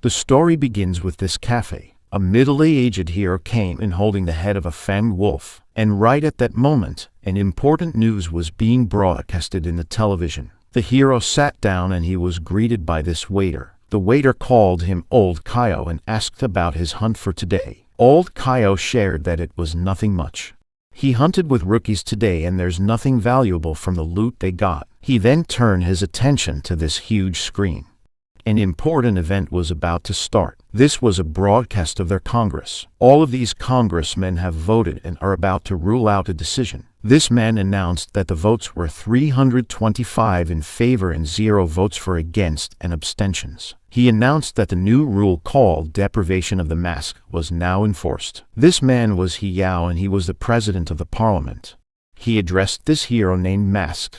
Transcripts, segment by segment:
The story begins with this cafe. A middle-aged hero came in holding the head of a fanged wolf, and right at that moment, an important news was being broadcasted in the television. The hero sat down and he was greeted by this waiter. The waiter called him Old Kaio and asked about his hunt for today. Old Kaio shared that it was nothing much. He hunted with rookies today and there's nothing valuable from the loot they got. He then turned his attention to this huge screen. An important event was about to start. This was a broadcast of their Congress. All of these congressmen have voted and are about to rule out a decision. This man announced that the votes were 325 in favor and 0 votes for against and abstentions. He announced that the new rule called deprivation of the mask was now enforced. This man was He Yao and he was the president of the parliament. He addressed this hero named Mask.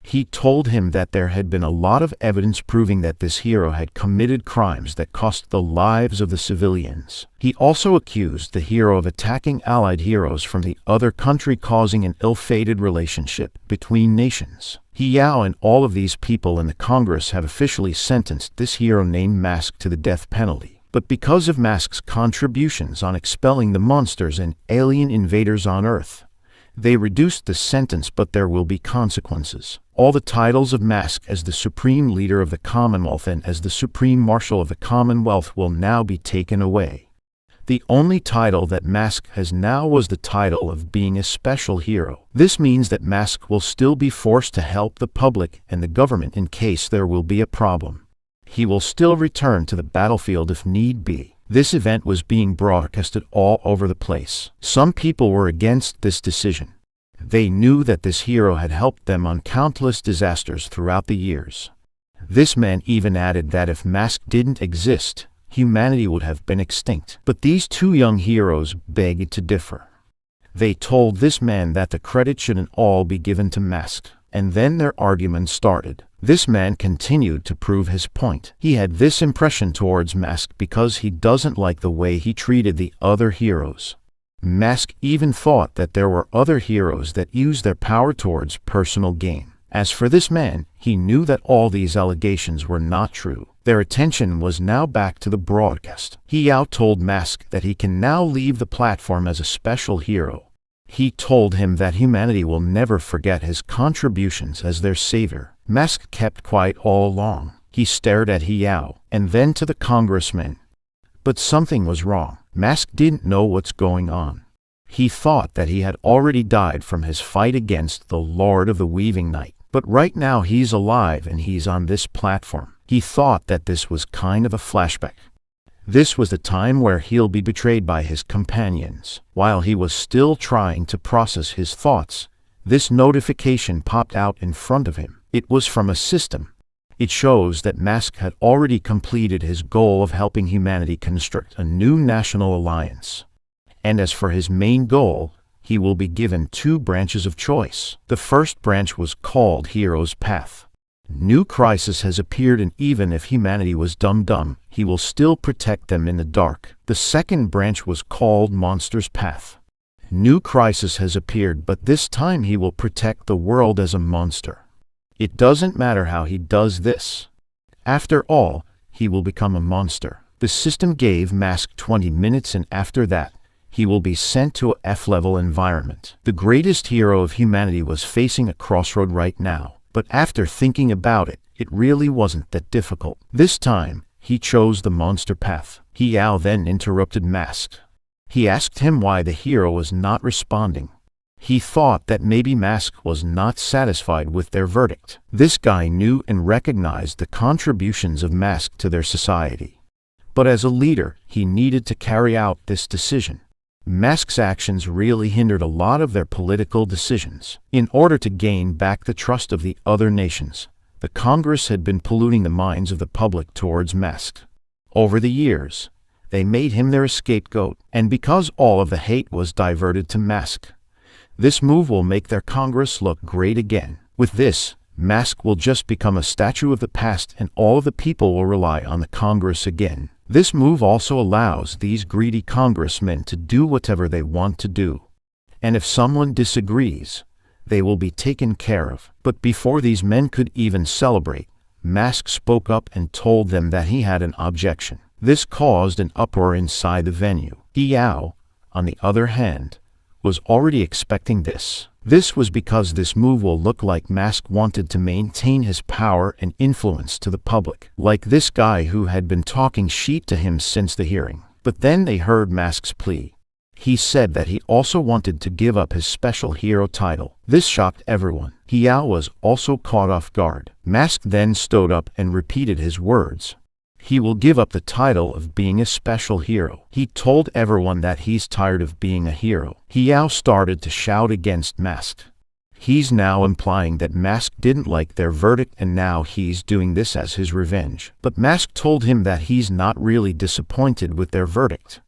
He told him that there had been a lot of evidence proving that this hero had committed crimes that cost the lives of the civilians. He also accused the hero of attacking allied heroes from the other country, causing an ill-fated relationship between nations. He Yao and all of these people in the Congress have officially sentenced this hero named Mask to the death penalty. But because of Mask's contributions on expelling the monsters and alien invaders on Earth, they reduced the sentence, but there will be consequences. All the titles of Mask as the Supreme Leader of the Commonwealth and as the Supreme Marshal of the Commonwealth will now be taken away. The only title that Mask has now was the title of being a special hero. This means that Mask will still be forced to help the public and the government in case there will be a problem. He will still return to the battlefield if need be. This event was being broadcasted all over the place. Some people were against this decision. They knew that this hero had helped them on countless disasters throughout the years. This man even added that if Mask didn't exist, humanity would have been extinct. But these two young heroes begged to differ. They told this man that the credit shouldn't all be given to Mask. And then their argument started. This man continued to prove his point. He had this impression towards Mask because he doesn't like the way he treated the other heroes. Mask even thought that there were other heroes that used their power towards personal gain. As for this man, he knew that all these allegations were not true. Their attention was now back to the broadcast. He Yao told Mask that he can now leave the platform as a special hero. He told him that humanity will never forget his contributions as their savior. Mask kept quiet all along. He stared at He Yao and then to the congressman. But something was wrong. Mask didn't know what's going on. He thought that he had already died from his fight against the Lord of the Weaving Night. But right now he's alive and he's on this platform. He thought that this was kind of a flashback. This was the time where he'll be betrayed by his companions. While he was still trying to process his thoughts, this notification popped out in front of him. It was from a system. It shows that Mask had already completed his goal of helping humanity construct a new national alliance. And as for his main goal, he will be given 2 branches of choice. The first branch was called Hero's Path. New crisis has appeared, and even if humanity was dumb, he will still protect them in the dark. The second branch was called Monster's Path. New crisis has appeared, but this time he will protect the world as a monster. It doesn't matter how he does this. After all, he will become a monster. The system gave Mask 20 minutes, and after that, he will be sent to a F-level environment. The greatest hero of humanity was facing a crossroad right now. But after thinking about it, it really wasn't that difficult. This time, he chose the monster path. He Yao then interrupted Mask. He asked him why the hero was not responding. He thought that maybe Mask was not satisfied with their verdict. This guy knew and recognized the contributions of Mask to their society. But as a leader, he needed to carry out this decision. Mask's actions really hindered a lot of their political decisions. In order to gain back the trust of the other nations, the Congress had been polluting the minds of the public towards Mask. Over the years, they made him their scapegoat, and because all of the hate was diverted to Mask, this move will make their Congress look great again. With this, Mask will just become a statue of the past, and all of the people will rely on the Congress again. This move also allows these greedy congressmen to do whatever they want to do. And if someone disagrees, they will be taken care of. But before these men could even celebrate, Mask spoke up and told them that he had an objection. This caused an uproar inside the venue. Yao, on the other hand, was already expecting this. This was because this move will look like Mask wanted to maintain his power and influence to the public, like this guy who had been talking shit to him since the hearing. But then they heard Mask's plea. He said that he also wanted to give up his special hero title. This shocked everyone. Yao was also caught off guard. Mask then stood up and repeated his words. He will give up the title of being a special hero. He told everyone that he's tired of being a hero. Yao started to shout against Mask. He's now implying that Mask didn't like their verdict and now he's doing this as his revenge. But Mask told him that he's not really disappointed with their verdict.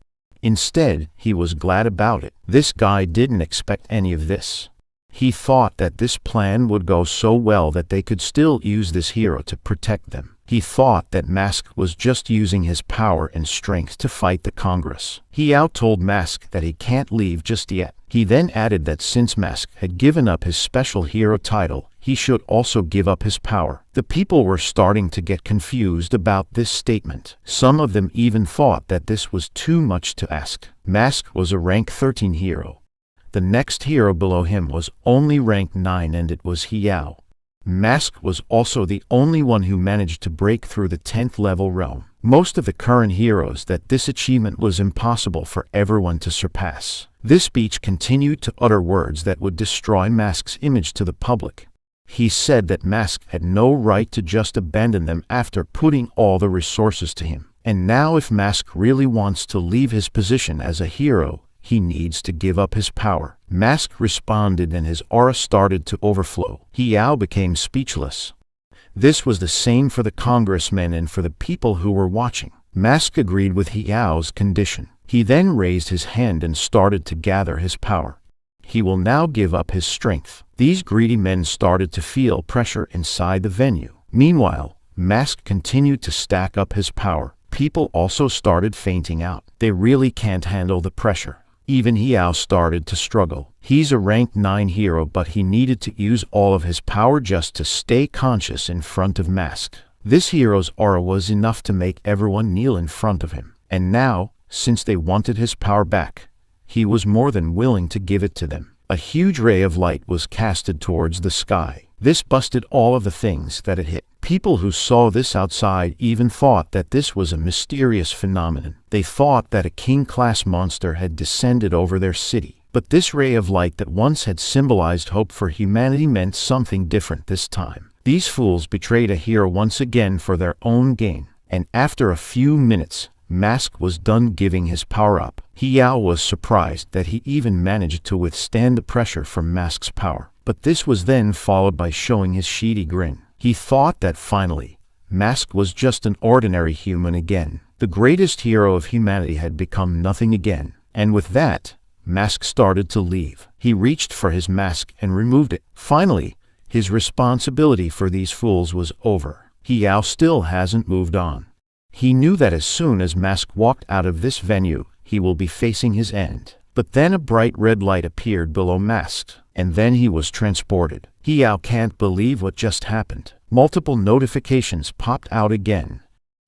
Instead, he was glad about it. This guy didn't expect any of this. He thought that this plan would go so well that they could still use this hero to protect them. He thought that Mask was just using his power and strength to fight the Congress. Yao told Mask that he can't leave just yet. He then added that since Mask had given up his special hero title, he should also give up his power. The people were starting to get confused about this statement. Some of them even thought that this was too much to ask. Mask was a rank 13 hero. The next hero below him was only rank 9 and it was Yao. Mask was also the only one who managed to break through the 10th level realm. Most of the current heroes that this achievement was impossible for everyone to surpass. This speech continued to utter words that would destroy Mask's image to the public. He said that Mask had no right to just abandon them after putting all the resources to him. And now if Mask really wants to leave his position as a hero, he needs to give up his power. Mask responded and his aura started to overflow. Yao became speechless. This was the same for the congressmen and for the people who were watching. Mask agreed with Yao's condition. He then raised his hand and started to gather his power. He will now give up his strength. These greedy men started to feel pressure inside the venue. Meanwhile, Mask continued to stack up his power. People also started fainting out. They really can't handle the pressure. Even Yao started to struggle. He's a rank 9 hero, but he needed to use all of his power just to stay conscious in front of Mask. This hero's aura was enough to make everyone kneel in front of him. And now, since they wanted his power back, he was more than willing to give it to them. A huge ray of light was casted towards the sky. This busted all of the things that it hit. People who saw this outside even thought that this was a mysterious phenomenon. They thought that a king-class monster had descended over their city. But this ray of light that once had symbolized hope for humanity meant something different this time. These fools betrayed a hero once again for their own gain. And after a few minutes, Mask was done giving his power up. Yao was surprised that he even managed to withstand the pressure from Mask's power. But this was then followed by showing his shitty grin. He thought that finally, Mask was just an ordinary human again. The greatest hero of humanity had become nothing again. And with that, Mask started to leave. He reached for his mask and removed it. Finally, his responsibility for these fools was over. Yao still hasn't moved on. He knew that as soon as Mask walked out of this venue, he will be facing his end. But then a bright red light appeared below Mask, and then he was transported. Yao can't believe what just happened. Multiple notifications popped out again.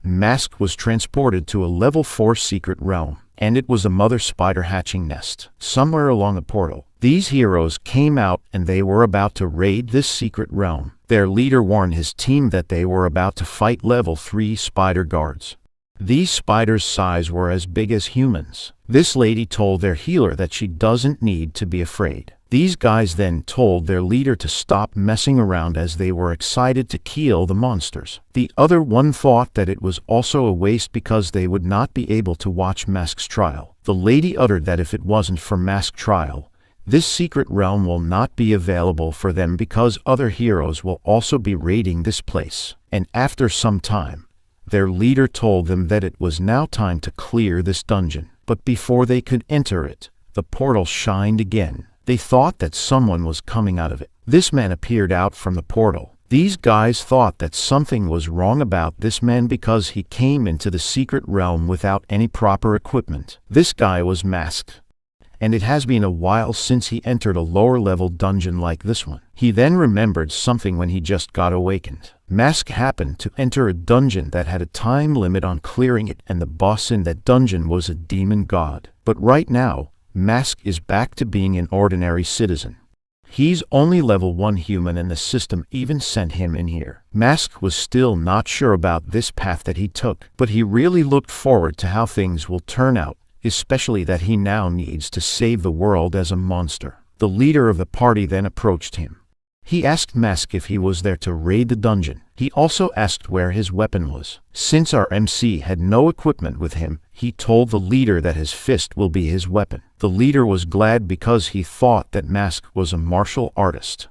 Mask was transported to a level 4 secret realm, and it was a mother spider hatching nest, somewhere along a portal. These heroes came out and they were about to raid this secret realm. Their leader warned his team that they were about to fight level 3 spider guards. These spiders' size were as big as humans. This lady told their healer that she doesn't need to be afraid. These guys then told their leader to stop messing around as they were excited to kill the monsters. The other one thought that it was also a waste because they would not be able to watch Mask's trial. The lady uttered that if it wasn't for Mask's trial, this secret realm will not be available for them because other heroes will also be raiding this place. And after some time, their leader told them that it was now time to clear this dungeon. But before they could enter it, the portal shined again. They thought that someone was coming out of it. This man appeared out from the portal. These guys thought that something was wrong about this man because he came into the secret realm without any proper equipment. This guy was masked. and it has been a while since he entered a lower-level dungeon like this one. He then remembered something when he just got awakened. Mask happened to enter a dungeon that had a time limit on clearing it, and the boss in that dungeon was a demon god. But right now, Mask is back to being an ordinary citizen. He's only level 1 human, and the system even sent him in here. Mask was still not sure about this path that he took, but he really looked forward to how things will turn out, especially that he now needs to save the world as a monster. The leader of the party then approached him. He asked Mask if he was there to raid the dungeon. He also asked where his weapon was. Since our MC had no equipment with him, he told the leader that his fist will be his weapon. The leader was glad because he thought that Mask was a martial artist.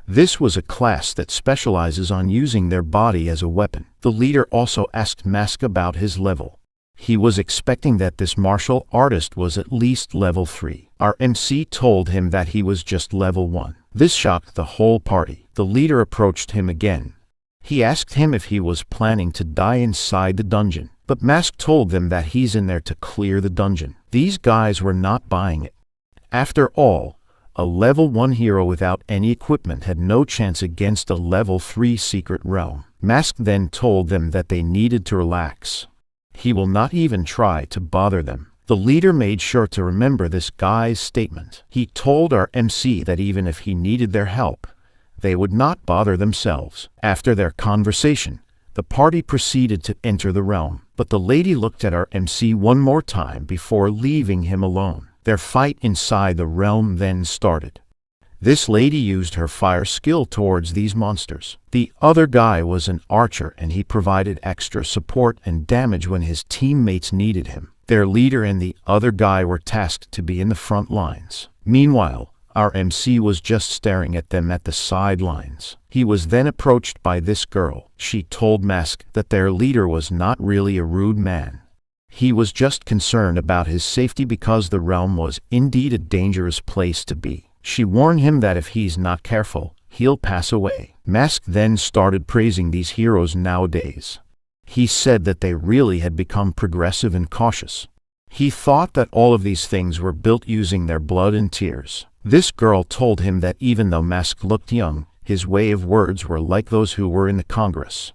This was a class that specializes on using their body as a weapon. The leader also asked Mask about his level. He was expecting that this martial artist was at least level 3. Our MC told him that he was just level 1. This shocked the whole party. The leader approached him again. He asked him if he was planning to die inside the dungeon, but Mask told them that he's in there to clear the dungeon. These guys were not buying it. After all, a level 1 hero without any equipment had no chance against a level 3 secret realm. Mask then told them that they needed to relax. He will not even try to bother them. The leader made sure to remember this guy's statement. He told our MC that even if he needed their help, they would not bother themselves. After their conversation, the party proceeded to enter the realm, but the lady looked at our MC one more time before leaving him alone. Their fight inside the realm then started. This lady used her fire skill towards these monsters. The other guy was an archer, and he provided extra support and damage when his teammates needed him. Their leader and the other guy were tasked to be in the front lines. Meanwhile, our MC was just staring at them at the sidelines. He was then approached by this girl. She told Mask that their leader was not really a rude man. He was just concerned about his safety because the realm was indeed a dangerous place to be. She warned him that if he's not careful, he'll pass away. Mask then started praising these heroes nowadays. He said that they really had become progressive and cautious. He thought that all of these things were built using their blood and tears. This girl told him that even though Mask looked young, his way of words were like those who were in the Congress.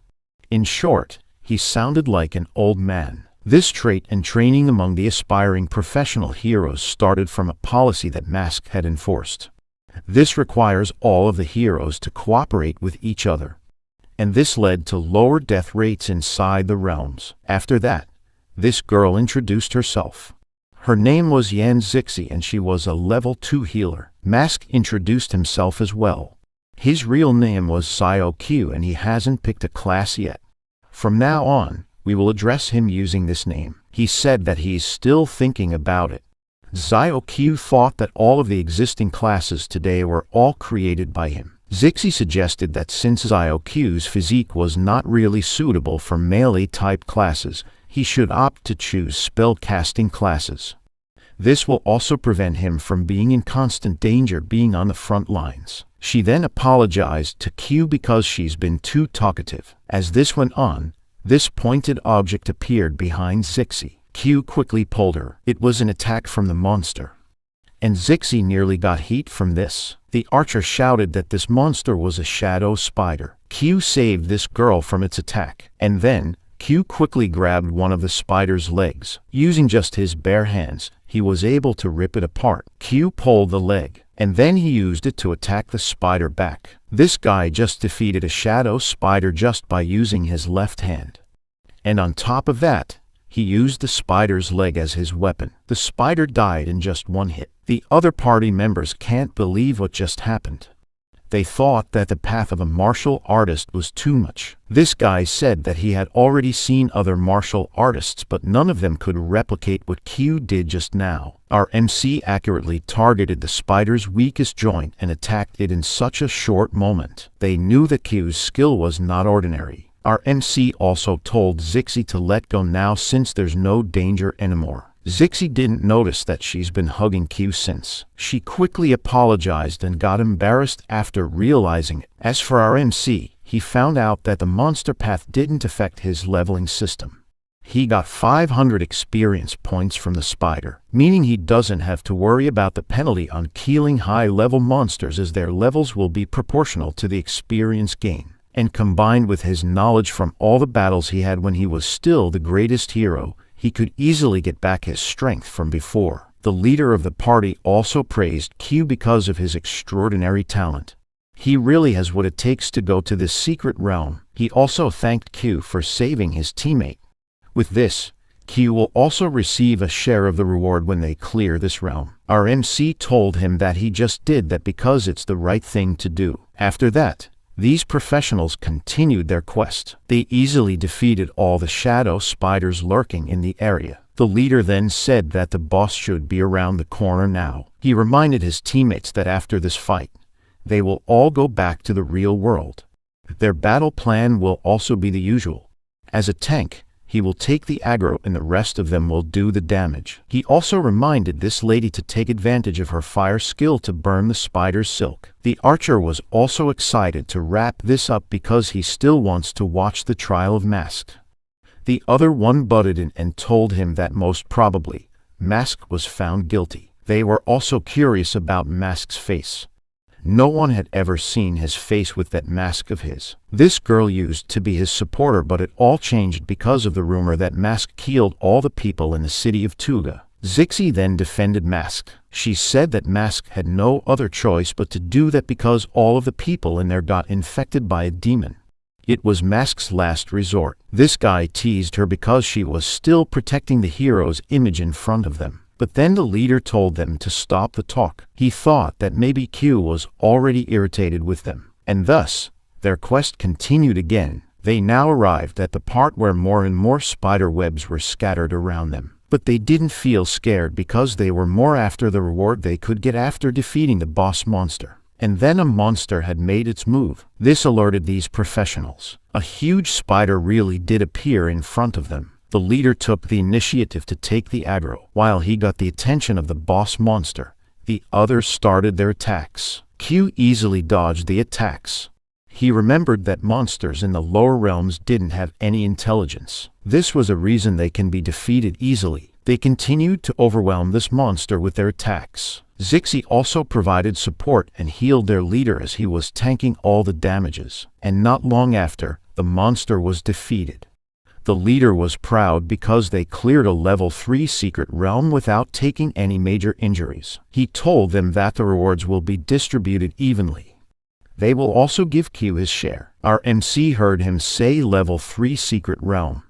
In short, he sounded like an old man. This trait and training among the aspiring professional heroes started from a policy that Mask had enforced. This requires all of the heroes to cooperate with each other, and this led to lower death rates inside the realms. After that, this girl introduced herself. Her name was Yan Zixi, and she was a level 2 healer. Mask introduced himself as well. His real name was Xiao Q, and he hasn't picked a class yet. From now on, we will address him using this name. He said that he's still thinking about it. Xiao Q thought that all of the existing classes today were all created by him. Zixi suggested that since Xiao Q's physique was not really suitable for melee-type classes, he should opt to choose spell-casting classes. This will also prevent him from being in constant danger being on the front lines. She then apologized to Q because she's been too talkative. As this went on, this pointed object appeared behind Zixi. Q quickly pulled her. It was an attack from the monster, and Zixi nearly got heat from this. The archer shouted that this monster was a shadow spider. Q saved this girl from its attack, and then Q quickly grabbed one of the spider's legs. Using just his bare hands, he was able to rip it apart. Q pulled the leg, and then he used it to attack the spider back. This guy just defeated a shadow spider just by using his left hand. And on top of that, he used the spider's leg as his weapon. The spider died in just one hit. The other party members can't believe what just happened. They thought that the path of a martial artist was too much. This guy said that he had already seen other martial artists, but none of them could replicate what Q did just now. Our MC accurately targeted the spider's weakest joint and attacked it in such a short moment. They knew that Q's skill was not ordinary. Our MC also told Zixi to let go now since there's no danger anymore. Zixi didn't notice that she's been hugging Q since. She quickly apologized and got embarrassed after realizing it. As for our MC, he found out that the monster path didn't affect his leveling system. He got 500 experience points from the spider, meaning he doesn't have to worry about the penalty on killing high-level monsters, as their levels will be proportional to the experience gain. And combined with his knowledge from all the battles he had when he was still the greatest hero, he could easily get back his strength from before. The leader of the party also praised Q because of his extraordinary talent. He really has what it takes to go to this secret realm. He also thanked Q for saving his teammate. With this, Q will also receive a share of the reward when they clear this realm. Our MC told him that he just did that because it's the right thing to do. After that, these professionals continued their quest. They easily defeated all the shadow spiders lurking in the area. The leader then said that the boss should be around the corner now. He reminded his teammates that after this fight, they will all go back to the real world. Their battle plan will also be the usual. As a tank, he will take the aggro and the rest of them will do the damage. He also reminded this lady to take advantage of her fire skill to burn the spider's silk. The archer was also excited to wrap this up because he still wants to watch the trial of Mask. The other one butted in and told him that most probably, Mask was found guilty. They were also curious about Mask's face. No one had ever seen his face with that mask of his. This girl used to be his supporter, but it all changed because of the rumor that Mask killed all the people in the city of Tuga. Zixi then defended Mask. She said that Mask had no other choice but to do that because all of the people in there got infected by a demon. It was Mask's last resort. This guy teased her because she was still protecting the hero's image in front of them. But then the leader told them to stop the talk. He thought that maybe Q was already irritated with them. And thus, their quest continued again. They now arrived at the part where more and more spider webs were scattered around them. But they didn't feel scared because they were more after the reward they could get after defeating the boss monster. And then a monster had made its move. This alerted these professionals. A huge spider really did appear in front of them. The leader took the initiative to take the aggro. While he got the attention of the boss monster, the others started their attacks. Q easily dodged the attacks. He remembered that monsters in the lower realms didn't have any intelligence. This was a reason they can be defeated easily. They continued to overwhelm this monster with their attacks. Zixi also provided support and healed their leader as he was tanking all the damages. And not long after, the monster was defeated. The leader was proud because they cleared a level 3 secret realm without taking any major injuries. He told them that the rewards will be distributed evenly. They will also give Q his share. Our MC heard him say level 3 secret realm.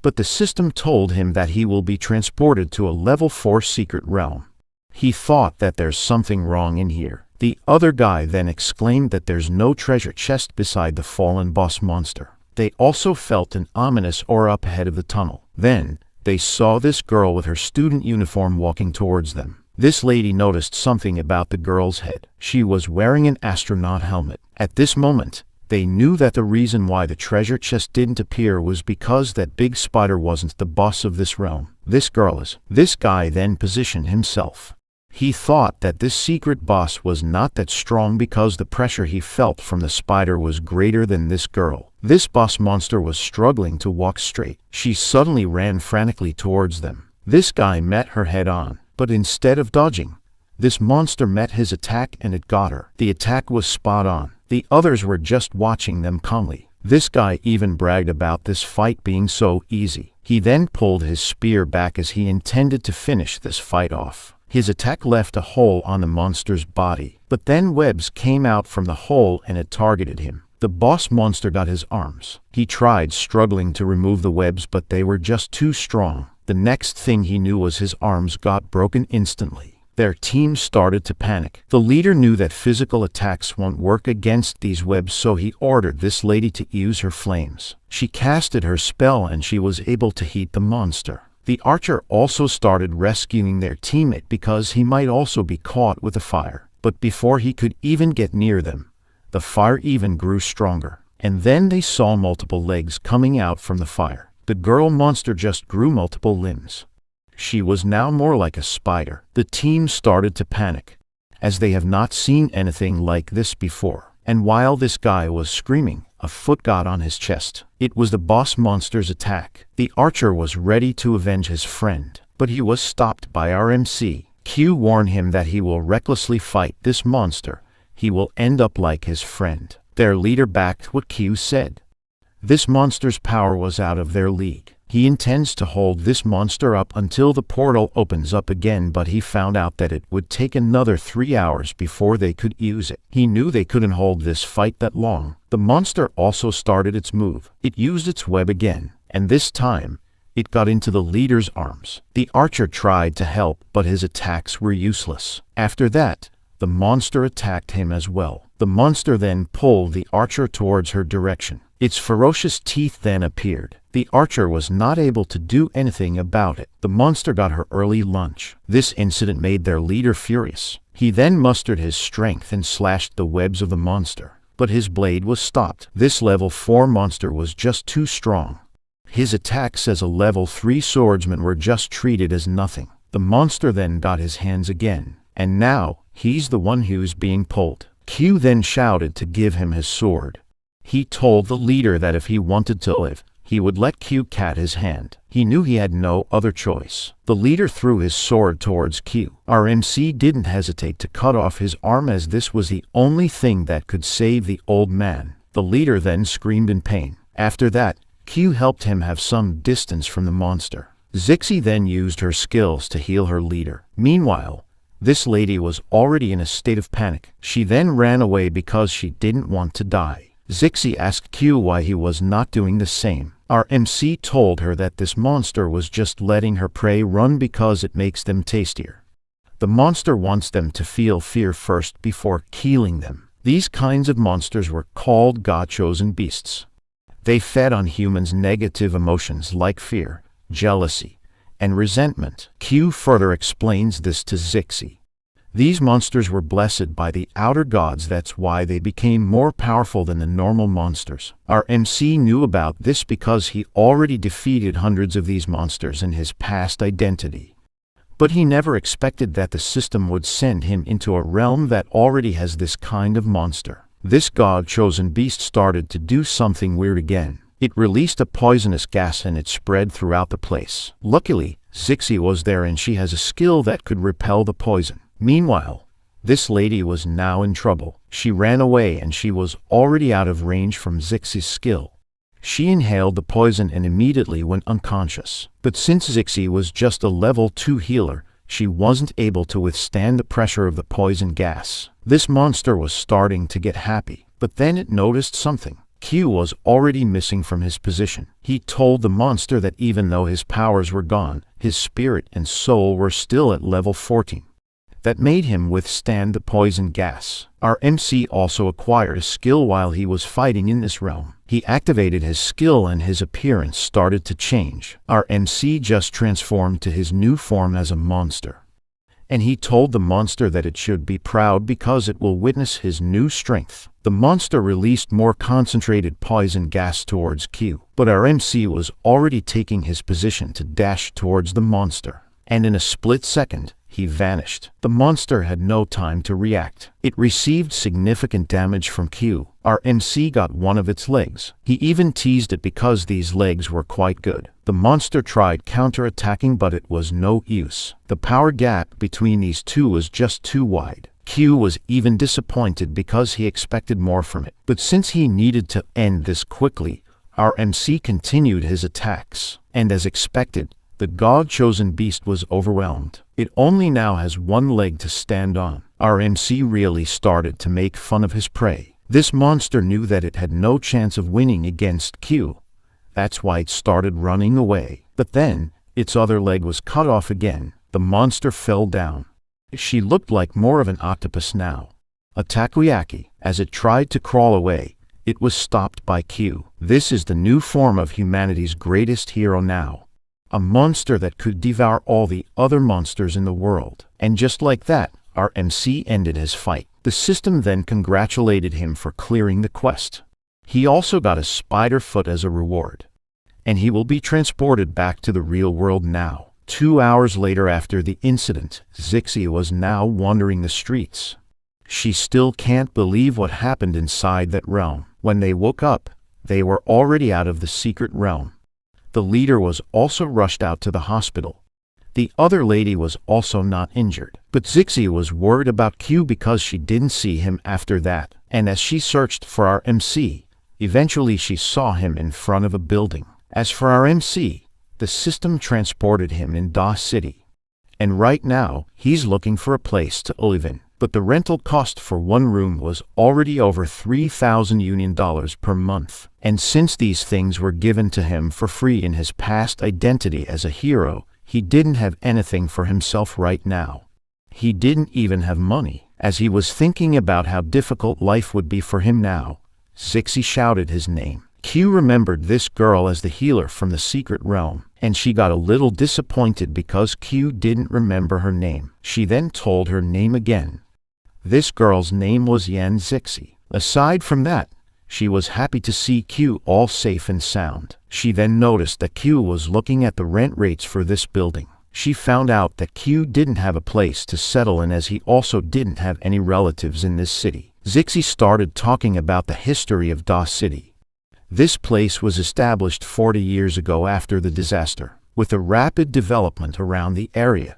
But the system told him that he will be transported to a level 4 secret realm. He thought that there's something wrong in here. The other guy then exclaimed that there's no treasure chest beside the fallen boss monster. They also felt an ominous aura up ahead of the tunnel. Then, they saw this girl with her student uniform walking towards them. This lady noticed something about the girl's head. She was wearing an astronaut helmet. At this moment, they knew that the reason why the treasure chest didn't appear was because that big spider wasn't the boss of this realm. This girl is. This guy then positioned himself. He thought that this secret boss was not that strong because the pressure he felt from the spider was greater than this girl. This boss monster was struggling to walk straight. She suddenly ran frantically towards them. This guy met her head on, but instead of dodging, this monster met his attack and it got her. The attack was spot on. The others were just watching them calmly. This guy even bragged about this fight being so easy. He then pulled his spear back as he intended to finish this fight off. His attack left a hole on the monster's body, but then webs came out from the hole and it targeted him. The boss monster got his arms. He tried struggling to remove the webs, but they were just too strong. The next thing he knew was his arms got broken instantly. Their team started to panic. The leader knew that physical attacks won't work against these webs, so he ordered this lady to use her flames. She casted her spell and she was able to heat the monster. The archer also started rescuing their teammate because he might also be caught with the fire. But before he could even get near them, the fire even grew stronger. And then they saw multiple legs coming out from the fire. The girl monster just grew multiple limbs. She was now more like a spider. The team started to panic, as they have not seen anything like this before. And while this guy was screaming, a foot got on his chest. It was the boss monster's attack. The archer was ready to avenge his friend, but he was stopped by RMC. Q warned him that he will recklessly fight this monster. He will end up like his friend. Their leader backed what Q said. This monster's power was out of their league. He intends to hold this monster up until the portal opens up again, but he found out that it would take another 3 hours before they could use it. He knew they couldn't hold this fight that long. The monster also started its move. It used its web again, and this time, it got into the leader's arms. The archer tried to help, but his attacks were useless. After that, the monster attacked him as well. The monster then pulled the archer towards her direction. Its ferocious teeth then appeared. The archer was not able to do anything about it. The monster got her early lunch. This incident made their leader furious. He then mustered his strength and slashed the webs of the monster, but his blade was stopped. This level 4 monster was just too strong. His attacks as a level 3 swordsman were just treated as nothing. The monster then got his hands again, and now he's the one who's being pulled. Q then shouted to give him his sword. He told the leader that if he wanted to live, he would let Q cat his hand. He knew he had no other choice. The leader threw his sword towards Q. RMC didn't hesitate to cut off his arm, as this was the only thing that could save the old man. The leader then screamed in pain. After that, Q helped him have some distance from the monster. Zixi then used her skills to heal her leader. Meanwhile, this lady was already in a state of panic. She then ran away because she didn't want to die. Zixi asked Q why he was not doing the same. RMC told her that this monster was just letting her prey run because it makes them tastier. The monster wants them to feel fear first before killing them. These kinds of monsters were called God-chosen beasts. They fed on humans' negative emotions like fear, jealousy, and resentment. Q further explains this to Zixi. These monsters were blessed by the outer gods, that's why they became more powerful than the normal monsters. RMC knew about this because he already defeated hundreds of these monsters in his past identity. But he never expected that the system would send him into a realm that already has this kind of monster. This god-chosen beast started to do something weird again. It released a poisonous gas and it spread throughout the place. Luckily, Zixi was there and she has a skill that could repel the poison. Meanwhile, this lady was now in trouble. She ran away and she was already out of range from Zixi's skill. She inhaled the poison and immediately went unconscious. But since Zixi was just a level 2 healer, she wasn't able to withstand the pressure of the poison gas. This monster was starting to get happy, but then it noticed something. Q was already missing from his position. He told the monster that even though his powers were gone, his spirit and soul were still at level 14. That made him withstand the poison gas. RMC also acquired a skill while he was fighting in this realm. He activated his skill and his appearance started to change. RMC just transformed to his new form as a monster. And he told the monster that it should be proud because it will witness his new strength. The monster released more concentrated poison gas towards Q, but RMC was already taking his position to dash towards the monster. And in a split second, he vanished. The monster had no time to react. It received significant damage from Q. RMC got one of its legs. He even teased it because these legs were quite good. The monster tried counter-attacking, but it was no use. The power gap between these two was just too wide. Q was even disappointed because he expected more from it. But since he needed to end this quickly, RMC continued his attacks. And as expected, the god-chosen beast was overwhelmed. It only now has one leg to stand on. RMC really started to make fun of his prey. This monster knew that it had no chance of winning against Q. That's why it started running away. But then, its other leg was cut off again. The monster fell down. She looked like more of an octopus now. A takoyaki. As it tried to crawl away, it was stopped by Q. This is the new form of humanity's greatest hero now. A monster that could devour all the other monsters in the world. And just like that, RMC ended his fight. The system then congratulated him for clearing the quest. He also got a spider foot as a reward. And he will be transported back to the real world now. 2 hours later after the incident, Zixi was now wandering the streets. She still can't believe what happened inside that realm. When they woke up, they were already out of the secret realm. The leader was also rushed out to the hospital. The other lady was also not injured, but Zixi was worried about Q because she didn't see him after that, and as she searched for our MC, eventually she saw him in front of a building. As for our MC, the system transported him in Da City, and right now he's looking for a place to live in, but the rental cost for one room was already over 3,000 Union dollars per month, and since these things were given to him for free in his past identity as a hero, he didn't have anything for himself right now. He didn't even have money. As he was thinking about how difficult life would be for him now, Zixi shouted his name. Q remembered this girl as the healer from the secret realm, and she got a little disappointed because Q didn't remember her name. She then told her name again. This girl's name was Yan Zixi. Aside from that, she was happy to see Q all safe and sound. She then noticed that Q was looking at the rent rates for this building. She found out that Q didn't have a place to settle in as he also didn't have any relatives in this city. Zixi started talking about the history of Da City. This place was established 40 years ago after the disaster. With a rapid development around the area,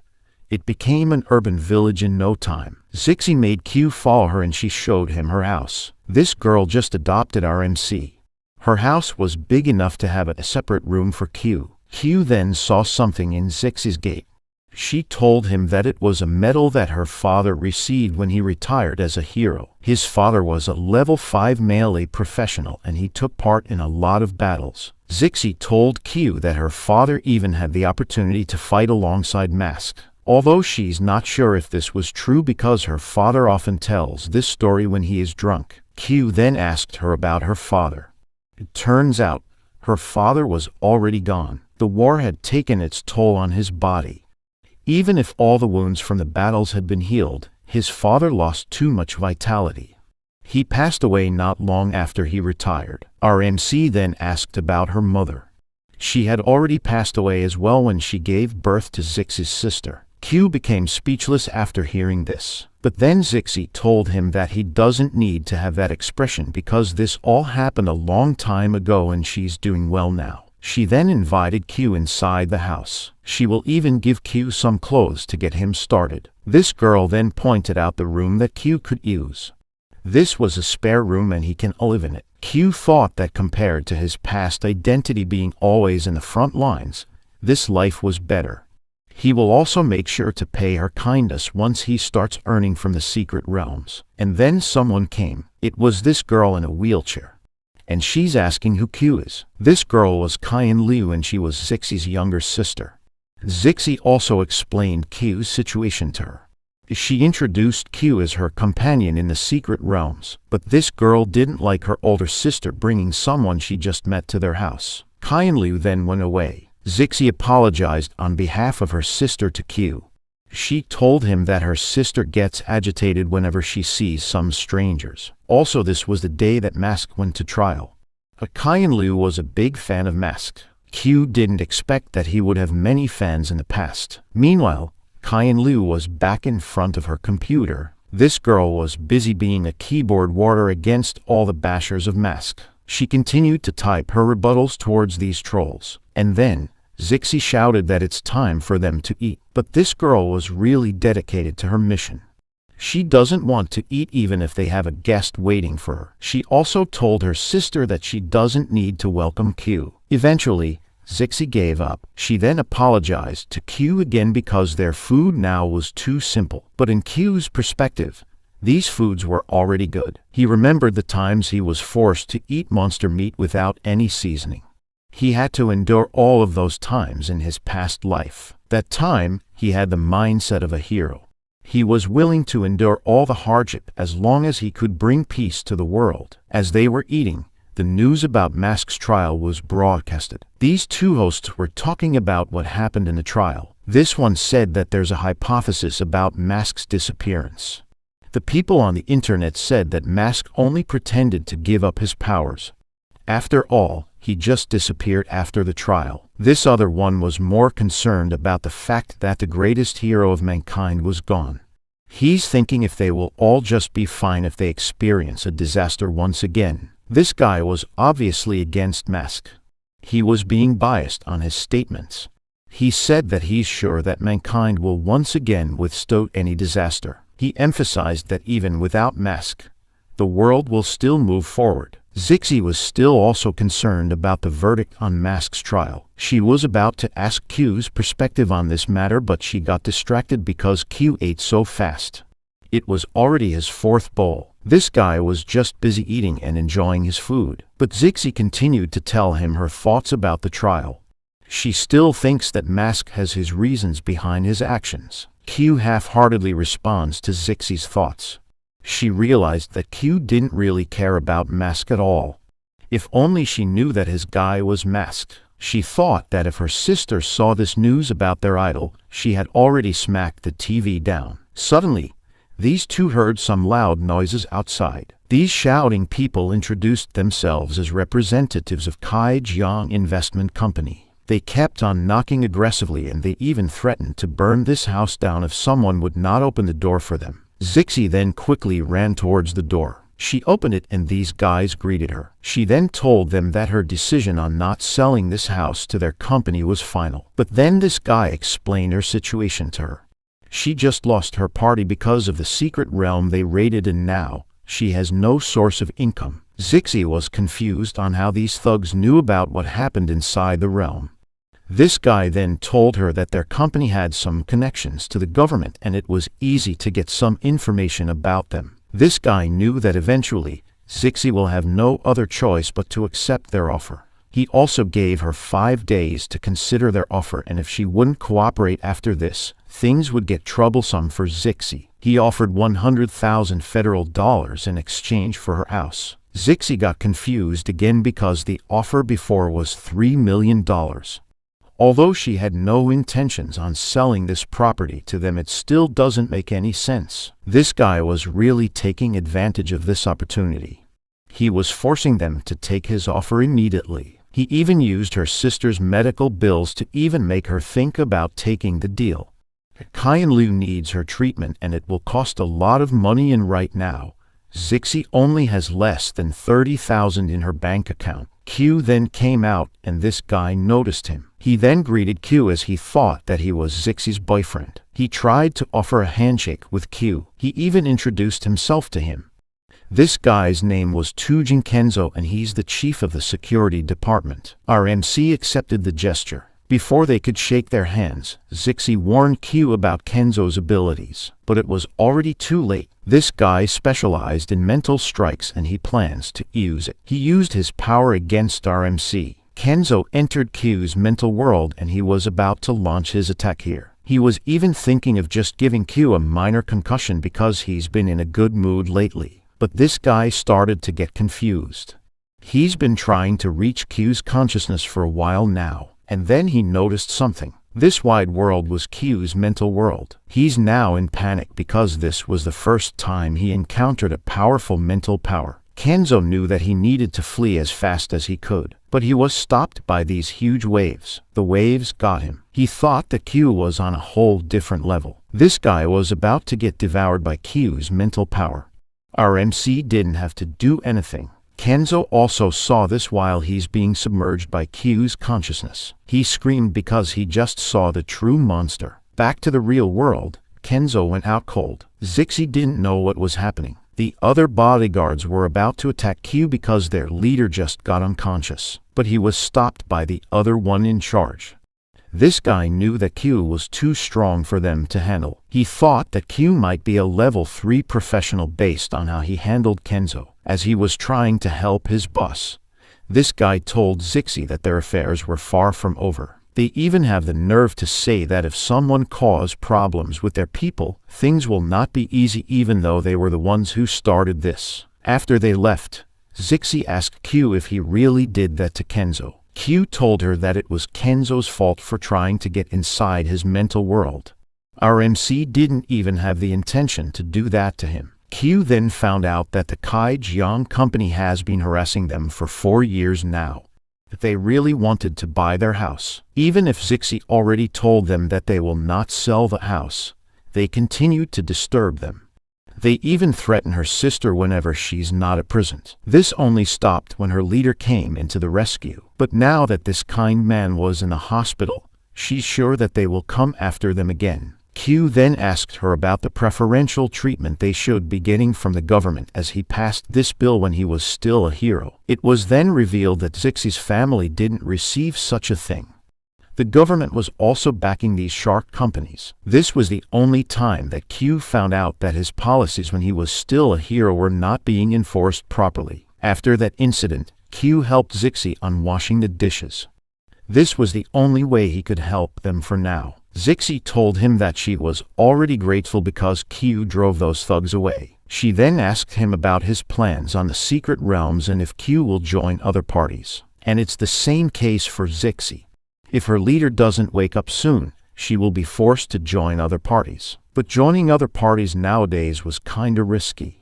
it became an urban village in no time. Zixi made Q follow her and she showed him her house. This girl just adopted our MC. Her house was big enough to have a separate room for Q. Q then saw something in Zixi's gate. She told him that it was a medal that her father received when he retired as a hero. His father was a level 5 melee professional and he took part in a lot of battles. Zixi told Q that her father even had the opportunity to fight alongside Mask. Although she's not sure if this was true because her father often tells this story when he is drunk. Q then asked her about her father. It turns out, her father was already gone. The war had taken its toll on his body. Even if all the wounds from the battles had been healed, his father lost too much vitality. He passed away not long after he retired. Our MC then asked about her mother. She had already passed away as well when she gave birth to Zixi's sister. Q became speechless after hearing this. But then Zixi told him that he doesn't need to have that expression because this all happened a long time ago and she's doing well now. She then invited Q inside the house. She will even give Q some clothes to get him started. This girl then pointed out the room that Q could use. This was a spare room and he can live in it. Q thought that compared to his past identity being always in the front lines, this life was better. He will also make sure to pay her kindness once he starts earning from the secret realms. And then someone came. It was this girl in a wheelchair. And she's asking who Q is. This girl was Kyan Liu and she was Zixi's younger sister. Zixi also explained Q's situation to her. She introduced Q as her companion in the secret realms, but this girl didn't like her older sister bringing someone she just met to their house. Kyan Liu then went away. Zixi apologized on behalf of her sister to Q. She told him that her sister gets agitated whenever she sees some strangers. Also, this was the day that Mask went to trial. Kyan Liu was a big fan of Mask. Q didn't expect that he would have many fans in the past. Meanwhile, Kyan Liu was back in front of her computer. This girl was busy being a keyboard warrior against all the bashers of Mask. She continued to type her rebuttals towards these trolls. And then, Zixi shouted that it's time for them to eat. But this girl was really dedicated to her mission. She doesn't want to eat even if they have a guest waiting for her. She also told her sister that she doesn't need to welcome Q. Eventually, Zixi gave up. She then apologized to Q again because their food now was too simple. But in Q's perspective, these foods were already good. He remembered the times he was forced to eat monster meat without any seasoning. He had to endure all of those times in his past life. That time, he had the mindset of a hero. He was willing to endure all the hardship as long as he could bring peace to the world. As they were eating, the news about Mask's trial was broadcasted. These two hosts were talking about what happened in the trial. This one said that there's a hypothesis about Mask's disappearance. The people on the internet said that Mask only pretended to give up his powers. After all, he just disappeared after the trial. This other one was more concerned about the fact that the greatest hero of mankind was gone. He's thinking if they will all just be fine if they experience a disaster once again. This guy was obviously against Mask. He was being biased on his statements. He said that he's sure that mankind will once again withstand any disaster. He emphasized that even without Mask, the world will still move forward. Zixi was still also concerned about the verdict on Mask's trial. She was about to ask Q's perspective on this matter, but she got distracted because Q ate so fast. It was already his fourth bowl. This guy was just busy eating and enjoying his food. But Zixi continued to tell him her thoughts about the trial. She still thinks that Mask has his reasons behind his actions. Q half-heartedly responds to Zixi's thoughts. She realized that Q didn't really care about Mask at all. If only she knew that his guy was masked. She thought that if her sister saw this news about their idol, she had already smacked the TV down. Suddenly, these two heard some loud noises outside. These shouting people introduced themselves as representatives of Kai Jiang Investment Company. They kept on knocking aggressively, and they even threatened to burn this house down if someone would not open the door for them. Zixi then quickly ran towards the door. She opened it and these guys greeted her. She then told them that her decision on not selling this house to their company was final. But then this guy explained her situation to her. She just lost her party because of the secret realm they raided, and now she has no source of income. Zixi was confused on how these thugs knew about what happened inside the realm. This guy then told her that their company had some connections to the government and it was easy to get some information about them. This guy knew that eventually, Zixi will have no other choice but to accept their offer. He also gave her 5 days to consider their offer, and if she wouldn't cooperate after this, things would get troublesome for Zixi. He offered 100,000 federal dollars in exchange for her house. Zixi got confused again because the offer before was $3 million. Although she had no intentions on selling this property to them, it still doesn't make any sense. This guy was really taking advantage of this opportunity. He was forcing them to take his offer immediately. He even used her sister's medical bills to even make her think about taking the deal. Kyan Liu needs her treatment and it will cost a lot of money, and right now, Zixi only has less than 30,000 in her bank account. Q then came out and this guy noticed him. He then greeted Q as he thought that he was Zixi's boyfriend. He tried to offer a handshake with Q. He even introduced himself to him. This guy's name was Tujin Kenzo and he's the chief of the security department. RMC accepted the gesture. Before they could shake their hands, Zixi warned Q about Kenzo's abilities, but it was already too late. This guy specialized in mental strikes and he plans to use it. He used his power against RMC. Kenzo entered Q's mental world and he was about to launch his attack here. He was even thinking of just giving Q a minor concussion because he's been in a good mood lately. But this guy started to get confused. He's been trying to reach Q's consciousness for a while now. And then he noticed something. This wide world was Q's mental world. He's now in panic because this was the first time he encountered a powerful mental power. Kenzo knew that he needed to flee as fast as he could, but he was stopped by these huge waves. The waves got him. He thought that Q was on a whole different level. This guy was about to get devoured by Q's mental power. RMC didn't have to do anything. Kenzo also saw this while he's being submerged by Q's consciousness. He screamed because he just saw the true monster. Back to the real world, Kenzo went out cold. Zixi didn't know what was happening. The other bodyguards were about to attack Q because their leader just got unconscious, but he was stopped by the other one in charge. This guy knew that Q was too strong for them to handle. He thought that Q might be a level 3 professional based on how he handled Kenzo, as he was trying to help his boss. This guy told Zixi that their affairs were far from over. They even have the nerve to say that if someone caused problems with their people, things will not be easy even though they were the ones who started this. After they left, Zixi asked Q if he really did that to Kenzo. Q told her that it was Kenzo's fault for trying to get inside his mental world. RMC didn't even have the intention to do that to him. Q then found out that the Kai Jiang company has been harassing them for 4 years now. That they really wanted to buy their house. Even if Zixi already told them that they will not sell the house, they continued to disturb them. They even threaten her sister whenever she's not present. This only stopped when her leader came into the rescue. But now that this kind man was in the hospital, she's sure that they will come after them again. Q then asked her about the preferential treatment they should be getting from the government as he passed this bill when he was still a hero. It was then revealed that Zixie's family didn't receive such a thing. The government was also backing these shark companies. This was the only time that Q found out that his policies when he was still a hero were not being enforced properly. After that incident, Q helped Zixie on washing the dishes. This was the only way he could help them for now. Zixie told him that she was already grateful because Q drove those thugs away. She then asked him about his plans on the secret realms and if Q will join other parties. And it's the same case for Zixie. If her leader doesn't wake up soon, she will be forced to join other parties. But joining other parties nowadays was kinda risky.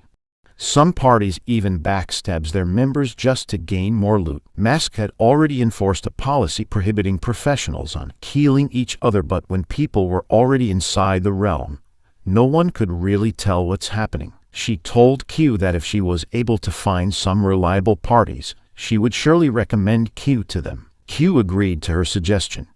Some parties even backstabs their members just to gain more loot. Mask had already enforced a policy prohibiting professionals on killing each other, but when people were already inside the realm, no one could really tell what's happening. She told Q that if she was able to find some reliable parties, she would surely recommend Q to them. Q agreed to her suggestion.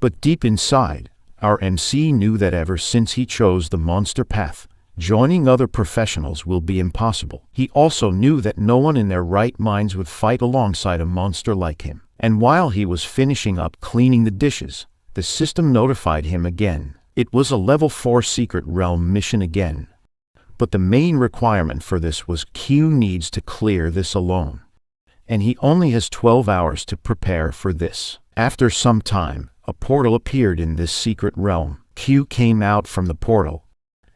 But deep inside, our MC knew that ever since he chose the monster path, joining other professionals will be impossible. He also knew that no one in their right minds would fight alongside a monster like him. And while he was finishing up cleaning the dishes, the system notified him again. It was a level 4 secret realm mission again. But the main requirement for this was Q needs to clear this alone. And he only has 12 hours to prepare for this. After some time, a portal appeared in this secret realm. Q came out from the portal.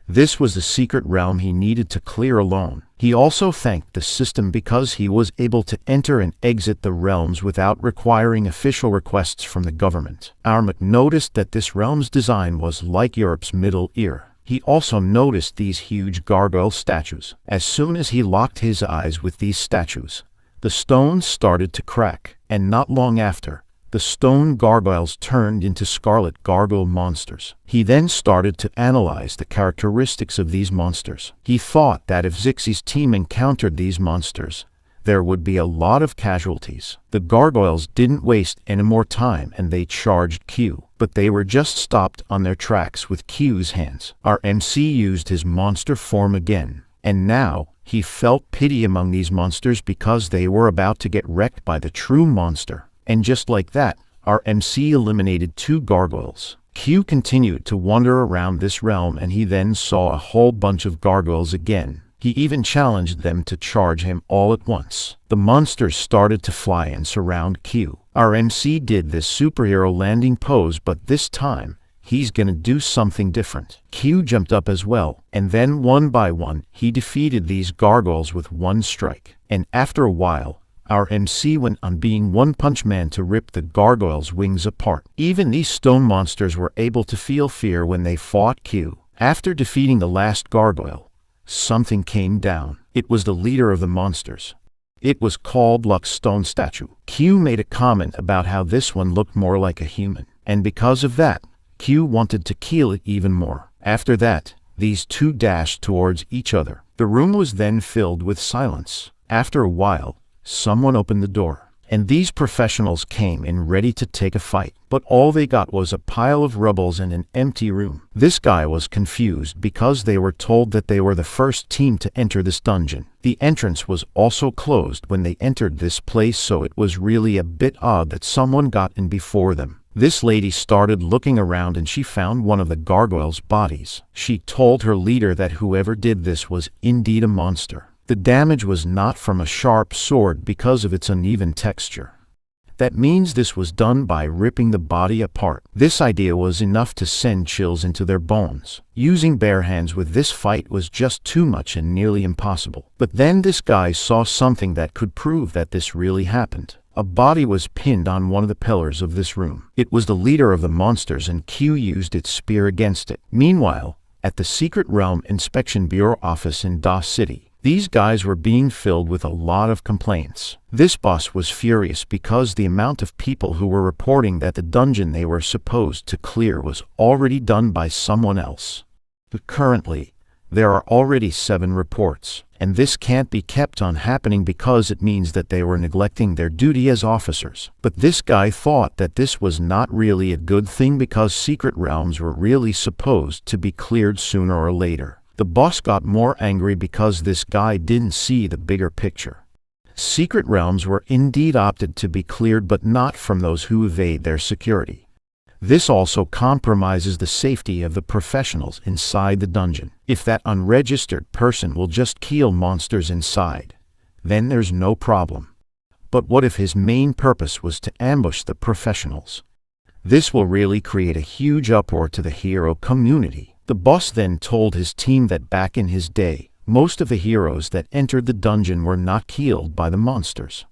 This was the secret realm he needed to clear alone. He also thanked the system because he was able to enter and exit the realms without requiring official requests from the government. Armak noticed that this realm's design was like Europe's Middle Ear. He also noticed these huge gargoyle statues. As soon as he locked his eyes with these statues, the stones started to crack, and not long after, the stone gargoyles turned into scarlet gargoyle monsters. He then started to analyze the characteristics of these monsters. He thought that if Zixie's team encountered these monsters, there would be a lot of casualties. The gargoyles didn't waste any more time and they charged Q, but they were just stopped on their tracks with Q's hands. Our MC used his monster form again, and now, he felt pity among these monsters because they were about to get wrecked by the true monster. And just like that, our MC eliminated 2 gargoyles. Q continued to wander around this realm and he then saw a whole bunch of gargoyles again. He even challenged them to charge him all at once. The monsters started to fly and surround Q. Our MC did this superhero landing pose, but this time, he's gonna do something different. Q jumped up as well, and then one by one, he defeated these gargoyles with one strike. And after a while, our MC went on being One Punch Man to rip the gargoyles' wings apart. Even these stone monsters were able to feel fear when they fought Q. After defeating the last gargoyle, something came down. It was the leader of the monsters. It was called Luck's stone statue. Q made a comment about how this one looked more like a human, and because of that, Q wanted to kill it even more. After that, these two dashed towards each other. The room was then filled with silence. After a while, someone opened the door, and these professionals came in ready to take a fight. But all they got was a pile of rubbles and an empty room. This guy was confused because they were told that they were the first team to enter this dungeon. The entrance was also closed when they entered this place, so it was really a bit odd that someone got in before them. This lady started looking around and she found one of the gargoyles' bodies. She told her leader that whoever did this was indeed a monster. The damage was not from a sharp sword because of its uneven texture. That means this was done by ripping the body apart. This idea was enough to send chills into their bones. Using bare hands with this fight was just too much and nearly impossible. But then this guy saw something that could prove that this really happened. A body was pinned on one of the pillars of this room. It was the leader of the monsters, and Q used its spear against it. Meanwhile, at the Secret Realm Inspection Bureau office in Da City, these guys were being filled with a lot of complaints. This boss was furious because the amount of people who were reporting that the dungeon they were supposed to clear was already done by someone else. But currently, there are already 7 reports, and this can't be kept on happening because it means that they were neglecting their duty as officers. But this guy thought that this was not really a good thing because secret realms were really supposed to be cleared sooner or later. The boss got more angry because this guy didn't see the bigger picture. Secret realms were indeed opted to be cleared, but not from those who evade their security. This also compromises the safety of the professionals inside the dungeon. If that unregistered person will just kill monsters inside, then there's no problem. But what if his main purpose was to ambush the professionals? This will really create a huge uproar to the hero community. The boss then told his team that back in his day, most of the heroes that entered the dungeon were not killed by the monsters.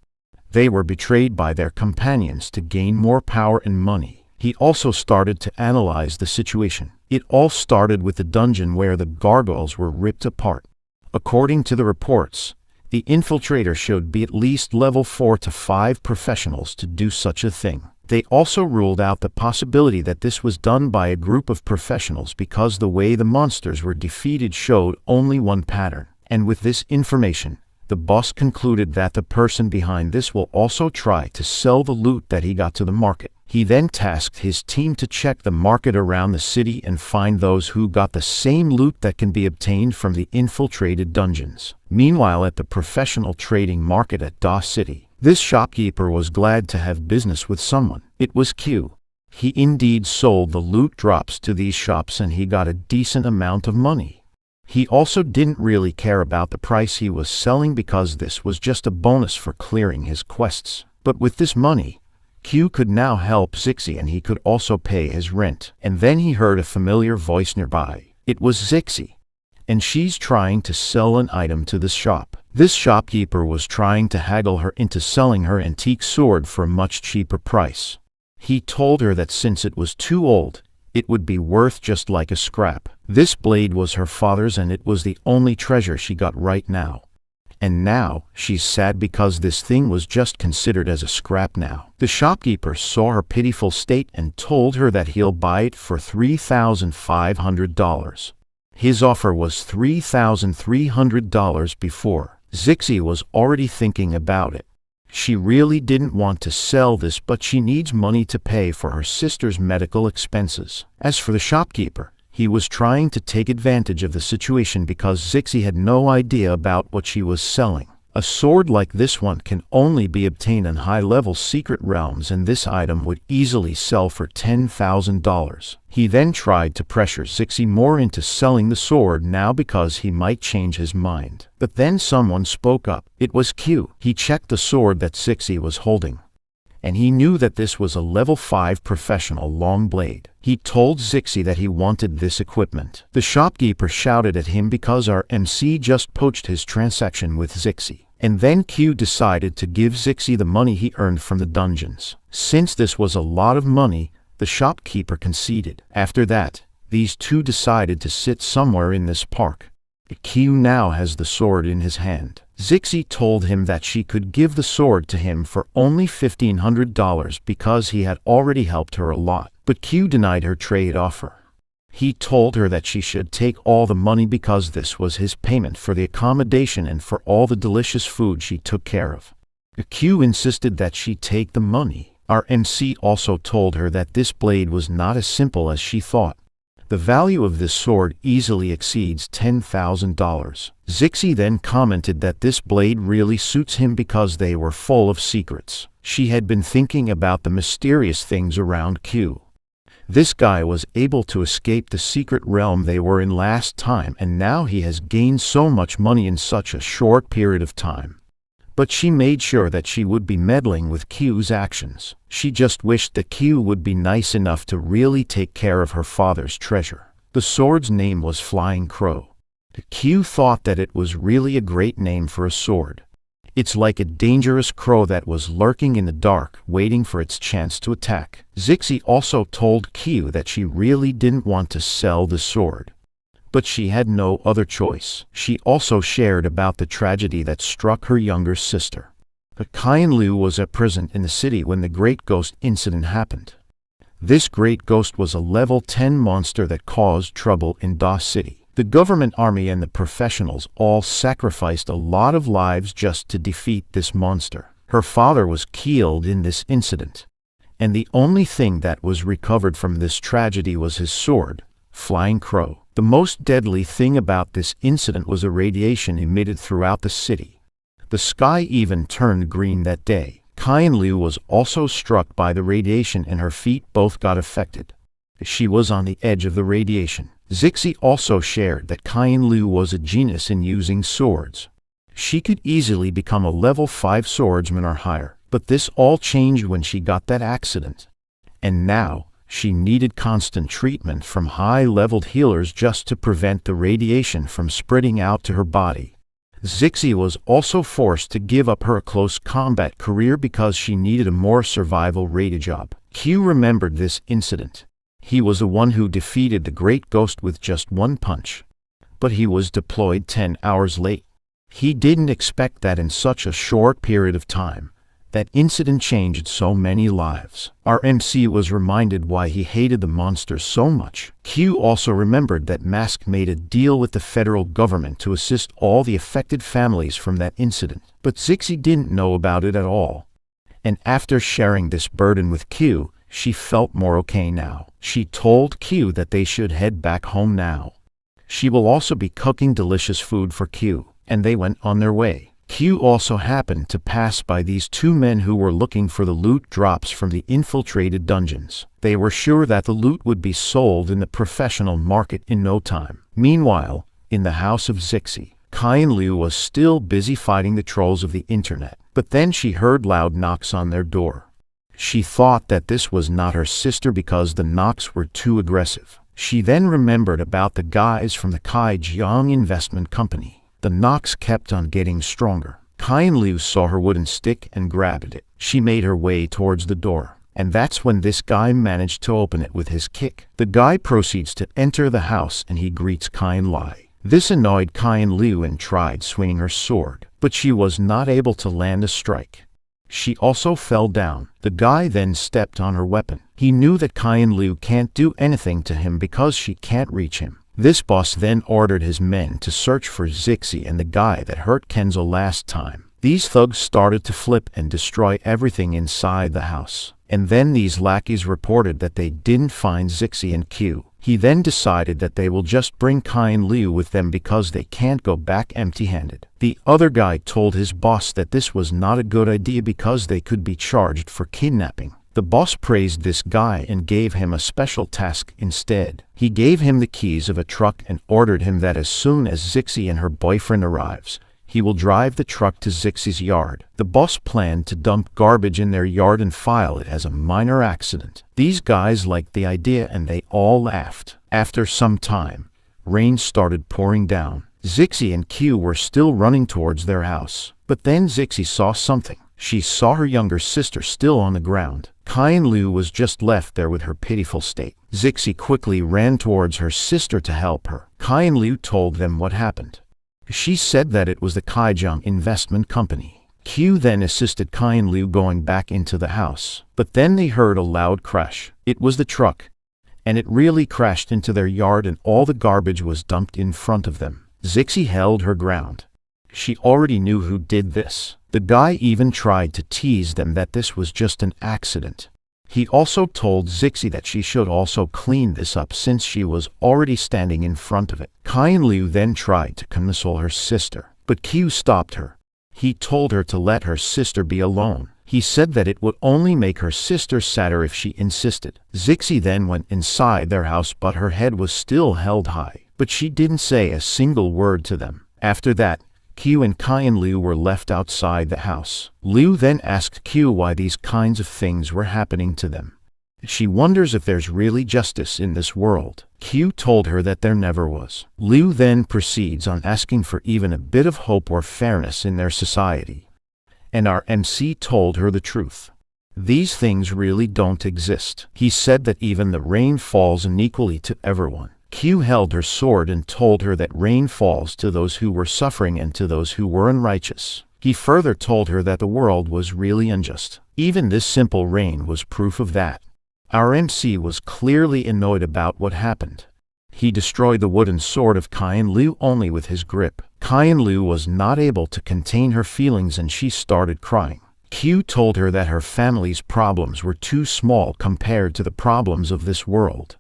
They were betrayed by their companions to gain more power and money. He also started to analyze the situation. It all started with the dungeon where the gargoyles were ripped apart. According to the reports, the infiltrator should be at least level 4 to 5 professionals to do such a thing. They also ruled out the possibility that this was done by a group of professionals because the way the monsters were defeated showed only one pattern. And with this information, the boss concluded that the person behind this will also try to sell the loot that he got to the market. He then tasked his team to check the market around the city and find those who got the same loot that can be obtained from the infiltrated dungeons. Meanwhile, at the professional trading market at Daw City, this shopkeeper was glad to have business with someone. It was Q. He indeed sold the loot drops to these shops and he got a decent amount of money. He also didn't really care about the price he was selling because this was just a bonus for clearing his quests. But with this money, Q could now help Zixi and he could also pay his rent. And then he heard a familiar voice nearby. It was Zixi, and she's trying to sell an item to the shop. This shopkeeper was trying to haggle her into selling her antique sword for a much cheaper price. He told her that since it was too old, it would be worth just like a scrap. This blade was her father's and it was the only treasure she got right now. And now, she's sad because this thing was just considered as a scrap now. The shopkeeper saw her pitiful state and told her that he'll buy it for $3,500. His offer was $3,300 before. Zixi was already thinking about it. She really didn't want to sell this, but she needs money to pay for her sister's medical expenses. As for the shopkeeper, he was trying to take advantage of the situation because Zixi had no idea about what she was selling. A sword like this one can only be obtained in high-level secret realms, and this item would easily sell for $10,000. He then tried to pressure Zixi more into selling the sword now because he might change his mind. But then someone spoke up. It was Q. He checked the sword that Zixi was holding, and he knew that this was a level 5 professional long blade. He told Zixi that he wanted this equipment. The shopkeeper shouted at him because our MC just poached his transaction with Zixi. And then Q decided to give Zixi the money he earned from the dungeons. Since this was a lot of money, the shopkeeper conceded. After that, these two decided to sit somewhere in this park. Q now has the sword in his hand. Zixi told him that she could give the sword to him for only $1,500 because he had already helped her a lot. But Q denied her trade offer. He told her that she should take all the money because this was his payment for the accommodation and for all the delicious food she took care of. Q insisted that she take the money. Our MC also told her that this blade was not as simple as she thought. The value of this sword easily exceeds $10,000. Zixi then commented that this blade really suits him because they were full of secrets. She had been thinking about the mysterious things around Q. This guy was able to escape the secret realm they were in last time, and now he has gained so much money in such a short period of time. But she made sure that she would be meddling with Q's actions. She just wished that Q would be nice enough to really take care of her father's treasure. The sword's name was Flying Crow. Q thought that it was really a great name for a sword. It's like a dangerous crow that was lurking in the dark, waiting for its chance to attack. Zixi also told Q that she really didn't want to sell the sword. But she had no other choice. She also shared about the tragedy that struck her younger sister. Qianlu was at present in the city when the Great Ghost incident happened. This great ghost was a level 10 monster that caused trouble in Da City. The government army and the professionals all sacrificed a lot of lives just to defeat this monster. Her father was killed in this incident, and the only thing that was recovered from this tragedy was his sword, Flying Crow. The most deadly thing about this incident was a radiation emitted throughout the city. The sky even turned green that day. Kai Liu was also struck by the radiation and her feet both got affected. She was on the edge of the radiation. Zixi also shared that Kai Liu was a genius in using swords. She could easily become a level 5 swordsman or higher, but this all changed when she got that accident. And now, she needed constant treatment from high-leveled healers just to prevent the radiation from spreading out to her body. Zixi was also forced to give up her close combat career because she needed a more survival-ready job. Q remembered this incident. He was the one who defeated the Great Ghost with just one punch. But he was deployed 10 hours late. He didn't expect that in such a short period of time. That incident changed so many lives. Our MC was reminded why he hated the monsters so much. Q also remembered that Mask made a deal with the federal government to assist all the affected families from that incident. But Zixi didn't know about it at all. And after sharing this burden with Q, she felt more okay now. She told Q that they should head back home now. She will also be cooking delicious food for Q, and they went on their way. Q also happened to pass by these two men who were looking for the loot drops from the infiltrated dungeons. They were sure that the loot would be sold in the professional market in no time. Meanwhile, in the house of Zixi, Kai Liu was still busy fighting the trolls of the internet. But then she heard loud knocks on their door. She thought that this was not her sister because the knocks were too aggressive. She then remembered about the guys from the Kai Jiang investment company. The knocks kept on getting stronger. Kai Liu saw her wooden stick and grabbed it. She made her way towards the door. And that's when this guy managed to open it with his kick. The guy proceeds to enter the house and he greets Kai Liu. This annoyed Kai Liu and tried swinging her sword, but she was not able to land a strike. She also fell down. The guy then stepped on her weapon. He knew that Kai Liu can't do anything to him because she can't reach him. This boss then ordered his men to search for Zixi and the guy that hurt Kenzo last time. These thugs started to flip and destroy everything inside the house. And then these lackeys reported that they didn't find Zixi and Q. He then decided that they will just bring Kai Liu with them because they can't go back empty-handed. The other guy told his boss that this was not a good idea because they could be charged for kidnapping. The boss praised this guy and gave him a special task instead. He gave him the keys of a truck and ordered him that as soon as Zixi and her boyfriend arrives, he will drive the truck to Zixi's yard. The boss planned to dump garbage in their yard and file it as a minor accident. These guys liked the idea and they all laughed. After some time, rain started pouring down. Zixi and Q were still running towards their house. But then Zixi saw something. She saw her younger sister still on the ground. Kai Liu was just left there with her pitiful state. Zixi quickly ran towards her sister to help her. Kai Liu told them what happened. She said that it was the Kaijiang investment company. Q then assisted Kai Liu going back into the house. But then they heard a loud crash. It was the truck. And it really crashed into their yard and all the garbage was dumped in front of them. Zixi held her ground. She already knew who did this. The guy even tried to tease them that this was just an accident. He also told Zixi that she should also clean this up since she was already standing in front of it. Kai Liu then tried to console her sister, but Q stopped her. He told her to let her sister be alone. He said that it would only make her sister sadder if she insisted. Zixi then went inside their house but her head was still held high. But she didn't say a single word to them. After that, Q and Kai and Liu were left outside the house. Liu then asked Q why these kinds of things were happening to them. She wonders if there's really justice in this world. Q told her that there never was. Liu then proceeds on asking for even a bit of hope or fairness in their society. And our MC told her the truth. These things really don't exist. He said that even the rain falls unequally to everyone. Q held her sword and told her that rain falls to those who were suffering and to those who were unrighteous. He further told her that the world was really unjust. Even this simple rain was proof of that. Our MC was clearly annoyed about what happened. He destroyed the wooden sword of Qian Lu only with his grip. Qian Lu was not able to contain her feelings and she started crying. Q told her that her family's problems were too small compared to the problems of this world,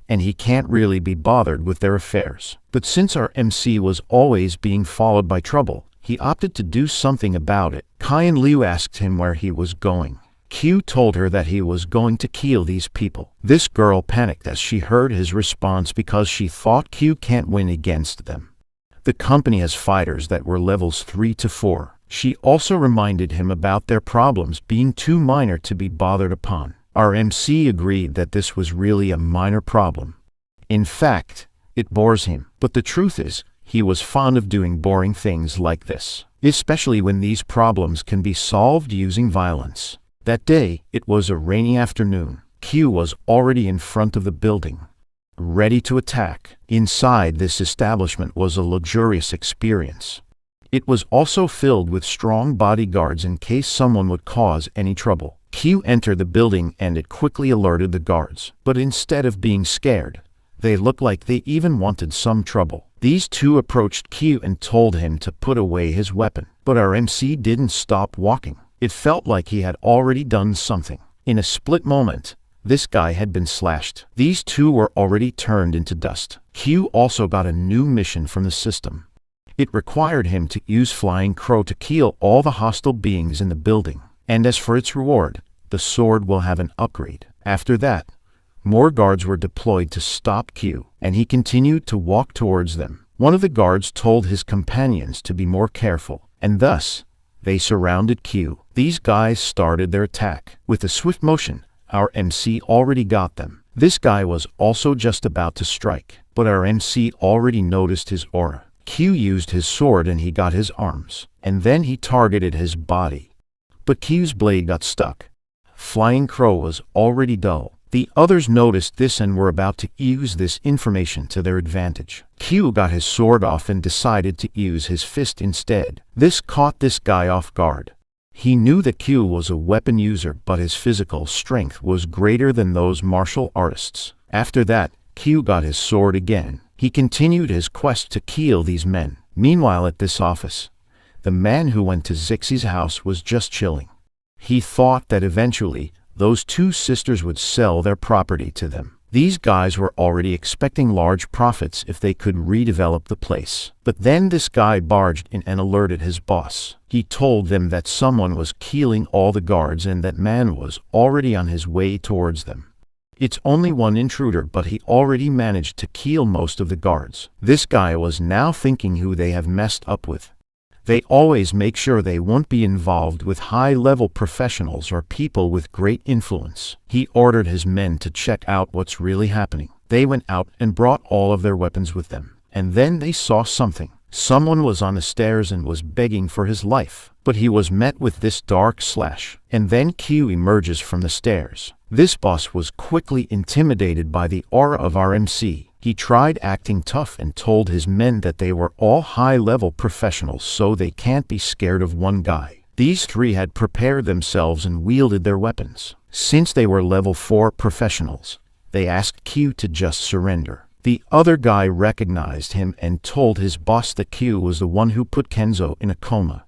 and he can't really be bothered with their affairs. But since our MC was always being followed by trouble, he opted to do something about it. Qian Lu asked him where he was going. Q told her that he was going to kill these people. This girl panicked as she heard his response because she thought Q can't win against them. The company has fighters that were levels 3 to 4. She also reminded him about their problems being too minor to be bothered upon. Our MC agreed that this was really a minor problem. In fact, it bores him. But the truth is, he was fond of doing boring things like this, especially when these problems can be solved using violence. That day, it was a rainy afternoon. Q was already in front of the building, ready to attack. Inside this establishment was a luxurious experience. It was also filled with strong bodyguards in case someone would cause any trouble. Q entered the building and it quickly alerted the guards. But instead of being scared, they looked like they even wanted some trouble. These two approached Q and told him to put away his weapon. But our MC didn't stop walking. It felt like he had already done something. In a split moment, this guy had been slashed. These two were already turned into dust. Q also got a new mission from the system. It required him to use Flying Crow to kill all the hostile beings in the building. And as for its reward, the sword will have an upgrade. After that, more guards were deployed to stop Q, and he continued to walk towards them. One of the guards told his companions to be more careful, and thus, they surrounded Q. These guys started their attack. With a swift motion, our MC already got them. This guy was also just about to strike, but our MC already noticed his aura. Q used his sword and he got his arms, and then he targeted his body. But Q's blade got stuck. Flying Crow was already dull. The others noticed this and were about to use this information to their advantage. Q got his sword off and decided to use his fist instead. This caught this guy off guard. He knew that Q was a weapon user, but his physical strength was greater than those martial artists. After that, Q got his sword again. He continued his quest to kill these men. Meanwhile, at this office, the man who went to Zixie's house was just chilling. He thought that eventually, those two sisters would sell their property to them. These guys were already expecting large profits if they could redevelop the place. But then this guy barged in and alerted his boss. He told them that someone was killing all the guards and that man was already on his way towards them. It's only one intruder, but he already managed to kill most of the guards. This guy was now thinking who they have messed up with. They always make sure they won't be involved with high-level professionals or people with great influence. He ordered his men to check out what's really happening. They went out and brought all of their weapons with them. And then they saw something. Someone was on the stairs and was begging for his life. But he was met with this dark slash. And then Q emerges from the stairs. This boss was quickly intimidated by the aura of our MC. He tried acting tough and told his men that they were all high-level professionals, so they can't be scared of one guy. These three had prepared themselves and wielded their weapons. Since they were level 4 professionals, they asked Q to just surrender. The other guy recognized him and told his boss that Q was the one who put Kenzo in a coma,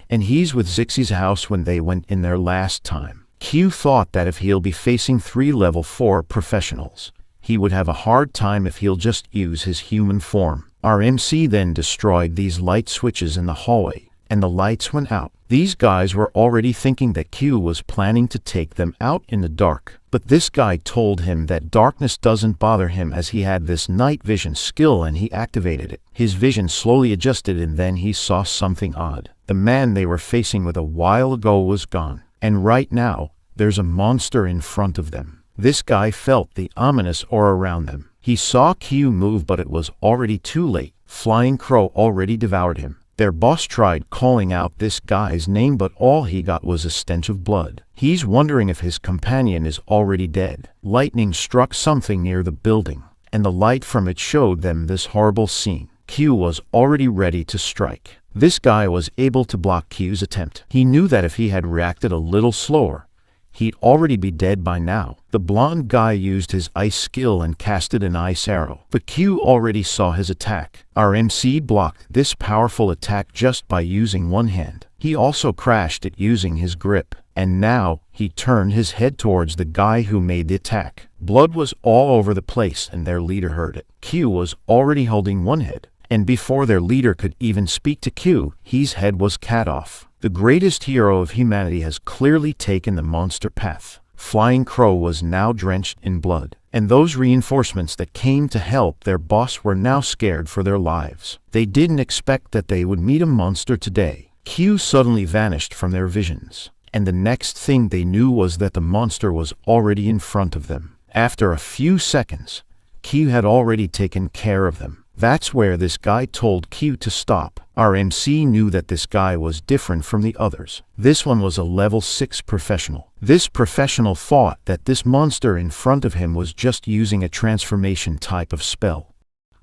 and he's with Zixie's house when they went in there last time. Q thought that if he'll be facing 3 level 4 professionals, he would have a hard time if he'll just use his human form. Our MC then destroyed these light switches in the hallway, and the lights went out. These guys were already thinking that Q was planning to take them out in the dark. But this guy told him that darkness doesn't bother him as he had this night vision skill and he activated it. His vision slowly adjusted and then he saw something odd. The man they were facing with a while ago was gone. And right now, there's a monster in front of them. This guy felt the ominous aura around them. He saw Q move, but it was already too late. Flying Crow already devoured him. Their boss tried calling out this guy's name, but all he got was a stench of blood. He's wondering if his companion is already dead. Lightning struck something near the building, and the light from it showed them this horrible scene. Q was already ready to strike. This guy was able to block Q's attempt. He knew that if he had reacted a little slower, he'd already be dead by now. The blonde guy used his ice skill and casted an ice arrow, but Q already saw his attack. Our MC blocked this powerful attack just by using one hand. He also crashed it using his grip, and now he turned his head towards the guy who made the attack. Blood was all over the place and their leader heard it. Q was already holding one head, and before their leader could even speak to Q, his head was cut off. The greatest hero of humanity has clearly taken the monster path. Flying Crow was now drenched in blood, and those reinforcements that came to help their boss were now scared for their lives. They didn't expect that they would meet a monster today. Q suddenly vanished from their visions, and the next thing they knew was that the monster was already in front of them. After a few seconds, Q had already taken care of them. That's where this guy told Q to stop. Our MC knew that this guy was different from the others. This one was a level 6 professional. This professional thought that this monster in front of him was just using a transformation type of spell,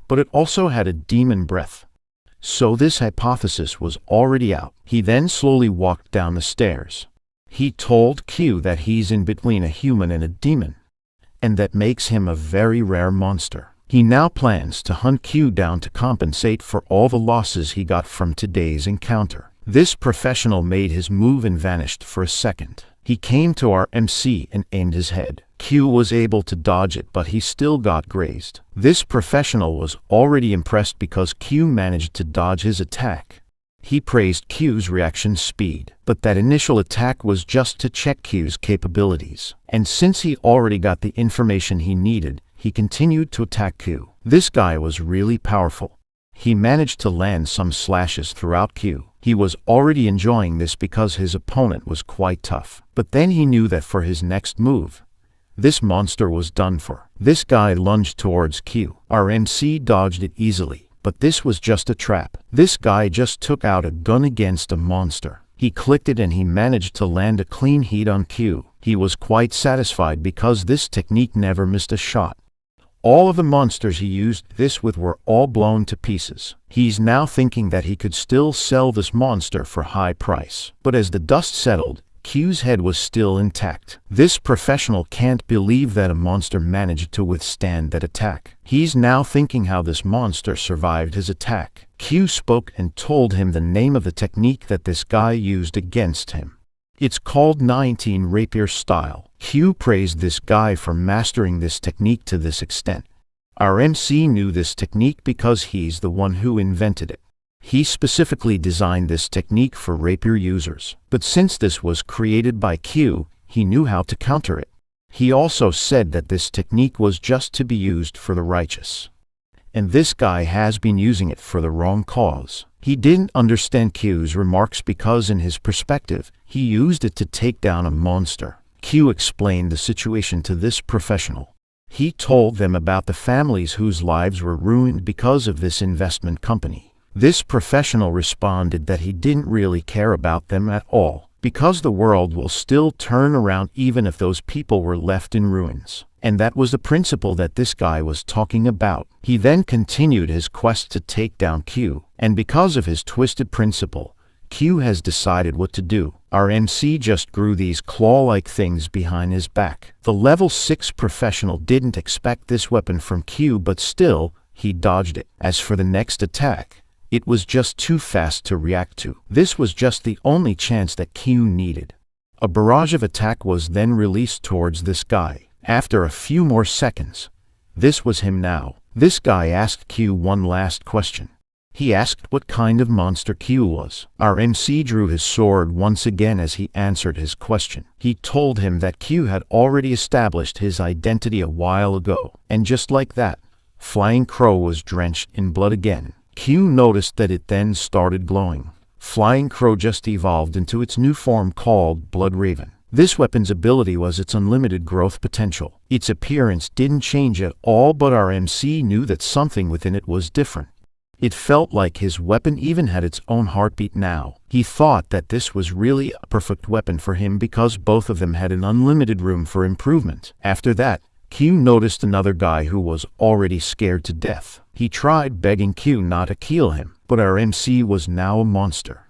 but it also had a demon breath. So this hypothesis was already out. He then slowly walked down the stairs. He told Q that he's in between a human and a demon, and that makes him a very rare monster. He now plans to hunt Q down to compensate for all the losses he got from today's encounter. This professional made his move and vanished for a second. He came to our MC and aimed his head. Q was able to dodge it, but he still got grazed. This professional was already impressed because Q managed to dodge his attack. He praised Q's reaction speed, but that initial attack was just to check Q's capabilities. And since he already got the information he needed, he continued to attack Q. This guy was really powerful. He managed to land some slashes throughout Q. He was already enjoying this because his opponent was quite tough. But then he knew that for his next move, this monster was done for. This guy lunged towards Q. Our MC dodged it easily, but this was just a trap. This guy just took out a gun against a monster. He clicked it and he managed to land a clean hit on Q. He was quite satisfied because this technique never missed a shot. All of the monsters he used this with were all blown to pieces. He's now thinking that he could still sell this monster for high price. But as the dust settled, Q's head was still intact. This professional can't believe that a monster managed to withstand that attack. He's now thinking how this monster survived his attack. Q spoke and told him the name of the technique that this guy used against him. It's called 19 Rapier Style. Q praised this guy for mastering this technique to this extent. Our MC knew this technique because he's the one who invented it. He specifically designed this technique for rapier users. But since this was created by Q, he knew how to counter it. He also said that this technique was just to be used for the righteous, and this guy has been using it for the wrong cause. He didn't understand Q's remarks because in his perspective, he used it to take down a monster. Q explained the situation to this professional. He told them about the families whose lives were ruined because of this investment company. This professional responded that he didn't really care about them at all, because the world will still turn around even if those people were left in ruins. And that was the principle that this guy was talking about. He then continued his quest to take down Q, and because of his twisted principle, Q has decided what to do. Our MC just grew these claw-like things behind his back. The level 6 professional didn't expect this weapon from Q, but still, he dodged it. As for the next attack, it was just too fast to react to. This was just the only chance that Q needed. A barrage of attack was then released towards this guy. After a few more seconds, this was him now. This guy asked Q one last question. He asked what kind of monster Q was. Our MC drew his sword once again as he answered his question. He told him that Q had already established his identity a while ago. And just like that, Flying Crow was drenched in blood again. Q noticed that it then started glowing. Flying Crow just evolved into its new form called Blood Raven. This weapon's ability was its unlimited growth potential. Its appearance didn't change at all, but our MC knew that something within it was different. It felt like his weapon even had its own heartbeat now. He thought that this was really a perfect weapon for him because both of them had an unlimited room for improvement. After that, Q noticed another guy who was already scared to death. He tried begging Q not to kill him, but our MC was now a monster.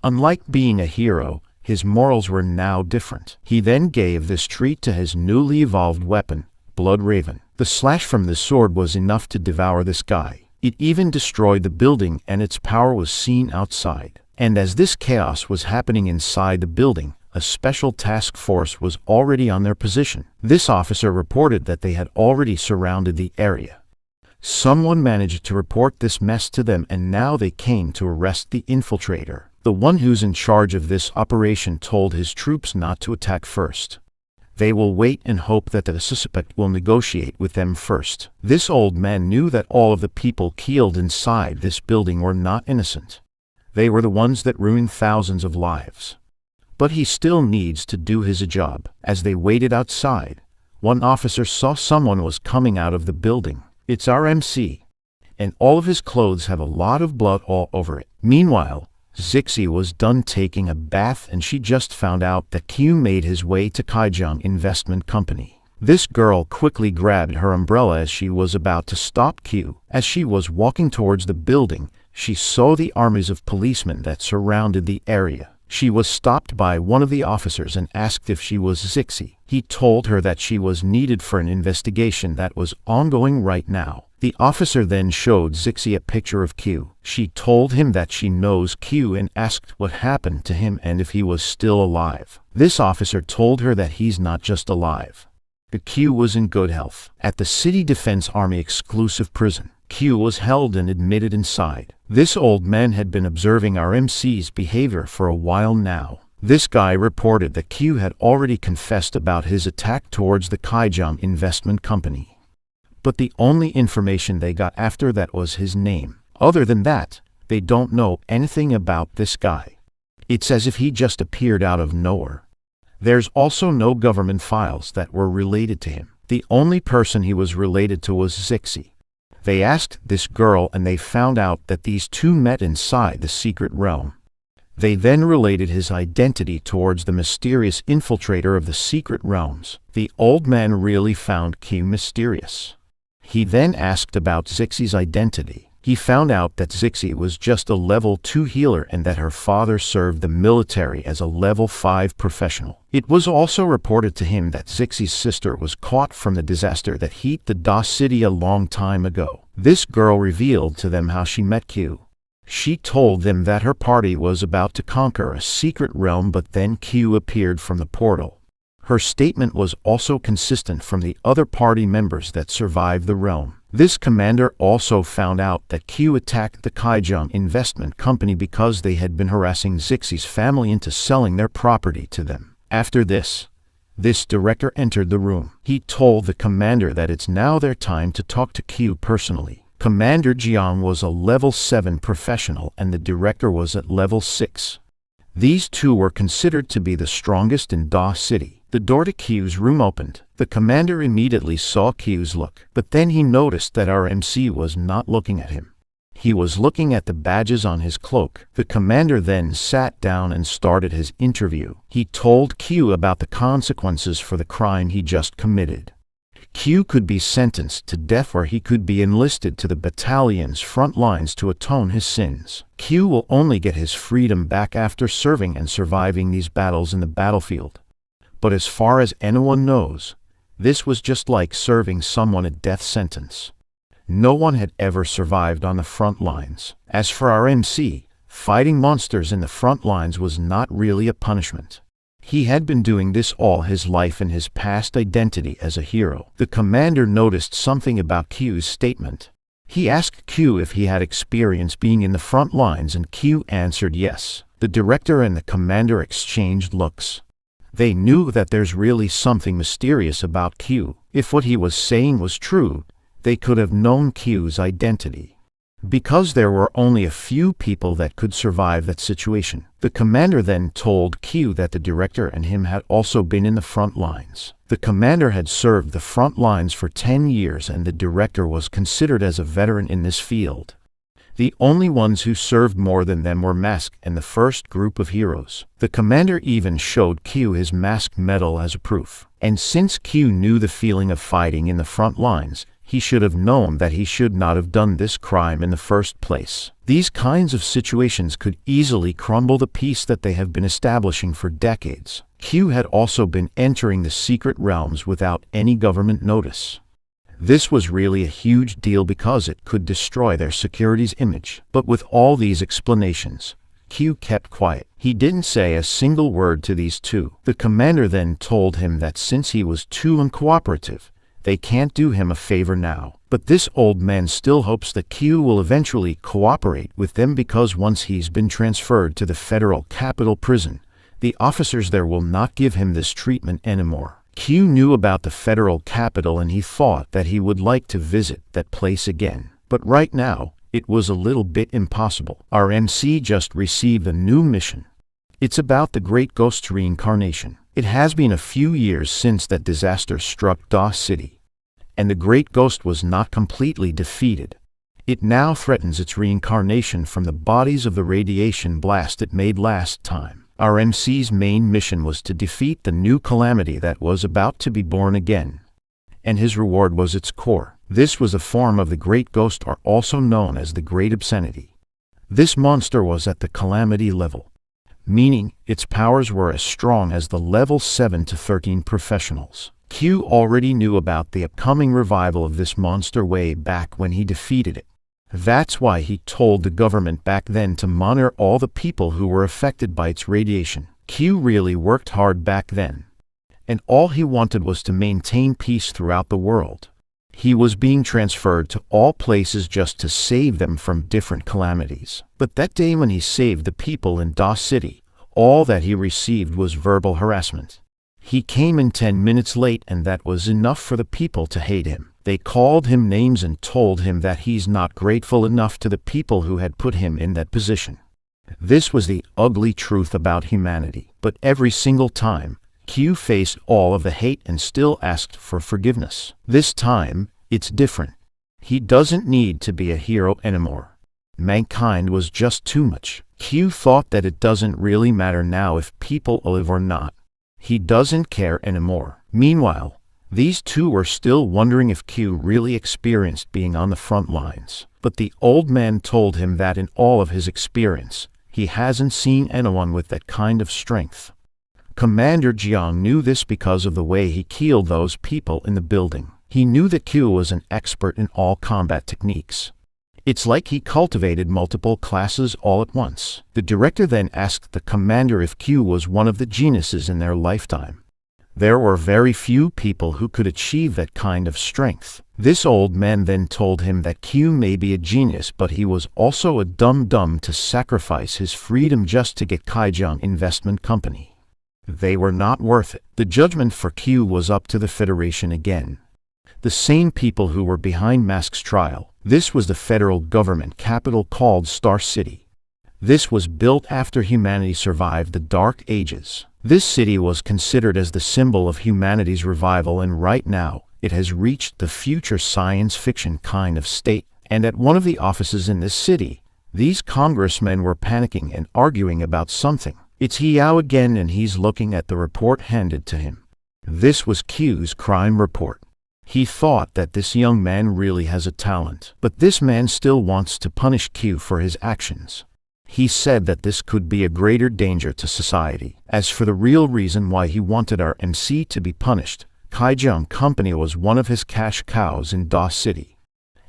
Unlike being a hero, His morals were now different. He then gave this treat to his newly evolved weapon, Blood Raven. The slash from the sword was enough to devour this guy. It even destroyed the building, and its power was seen outside. And as this chaos was happening inside the building, a special task force was already on their position. This officer reported that they had already surrounded the area. Someone managed to report this mess to them, and now they came to arrest the infiltrator. The one who's in charge of this operation told his troops not to attack first. They will wait and hope that the suspect will negotiate with them first. This old man knew that all of the people killed inside this building were not innocent. They were the ones that ruined thousands of lives. But he still needs to do his job. As they waited outside, one officer saw someone was coming out of the building. It's our MC, and all of his clothes have a lot of blood all over it. Meanwhile, Zixi was done taking a bath, and she just found out that Q made his way to Kaijang Investment Company. This girl quickly grabbed her umbrella as she was about to stop Q. As she was walking towards the building, she saw the armies of policemen that surrounded the area. She was stopped by one of the officers and asked if she was Zixi. He told her that she was needed for an investigation that was ongoing right now. The officer then showed Zixi a picture of Q. She told him that she knows Q and asked what happened to him and if he was still alive. This officer told her that he's not just alive. The Q was in good health. At the City Defense Army exclusive prison, Q was held and admitted inside. This old man had been observing our MC's behavior for a while now. This guy reported that Q had already confessed about his attack towards the Kaijang Investment Company. But the only information they got after that was his name. Other than that, they don't know anything about this guy. It's as if he just appeared out of nowhere. There's also no government files that were related to him. The only person he was related to was Zixi. They asked this girl, and they found out that these two met inside the secret realm. They then related his identity towards the mysterious infiltrator of the secret realms. The old man really found Q mysterious. He then asked about Zixi's identity. He found out that Zixi was just a level 2 healer and that her father served the military as a level 5 professional. It was also reported to him that Zixi's sister was caught from the disaster that hit the Da City a long time ago. This girl revealed to them how she met Q. She told them that her party was about to conquer a secret realm, but then Q appeared from the portal. Her statement was also consistent from the other party members that survived the realm. This commander also found out that Q attacked the Kaijang Investment Company because they had been harassing Zixi's family into selling their property to them. After this director entered the room. He told the commander that it's now their time to talk to Q personally. Commander Jiang was a level 7 professional and the director was at level 6. These two were considered to be the strongest in Da City. The door to Q's room opened. The commander immediately saw Q's look, but then he noticed that our MC was not looking at him. He was looking at the badges on his cloak. The commander then sat down and started his interview. He told Q about the consequences for the crime he just committed. Q could be sentenced to death or he could be enlisted to the battalion's front lines to atone his sins. Q will only get his freedom back after serving and surviving these battles in the battlefield. But as far as anyone knows, this was just like serving someone a death sentence. No one had ever survived on the front lines. As for our MC, fighting monsters in the front lines was not really a punishment. He had been doing this all his life in his past identity as a hero. The commander noticed something about Q's statement. He asked Q if he had experience being in the front lines, and Q answered yes. The director and the commander exchanged looks. They knew that there's really something mysterious about Q. If what he was saying was true, they could have known Q's identity. Because there were only a few people that could survive that situation. The commander then told Q that the director and him had also been in the front lines. The commander had served the front lines for 10 years and the director was considered as a veteran in this field. The only ones who served more than them were Mask and the first group of heroes. The commander even showed Q his Mask medal as a proof. And since Q knew the feeling of fighting in the front lines, He should have known that he should not have done this crime in the first place. These kinds of situations could easily crumble the peace that they have been establishing for decades. Q had also been entering the secret realms without any government notice. This was really a huge deal because it could destroy their security's image. But with all these explanations, Q kept quiet. He didn't say a single word to these two. The commander then told him that since he was too uncooperative, they can't do him a favor now. But this old man still hopes that Q will eventually cooperate with them because once he's been transferred to the federal capital prison, the officers there will not give him this treatment anymore. Q knew about the federal capital and he thought that he would like to visit that place again. But right now, it was a little bit impossible. Our MC just received a new mission. It's about the Great Ghost's reincarnation. It has been a few years since that disaster struck Dawes City, and the Great Ghost was not completely defeated. It now threatens its reincarnation from the bodies of the radiation blast it made last time. Our MC's main mission was to defeat the new calamity that was about to be born again, and his reward was its core. This was a form of the Great Ghost, or also known as the Great Obscenity. This monster was at the calamity level, meaning its powers were as strong as the level 7 to 13 professionals. Q already knew about the upcoming revival of this monster way back when he defeated it. That's why he told the government back then to monitor all the people who were affected by its radiation. Q really worked hard back then, and all he wanted was to maintain peace throughout the world. He was being transferred to all places just to save them from different calamities. But that day when he saved the people in Dawes City, all that he received was verbal harassment. He came in 10 minutes late, and that was enough for the people to hate him. They called him names and told him that he's not grateful enough to the people who had put him in that position. This was the ugly truth about humanity. But every single time, Q faced all of the hate and still asked for forgiveness. This time, it's different. He doesn't need to be a hero anymore. Mankind was just too much. Q thought that it doesn't really matter now if people live or not. He doesn't care anymore. Meanwhile, these two were still wondering if Q really experienced being on the front lines. But the old man told him that in all of his experience, he hasn't seen anyone with that kind of strength. Commander Jiang knew this because of the way he killed those people in the building. He knew that Q was an expert in all combat techniques. It's like he cultivated multiple classes all at once. The director then asked the commander if Q was one of the geniuses in their lifetime. There were very few people who could achieve that kind of strength. This old man then told him that Q may be a genius, but he was also a dumb to sacrifice his freedom just to get Kaijiang Investment Company. They were not worth it. The judgment for Q was up to the Federation again. The same people who were behind Mask's trial. This was the federal government capital called Star City. This was built after humanity survived the Dark Ages. This city was considered as the symbol of humanity's revival, and right now, it has reached the future science fiction kind of state. And at one of the offices in this city, these congressmen were panicking and arguing about something. It's Yao again, and he's looking at the report handed to him. This was Q's crime report. He thought that this young man really has a talent, but this man still wants to punish Q for his actions. He said that this could be a greater danger to society. As for the real reason why he wanted our MC to be punished, Kaijiang Company was one of his cash cows in Dawes City,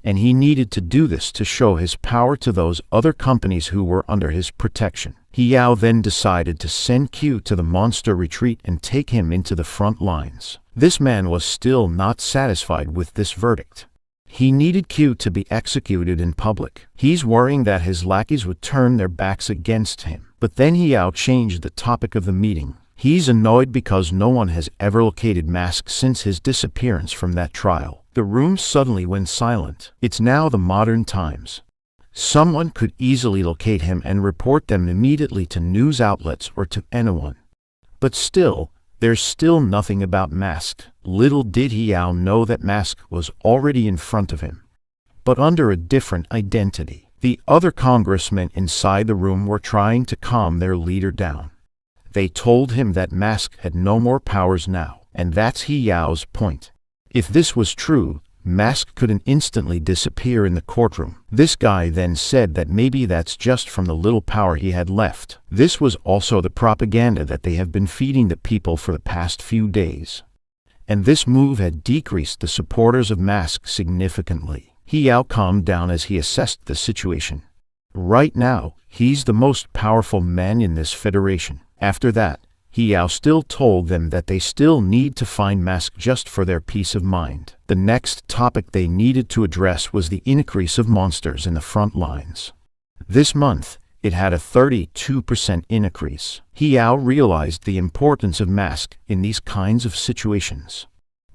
and he needed to do this to show his power to those other companies who were under his protection. Yao then decided to send Q to the monster retreat and take him into the front lines. This man was still not satisfied with this verdict. He needed Q to be executed in public. He's worrying that his lackeys would turn their backs against him. But then Yao changed the topic of the meeting. He's annoyed because no one has ever located Mask since his disappearance from that trial. The room suddenly went silent. It's now the modern times. Someone could easily locate him and report them immediately to news outlets or to anyone. But still, there's still nothing about Mask. Little did Yao know that Mask was already in front of him, but under a different identity. The other congressmen inside the room were trying to calm their leader down. They told him that Mask had no more powers now, and that's Yao's point. If this was true, Mask couldn't instantly disappear in the courtroom. This guy then said that maybe that's just from the little power he had left. This was also the propaganda that they have been feeding the people for the past few days. And this move had decreased the supporters of Mask significantly. Hiao calmed down as he assessed the situation. Right now, he's the most powerful man in this federation. After that, Hiao still told them that they still need to find Mask just for their peace of mind. The next topic they needed to address was the increase of monsters in the front lines. This month, it had a 32% increase. Hiao realized the importance of Mask in these kinds of situations.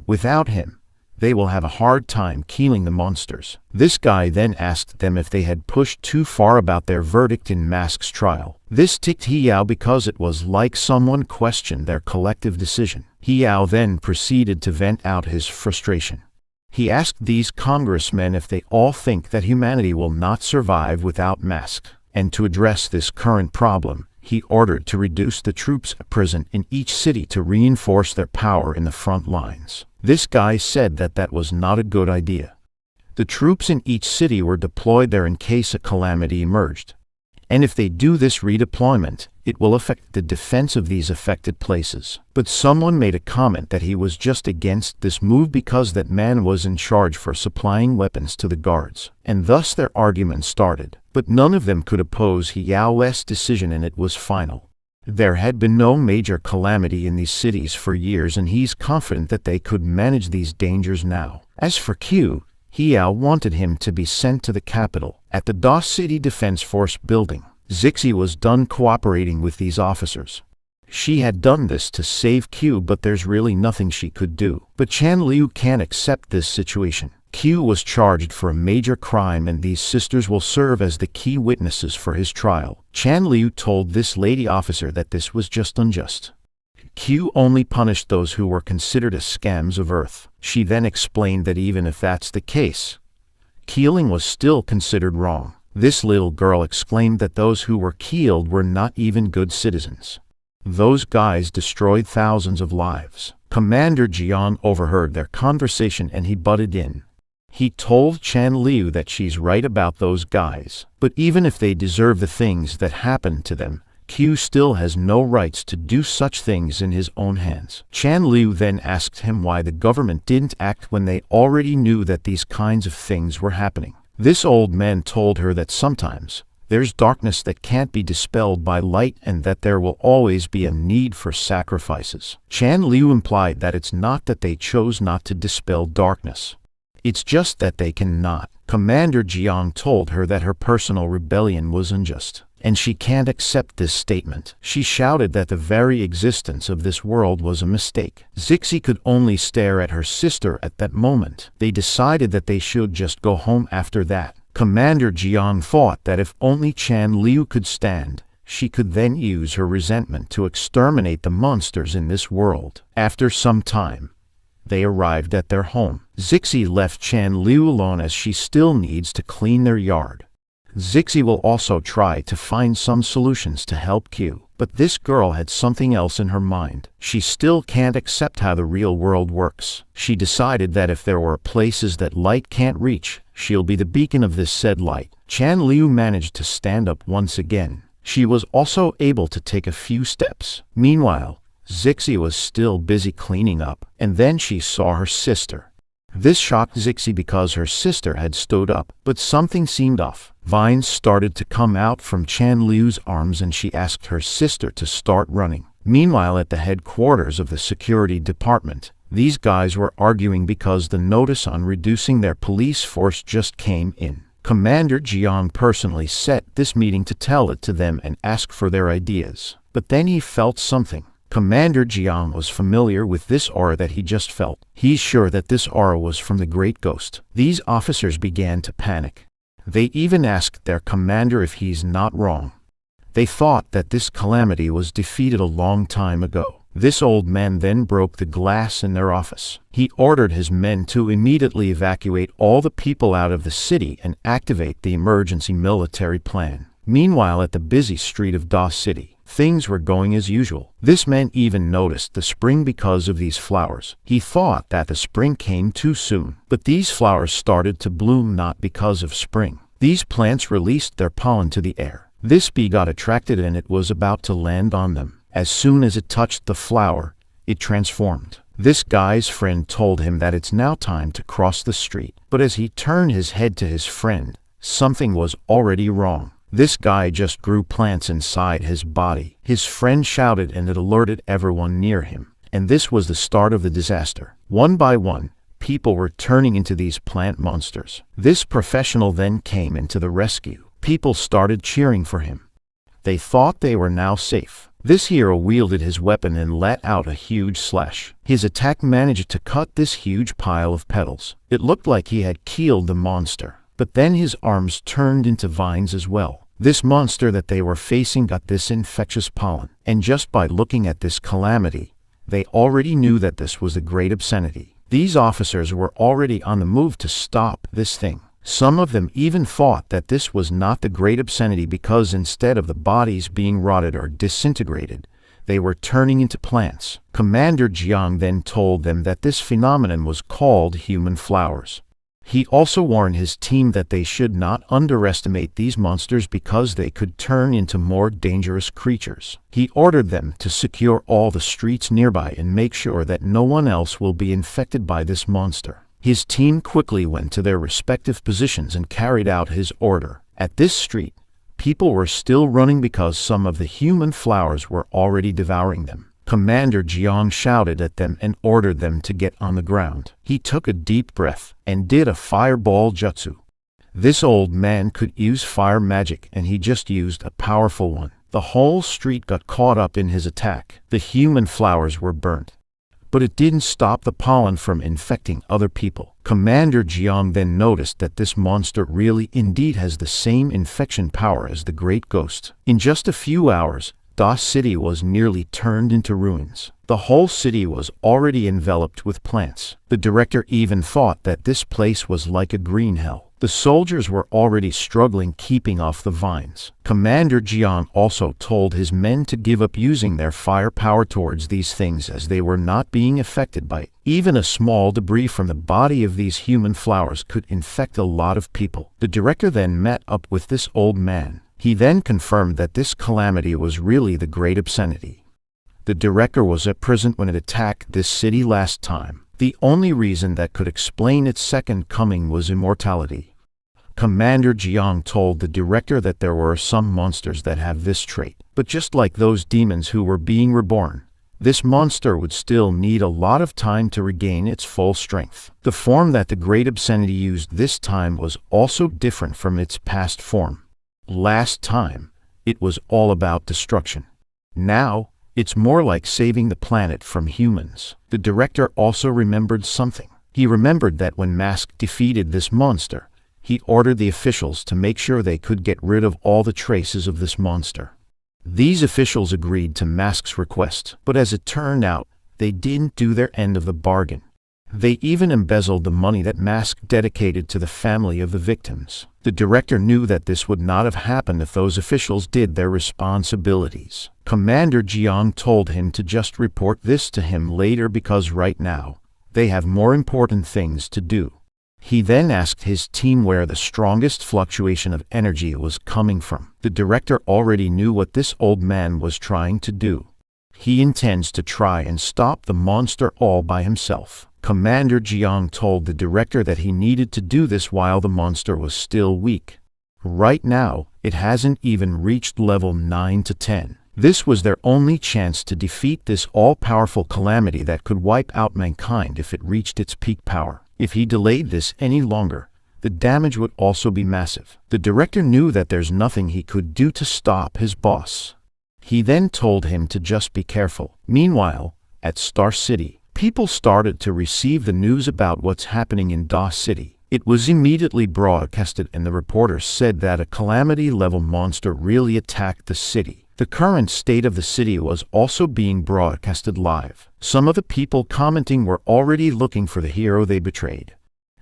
Without him, they will have a hard time killing the monsters. This guy then asked them if they had pushed too far about their verdict in Mask's trial. This ticked Hiao because it was like someone questioned their collective decision. Hiao then proceeded to vent out his frustration. He asked these congressmen if they all think that humanity will not survive without Mask. And to address this current problem, he ordered to reduce the troops present in each city to reinforce their power in the front lines. This guy said that that was not a good idea. The troops in each city were deployed there in case a calamity emerged. And if they do this redeployment, it will affect the defense of these affected places. But someone made a comment that he was just against this move because that man was in charge for supplying weapons to the guards. And thus their argument started. But none of them could oppose Hiao's decision, and it was final. There had been no major calamity in these cities for years, and he's confident that they could manage these dangers now. As for Q, Hiao wanted him to be sent to the capital. At the DOS City Defense Force building, Zixi was done cooperating with these officers. She had done this to save Q, but there's really nothing she could do. But Chan Liu can't accept this situation. Q was charged for a major crime, and these sisters will serve as the key witnesses for his trial. Chan Liu told this lady officer that this was just unjust. Q only punished those who were considered as scams of Earth. She then explained that even if that's the case, killing was still considered wrong. This little girl exclaimed that those who were killed were not even good citizens. Those guys destroyed thousands of lives. Commander Jiang overheard their conversation and he butted in. He told Chan Liu that she's right about those guys, but even if they deserve the things that happened to them, Q still has no rights to do such things in his own hands. Chan Liu then asked him why the government didn't act when they already knew that these kinds of things were happening. This old man told her that sometimes there's darkness that can't be dispelled by light, and that there will always be a need for sacrifices. Chan Liu implied that it's not that they chose not to dispel darkness. It's just that they cannot. Commander Jiang told her that her personal rebellion was unjust, and she can't accept this statement. She shouted that the very existence of this world was a mistake. Zixi could only stare at her sister at that moment. They decided that they should just go home after that. Commander Jiang thought that if only Chan Liu could stand, she could then use her resentment to exterminate the monsters in this world. After some time, they arrived at their home. Zixi left Chan Liu alone as she still needs to clean their yard. Zixi will also try to find some solutions to help Q, but this girl had something else in her mind. She still can't accept how the real world works. She decided that if there were places that light can't reach, she'll be the beacon of this said light. Chan Liu managed to stand up once again. She was also able to take a few steps. Meanwhile, Zixi was still busy cleaning up, and then she saw her sister. This shocked Zixi because her sister had stood up, but something seemed off. Vines started to come out from Chan Liu's arms, and she asked her sister to start running. Meanwhile, at the headquarters of the security department, these guys were arguing because the notice on reducing their police force just came in. Commander Jiang personally set this meeting to tell it to them and ask for their ideas. But then he felt something. Commander Jiang was familiar with this aura that he just felt. He's sure that this aura was from the Great Ghost. These officers began to panic. They even asked their commander if he's not wrong. They thought that this calamity was defeated a long time ago. This old man then broke the glass in their office. He ordered his men to immediately evacuate all the people out of the city and activate the emergency military plan. Meanwhile, at the busy street of DOS City, Things were going as usual. This man even noticed the spring because of these flowers. He thought that the spring came too soon, but these flowers started to bloom not because of spring. These plants released their pollen to the air. This bee got attracted and it was about to land on them. As soon as it touched the flower, it transformed. This guy's friend told him that it's now time to cross the street. But as he turned his head to his friend, something was already wrong. This guy just grew plants inside his body. His friend shouted and it alerted everyone near him. And this was the start of the disaster. One by one, people were turning into these plant monsters. This professional then came into the rescue. People started cheering for him. They thought they were now safe. This hero wielded his weapon and let out a huge slash. His attack managed to cut this huge pile of petals. It looked like he had killed the monster. But then his arms turned into vines as well. This monster that they were facing got this infectious pollen. And just by looking at this calamity, they already knew that this was a great obscenity. These officers were already on the move to stop this thing. Some of them even thought that this was not the great obscenity because instead of the bodies being rotted or disintegrated, they were turning into plants. Commander Jiang then told them that this phenomenon was called human flowers. He also warned his team that they should not underestimate these monsters because they could turn into more dangerous creatures. He ordered them to secure all the streets nearby and make sure that no one else will be infected by this monster. His team quickly went to their respective positions and carried out his order. At this street, people were still running because some of the human flowers were already devouring them. Commander Jiang shouted at them and ordered them to get on the ground. He took a deep breath and did a fireball jutsu. This old man could use fire magic and he just used a powerful one. The whole street got caught up in his attack. The human flowers were burnt. But it didn't stop the pollen from infecting other people. Commander Jiang then noticed that this monster really indeed has the same infection power as the Great Ghost. In just a few hours, Da City was nearly turned into ruins. The whole city was already enveloped with plants. The director even thought that this place was like a green hell. The soldiers were already struggling keeping off the vines. Commander Jiang also told his men to give up using their firepower towards these things as they were not being affected by it. Even a small debris from the body of these human flowers could infect a lot of people. The director then met up with this old man. He then confirmed that this calamity was really the great obscenity. The director was present when it attacked this city last time. The only reason that could explain its second coming was immortality. Commander Jiang told the director that there were some monsters that have this trait. But just like those demons who were being reborn, this monster would still need a lot of time to regain its full strength. The form that the great obscenity used this time was also different from its past form. Last time, it was all about destruction. Now, it's more like saving the planet from humans. The director also remembered something. He remembered that when Mask defeated this monster, he ordered the officials to make sure they could get rid of all the traces of this monster. These officials agreed to Mask's request, but as it turned out, they didn't do their end of the bargain. They even embezzled the money that Mask dedicated to the family of the victims. The director knew that this would not have happened if those officials did their responsibilities. Commander Jiang told him to just report this to him later because right now, they have more important things to do. He then asked his team where the strongest fluctuation of energy was coming from. The director already knew what this old man was trying to do. He intends to try and stop the monster all by himself. Commander Jiang told the director that he needed to do this while the monster was still weak. Right now, it hasn't even reached level 9 to 10. This was their only chance to defeat this all-powerful calamity that could wipe out mankind if it reached its peak power. If he delayed this any longer, the damage would also be massive. The director knew that there's nothing he could do to stop his boss. He then told him to just be careful. Meanwhile, at Star City, people started to receive the news about what's happening in Da City. It was immediately broadcasted and the reporter said that a calamity-level monster really attacked the city. The current state of the city was also being broadcasted live. Some of the people commenting were already looking for the hero they betrayed.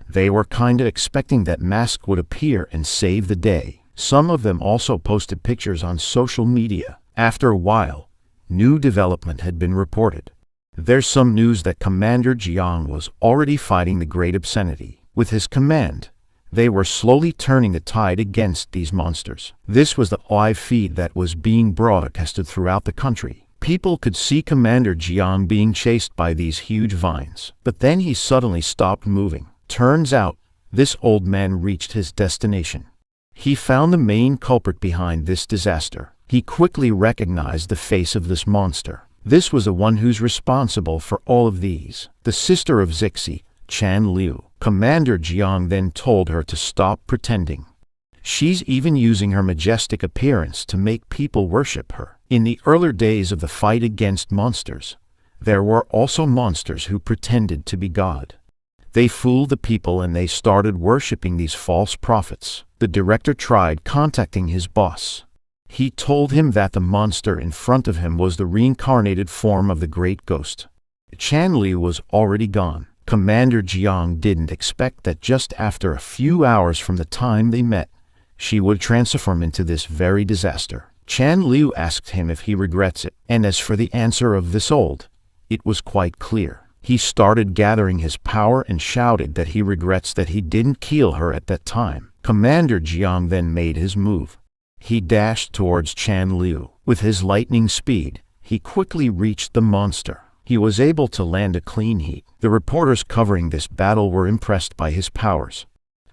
They were kinda expecting that Mask would appear and save the day. Some of them also posted pictures on social media, After a while, new development had been reported. There's some news that Commander Jiang was already fighting the great obscenity. With his command, they were slowly turning the tide against these monsters. This was the live feed that was being broadcasted throughout the country. People could see Commander Jiang being chased by these huge vines. But then he suddenly stopped moving. Turns out, this old man reached his destination. He found the main culprit behind this disaster. He quickly recognized the face of this monster. This was the one who's responsible for all of these. The sister of Zixi, Chan Liu. Commander Jiang then told her to stop pretending. She's even using her majestic appearance to make people worship her. In the earlier days of the fight against monsters, there were also monsters who pretended to be God. They fooled the people and they started worshipping these false prophets. The director tried contacting his boss. He told him that the monster in front of him was the reincarnated form of the great ghost. Chan Liu was already gone. Commander Jiang didn't expect that just after a few hours from the time they met, she would transform into this very disaster. Chan Liu asked him if he regrets it, and as for the answer of this old, it was quite clear. He started gathering his power and shouted that he regrets that he didn't kill her at that time. Commander Jiang then made his move. He dashed towards Chan Liu. With his lightning speed, he quickly reached the monster. He was able to land a clean hit. The reporters covering this battle were impressed by his powers.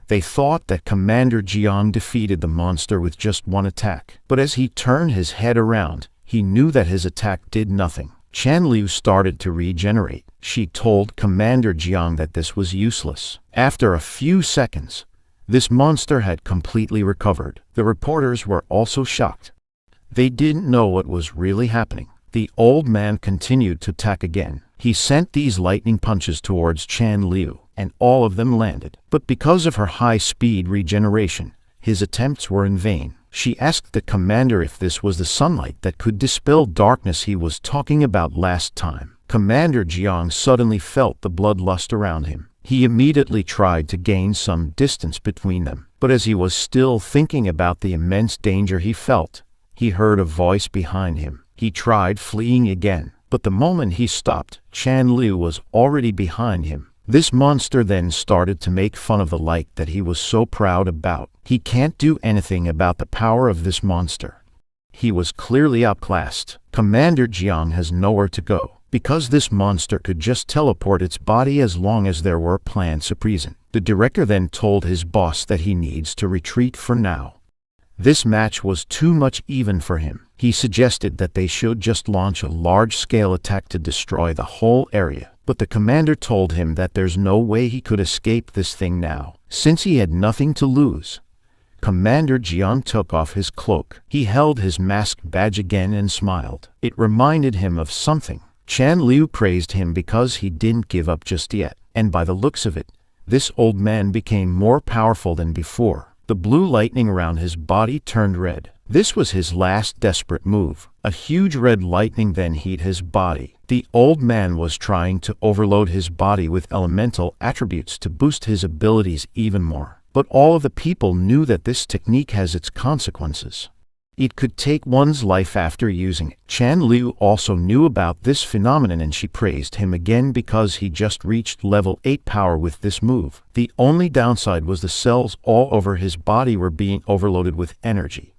They thought that Commander Jiang defeated the monster with just one attack. But as he turned his head around, he knew that his attack did nothing. Chan Liu started to regenerate. She told Commander Jiang that this was useless. After a few seconds, this monster had completely recovered. The reporters were also shocked. They didn't know what was really happening. The old man continued to attack again. He sent these lightning punches towards Chan Liu, and all of them landed. But because of her high-speed regeneration, his attempts were in vain. She asked the commander if this was the sunlight that could dispel darkness he was talking about last time. Commander Jiang suddenly felt the bloodlust around him. He immediately tried to gain some distance between them. But as he was still thinking about the immense danger he felt, he heard a voice behind him. He tried fleeing again, but the moment he stopped, Chan Liu was already behind him. This monster then started to make fun of the light that he was so proud about. He can't do anything about the power of this monster. He was clearly outclassed. Commander Jiang has nowhere to go, because this monster could just teleport its body as long as there were plants present. The director then told his boss that he needs to retreat for now. This match was too much even for him. He suggested that they should just launch a large-scale attack to destroy the whole area. But the commander told him that there's no way he could escape this thing now. Since he had nothing to lose, Commander Jiang took off his cloak. He held his mask badge again and smiled. It reminded him of something. Chan Liu praised him because he didn't give up just yet. And by the looks of it, this old man became more powerful than before. The blue lightning around his body turned red. This was his last desperate move. A huge red lightning then hit his body. The old man was trying to overload his body with elemental attributes to boost his abilities even more. But all of the people knew that this technique has its consequences. It could take one's life after using it. Chan Liu also knew about this phenomenon and she praised him again because he just reached level 8 power with this move. The only downside was the cells all over his body were being overloaded with energy.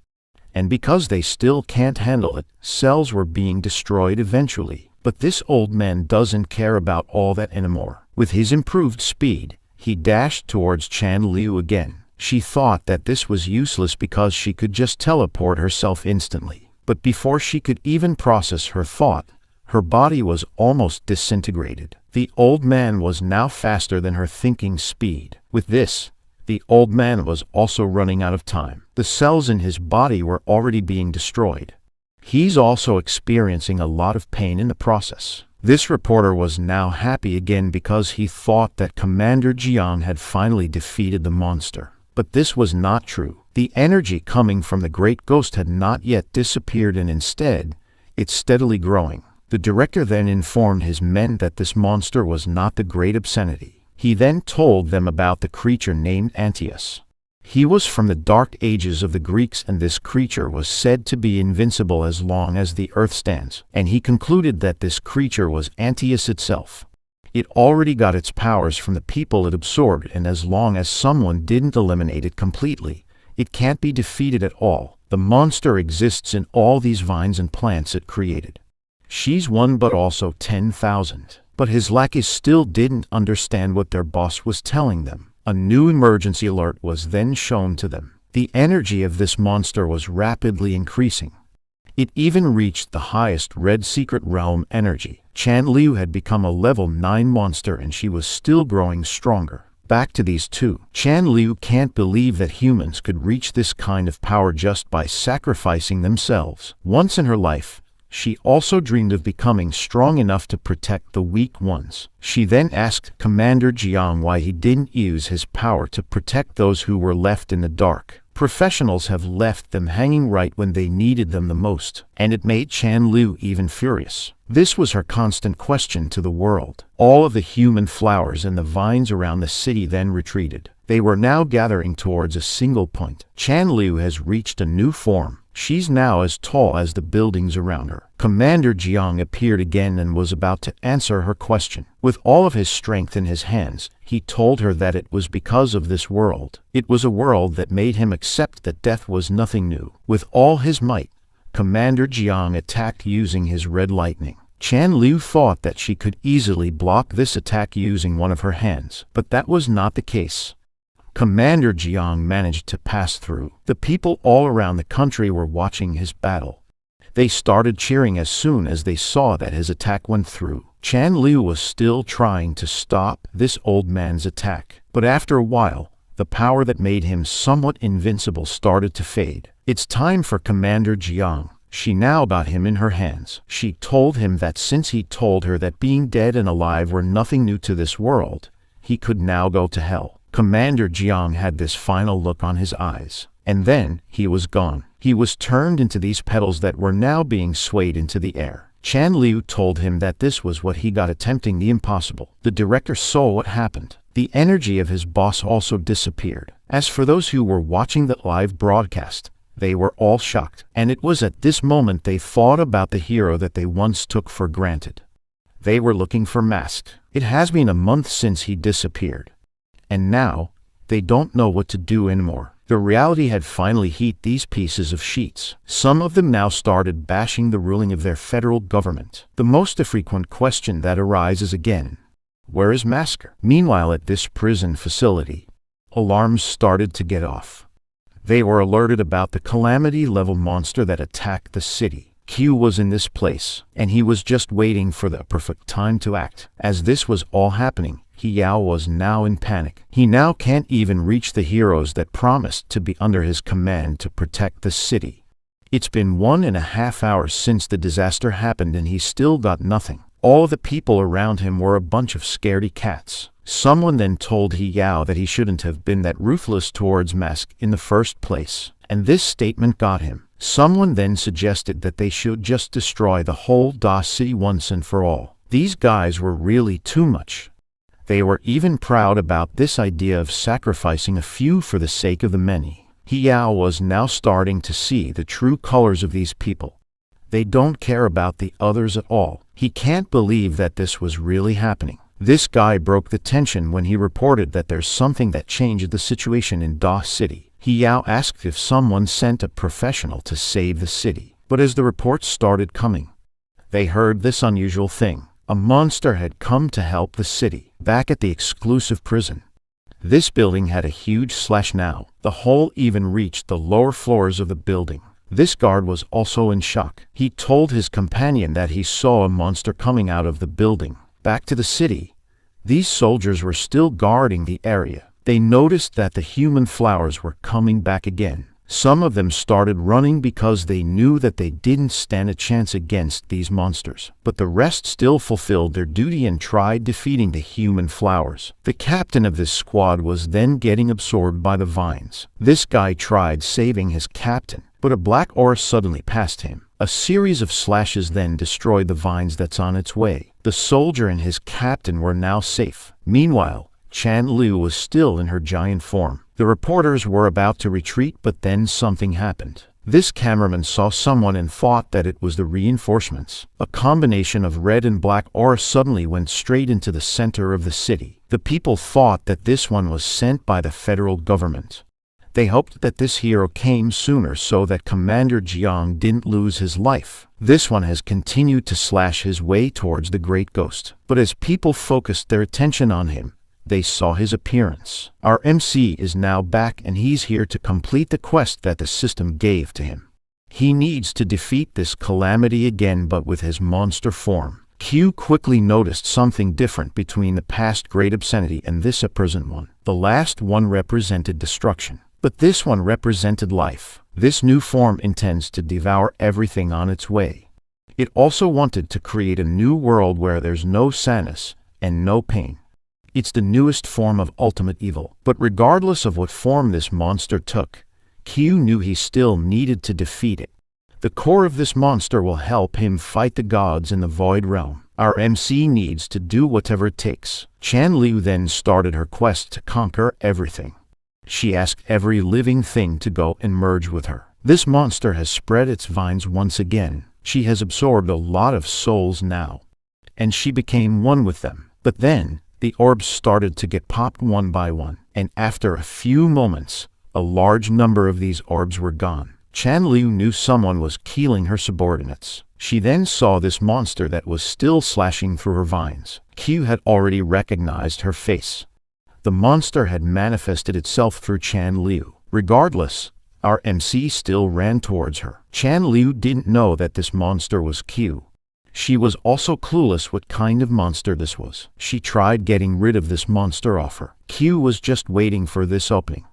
And because they still can't handle it, cells were being destroyed eventually. But this old man doesn't care about all that anymore. With his improved speed, he dashed towards Chan Liu again. She thought that this was useless because she could just teleport herself instantly. But before she could even process her thought, her body was almost disintegrated. The old man was now faster than her thinking speed. With this, the old man was also running out of time. The cells in his body were already being destroyed. He's also experiencing a lot of pain in the process. This reporter was now happy again because he thought that Commander Jiang had finally defeated the monster. But this was not true. The energy coming from the great ghost had not yet disappeared and instead, it's steadily growing. The director then informed his men that this monster was not the great obscenity. He then told them about the creature named Antius. He was from the dark ages of the Greeks, and this creature was said to be invincible as long as the earth stands, and he concluded that this creature was Antaeus itself. It already got its powers from the people it absorbed, and as long as someone didn't eliminate it completely, it can't be defeated at all. The monster exists in all these vines and plants it created. She's one but also 10,000. But his lackeys still didn't understand what their boss was telling them. A new emergency alert was then shown to them. The energy of this monster was rapidly increasing. It even reached the highest red secret realm energy. Chan Liu had become a level 9 monster, and she was still growing stronger. Back to these two. Chan Liu can't believe that humans could reach this kind of power just by sacrificing themselves. Once in her life, she also dreamed of becoming strong enough to protect the weak ones. She then asked Commander Jiang why he didn't use his power to protect those who were left in the dark. Professionals have left them hanging right when they needed them the most, and it made Chan Liu even furious. This was her constant question to the world. All of the human flowers and the vines around the city then retreated. They were now gathering towards a single point. Chan Liu has reached a new form. She's now as tall as the buildings around her. Commander Jiang appeared again and was about to answer her question. With all of his strength in his hands, he told her that it was because of this world. It was a world that made him accept that death was nothing new. With all his might, Commander Jiang attacked using his red lightning. Chan Liu thought that she could easily block this attack using one of her hands, but that was not the case. Commander Jiang managed to pass through. The people all around the country were watching his battle. They started cheering as soon as they saw that his attack went through. Chan Liu was still trying to stop this old man's attack, but after a while, the power that made him somewhat invincible started to fade. It's time for Commander Jiang. She now got him in her hands. She told him that since he told her that being dead and alive were nothing new to this world, he could now go to hell. Commander Jiang had this final look on his eyes, and then he was gone. He was turned into these petals that were now being swayed into the air. Chan Liu told him that this was what he got attempting the impossible. The director saw what happened. The energy of his boss also disappeared. As for those who were watching the live broadcast, they were all shocked, and it was at this moment they thought about the hero that they once took for granted. They were looking for Mask. It has been a month since he disappeared, and now they don't know what to do anymore. The reality had finally hit these pieces of sheets. Some of them now started bashing the ruling of their federal government. The most frequent question that arises again: where is Masker? Meanwhile, at this prison facility, alarms started to get off. They were alerted about the calamity-level monster that attacked the city. Q was in this place, and he was just waiting for the perfect time to act. As this was all happening, Yao was now in panic. He now can't even reach the heroes that promised to be under his command to protect the city. It's been 1.5 hours since the disaster happened, and he still got nothing. All the people around him were a bunch of scaredy cats. Someone then told Yao that he shouldn't have been that ruthless towards Mask in the first place, and this statement got him. Someone then suggested that they should just destroy the whole Da city once and for all. These guys were really too much. They were even proud about this idea of sacrificing a few for the sake of the many. Yao was now starting to see the true colors of these people. They don't care about the others at all. He can't believe that this was really happening. This guy broke the tension when he reported that there's something that changed the situation in Da City. Yao asked if someone sent a professional to save the city. But as the reports started coming, they heard this unusual thing. A monster had come to help the city. Back at the exclusive prison, this building had a huge slash now. The hole even reached the lower floors of the building. This guard was also in shock. He told his companion that he saw a monster coming out of the building. Back to the city, these soldiers were still guarding the area. They noticed that the human flowers were coming back again. Some of them started running because they knew that they didn't stand a chance against these monsters. But the rest still fulfilled their duty and tried defeating the human flowers. The captain of this squad was then getting absorbed by the vines. This guy tried saving his captain, but a black aura suddenly passed him. A series of slashes then destroyed the vines that's on its way. The soldier and his captain were now safe. Meanwhile, Chan Liu was still in her giant form. The reporters were about to retreat, but then something happened. This cameraman saw someone and thought that it was the reinforcements. A combination of red and black aura suddenly went straight into the center of the city. The people thought that this one was sent by the federal government. They hoped that this hero came sooner so that Commander Jiang didn't lose his life. This one has continued to slash his way towards the Great Ghost. But as people focused their attention on him, they saw his appearance. Our MC is now back and he's here to complete the quest that the system gave to him. He needs to defeat this calamity again, but with his monster form. Q quickly noticed something different between the past great obscenity and this present one. The last one represented destruction, but this one represented life. This new form intends to devour everything on its way. It also wanted to create a new world where there's no sadness and no pain. It's the newest form of ultimate evil. But regardless of what form this monster took, Q knew he still needed to defeat it. The core of this monster will help him fight the gods in the Void Realm. Our MC needs to do whatever it takes. Chan Liu then started her quest to conquer everything. She asked every living thing to go and merge with her. This monster has spread its vines once again. She has absorbed a lot of souls now, and she became one with them. But then, the orbs started to get popped one by one, and after a few moments, a large number of these orbs were gone. Chan Liu knew someone was killing her subordinates. She then saw this monster that was still slashing through her vines. Q had already recognized her face. The monster had manifested itself through Chan Liu. Regardless, our MC still ran towards her. Chan Liu didn't know that this monster was Q. She was also clueless what kind of monster this was. She tried getting rid of this monster off her. Q was just waiting for this opening.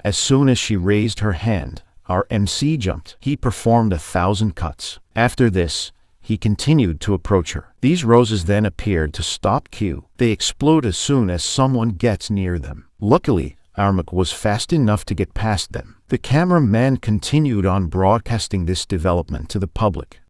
As soon as she raised her hand, our MC jumped. He performed 1,000 cuts. After this, he continued to approach her. These roses then appeared to stop Q. They explode as soon as someone gets near them. Luckily, Armak was fast enough to get past them. The cameraman continued on broadcasting this development to the public.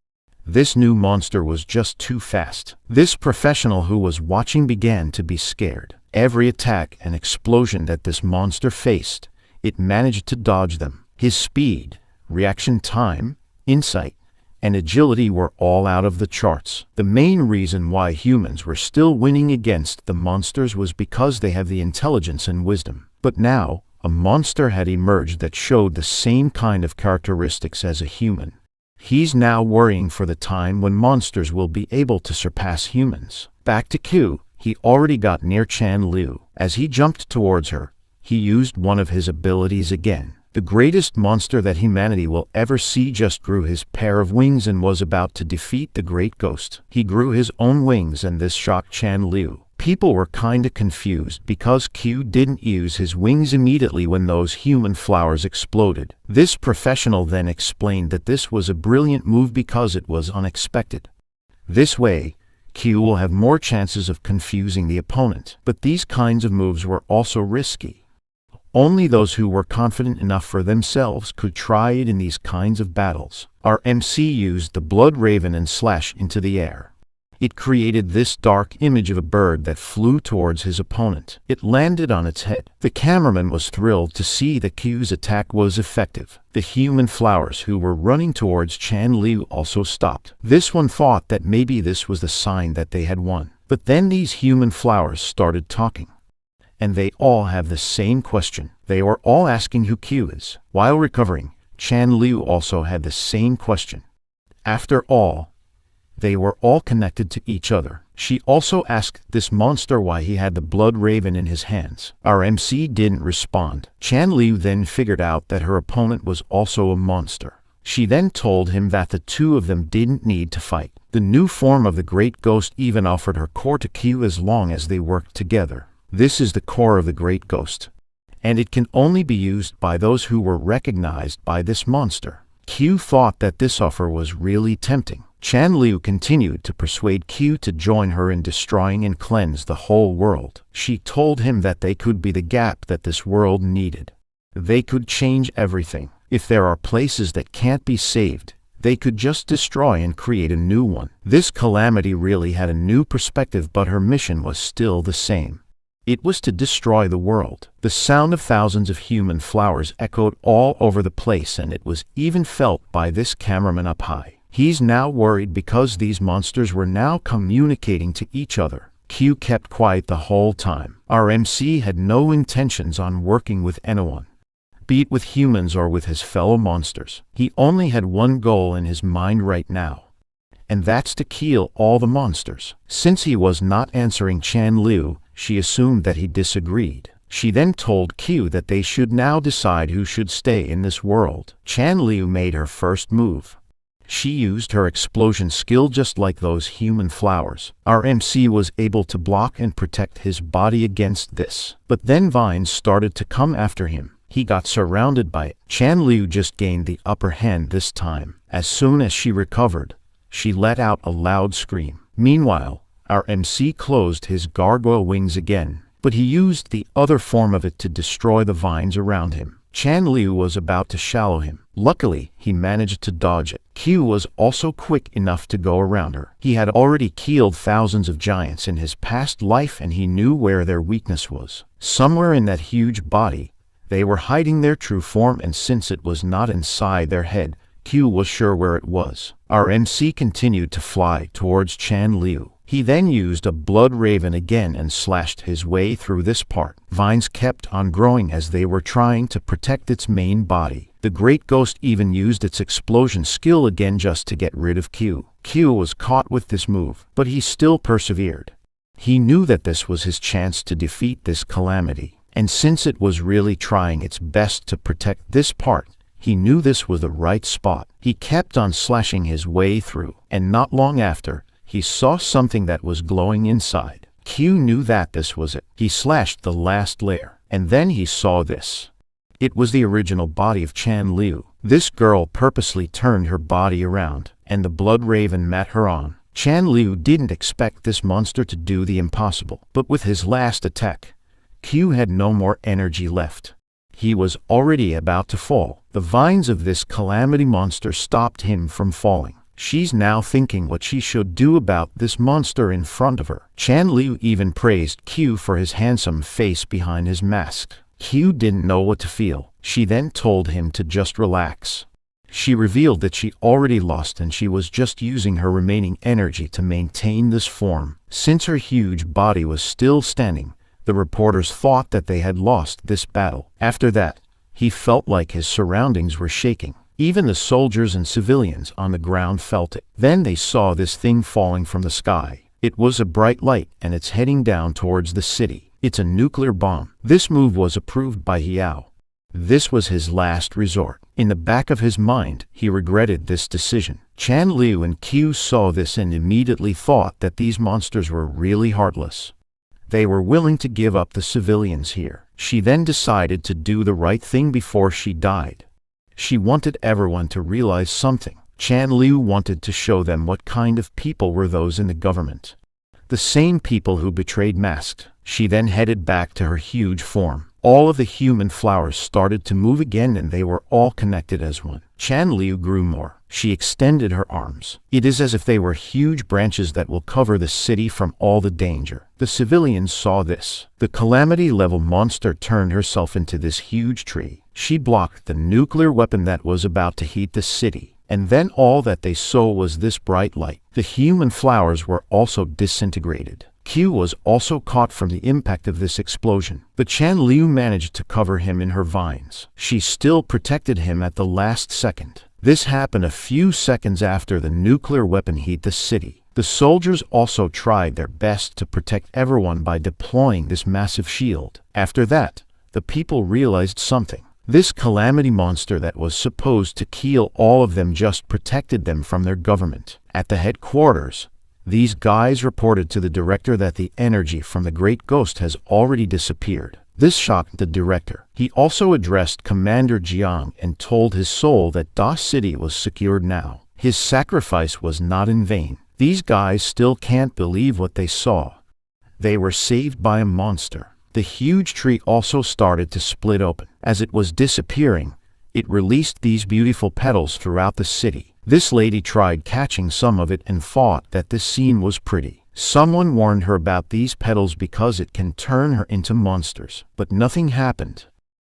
This new monster was just too fast. This professional who was watching began to be scared. Every attack and explosion that this monster faced, it managed to dodge them. His speed, reaction time, insight, and agility were all out of the charts. The main reason why humans were still winning against the monsters was because they have the intelligence and wisdom. But now, a monster had emerged that showed the same kind of characteristics as a human. He's now worrying for the time when monsters will be able to surpass humans. Back to Q, he already got near Chan Liu. As he jumped towards her, he used one of his abilities again. The greatest monster that humanity will ever see just grew his pair of wings and was about to defeat the Great Ghost. He grew his own wings and this shocked Chan Liu. People were kinda confused because Q didn't use his wings immediately when those human flowers exploded. This professional then explained that this was a brilliant move because it was unexpected. This way, Q will have more chances of confusing the opponent. But these kinds of moves were also risky. Only those who were confident enough for themselves could try it in these kinds of battles. Our MC used the Blood Raven and slash into the air. It created this dark image of a bird that flew towards his opponent. It landed on its head. The cameraman was thrilled to see that Q's attack was effective. The human flowers who were running towards Chan Liu also stopped. This one thought that maybe this was the sign that they had won. But then these human flowers started talking. And they all have the same question. They were all asking who Q is. While recovering, Chan Liu also had the same question. After all, they were all connected to each other. She also asked this monster why he had the Blood Raven in his hands. Our MC didn't respond. Chan Liu then figured out that her opponent was also a monster. She then told him that the two of them didn't need to fight. The new form of the Great Ghost even offered her core to Q as long as they worked together. This is the core of the Great Ghost, and it can only be used by those who were recognized by this monster. Q thought that this offer was really tempting. Chan Liu continued to persuade Q to join her in destroying and cleanse the whole world. She told him that they could be the gap that this world needed. They could change everything. If there are places that can't be saved, they could just destroy and create a new one. This calamity really had a new perspective, but her mission was still the same. It was to destroy the world. The sound of thousands of human flowers echoed all over the place, and it was even felt by this cameraman up high. He's now worried because these monsters were now communicating to each other. Q kept quiet the whole time. Our MC had no intentions on working with anyone, be it with humans or with his fellow monsters. He only had one goal in his mind right now, and that's to kill all the monsters. Since he was not answering Chan Liu, she assumed that he disagreed. She then told Q that they should now decide who should stay in this world. Chan Liu made her first move. She used her explosion skill just like those human flowers. Our MC was able to block and protect his body against this. But then vines started to come after him. He got surrounded by it. Chan Liu just gained the upper hand this time. As soon as she recovered, she let out a loud scream. Meanwhile, our MC closed his gargoyle wings again, but he used the other form of it to destroy the vines around him. Chan Liu was about to shallow him. Luckily, he managed to dodge it. Q was also quick enough to go around her. He had already killed thousands of giants in his past life, and he knew where their weakness was. Somewhere in that huge body, they were hiding their true form, and since it was not inside their head, Q was sure where it was. Our MC continued to fly towards Chan Liu. He then used a blood raven again and slashed his way through this part. Vines kept on growing as they were trying to protect its main body. The Great Ghost even used its explosion skill again just to get rid of Q. Q was caught with this move, but he still persevered. He knew that this was his chance to defeat this calamity, and since it was really trying its best to protect this part, he knew this was the right spot. He kept on slashing his way through, and not long after, he saw something that was glowing inside. Q knew that this was it. He slashed the last layer, and then he saw this. It was the original body of Chan Liu. This girl purposely turned her body around, and the blood raven met her on. Chan Liu didn't expect this monster to do the impossible, but with his last attack, Q had no more energy left. He was already about to fall. The vines of this calamity monster stopped him from falling. She's now thinking what she should do about this monster in front of her. Chan Liu even praised Q for his handsome face behind his mask. Q didn't know what to feel. She then told him to just relax. She revealed that she already lost and she was just using her remaining energy to maintain this form. Since her huge body was still standing, the reporters thought that they had lost this battle. After that, he felt like his surroundings were shaking. Even the soldiers and civilians on the ground felt it. Then they saw this thing falling from the sky. It was a bright light, and it's heading down towards the city. It's a nuclear bomb. This move was approved by Hiao. This was his last resort. In the back of his mind, he regretted this decision. Chan Liu and Q saw this and immediately thought that these monsters were really heartless. They were willing to give up the civilians here. She then decided to do the right thing before she died. She wanted everyone to realize something. Chan Liu wanted to show them what kind of people were those in the government. The same people who betrayed Masked. She then headed back to her huge form. All of the human flowers started to move again and they were all connected as one. Chan Liu grew more. She extended her arms. It is as if they were huge branches that will cover the city from all the danger. The civilians saw this. The calamity-level monster turned herself into this huge tree. She blocked the nuclear weapon that was about to heat the city. And then all that they saw was this bright light. The human flowers were also disintegrated. Q was also caught from the impact of this explosion, but Chan Liu managed to cover him in her vines. She still protected him at the last second. This happened a few seconds after the nuclear weapon hit the city. The soldiers also tried their best to protect everyone by deploying this massive shield. After that, the people realized something. This calamity monster that was supposed to kill all of them just protected them from their government. At the headquarters, these guys reported to the director that the energy from the Great Ghost has already disappeared. This shocked the director. He also addressed Commander Jiang and told his soul that Da City was secured now. His sacrifice was not in vain. These guys still can't believe what they saw. They were saved by a monster. The huge tree also started to split open. As it was disappearing, it released these beautiful petals throughout the city. This lady tried catching some of it and thought that this scene was pretty. Someone warned her about these petals because it can turn her into monsters, but nothing happened.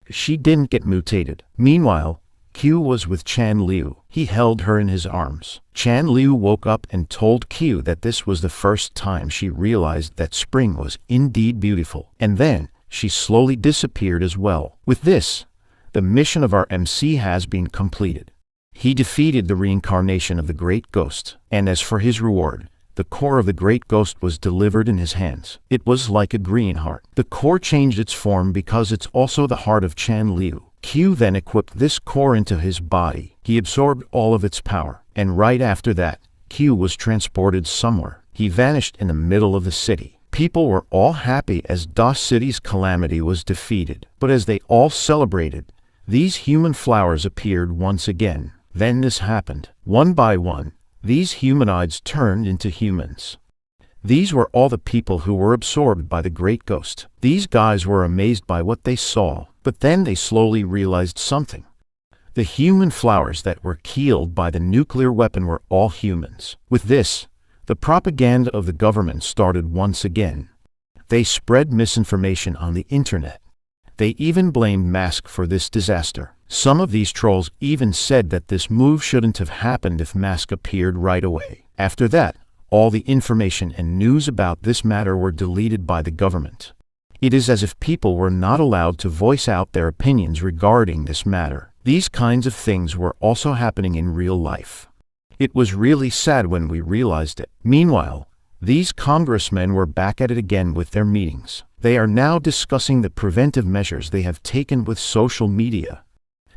She didn't get mutated. Meanwhile, Q was with Chan Liu. He held her in his arms. Chan Liu woke up and told Q that this was the first time she realized that spring was indeed beautiful. And then, she slowly disappeared as well. With this, the mission of our MC has been completed. He defeated the reincarnation of the Great Ghost, and as for his reward, the core of the Great Ghost was delivered in his hands. It was like a green heart. The core changed its form because it's also the heart of Chan Liu. Q then equipped this core into his body. He absorbed all of its power, and right after that, Q was transported somewhere. He vanished in the middle of the city. People were all happy as DOS City's calamity was defeated. But as they all celebrated, these human flowers appeared once again. Then this happened. One by one, these humanoids turned into humans. These were all the people who were absorbed by the Great Ghost. These guys were amazed by what they saw, but then they slowly realized something. The human flowers that were killed by the nuclear weapon were all humans. With this, the propaganda of the government started once again. They spread misinformation on the internet. They even blamed Mask for this disaster. Some of these trolls even said that this move shouldn't have happened if Mask appeared right away. After that, all the information and news about this matter were deleted by the government. It is as if people were not allowed to voice out their opinions regarding this matter. These kinds of things were also happening in real life. It was really sad when we realized it. Meanwhile, these congressmen were back at it again with their meetings. They are now discussing the preventive measures they have taken with social media.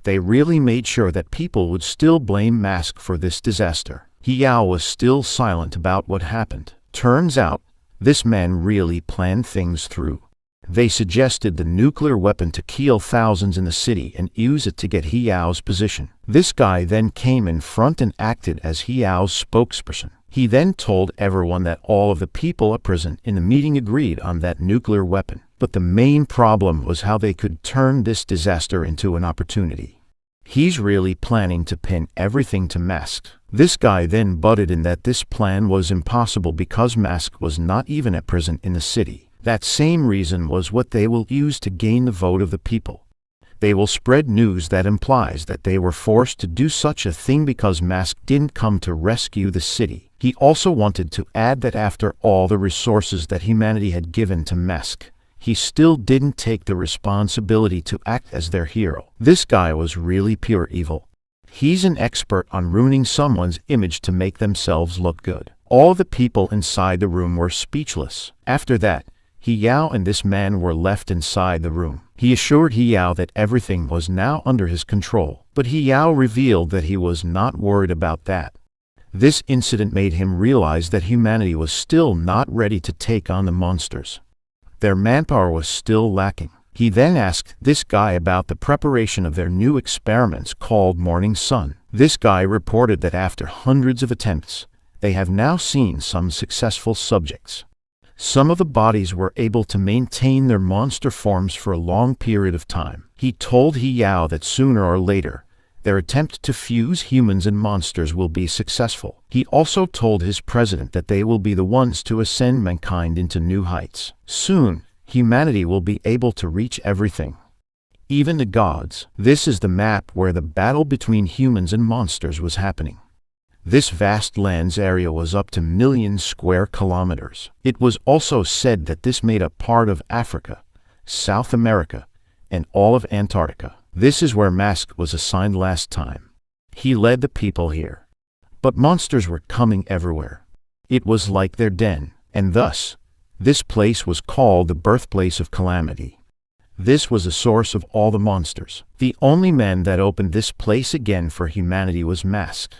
They really made sure that people would still blame Mask for this disaster. Yao was still silent about what happened. Turns out, this man really planned things through. They suggested the nuclear weapon to kill thousands in the city and use it to get Yao's position. This guy then came in front and acted as Yao's spokesperson. He then told everyone that all of the people present in the meeting agreed on that nuclear weapon. But the main problem was how they could turn this disaster into an opportunity. He's really planning to pin everything to Mask. This guy then butted in that this plan was impossible because Mask was not even at present in the city. That same reason was what they will use to gain the vote of the people. They will spread news that implies that they were forced to do such a thing because Mask didn't come to rescue the city. He also wanted to add that after all the resources that humanity had given to Mask, he still didn't take the responsibility to act as their hero. This guy was really pure evil. He's an expert on ruining someone's image to make themselves look good. All the people inside the room were speechless. After that, Yao and this man were left inside the room. He assured Yao that everything was now under his control, but Yao revealed that he was not worried about that. This incident made him realize that humanity was still not ready to take on the monsters. Their manpower was still lacking. He then asked this guy about the preparation of their new experiments called Morning Sun. This guy reported that after hundreds of attempts, they have now seen some successful subjects. Some of the bodies were able to maintain their monster forms for a long period of time. He told Yao that sooner or later, their attempt to fuse humans and monsters will be successful. He also told his president that they will be the ones to ascend mankind into new heights. Soon, humanity will be able to reach everything, even the gods. This is the map where the battle between humans and monsters was happening. This vast lands area was up to millions square kilometers. It was also said that this made up part of Africa, South America, and all of Antarctica. This is where Mask was assigned last time. He led the people here. But monsters were coming everywhere. It was like their den, and thus, this place was called the birthplace of calamity. This was the source of all the monsters. The only man that opened this place again for humanity was Mask.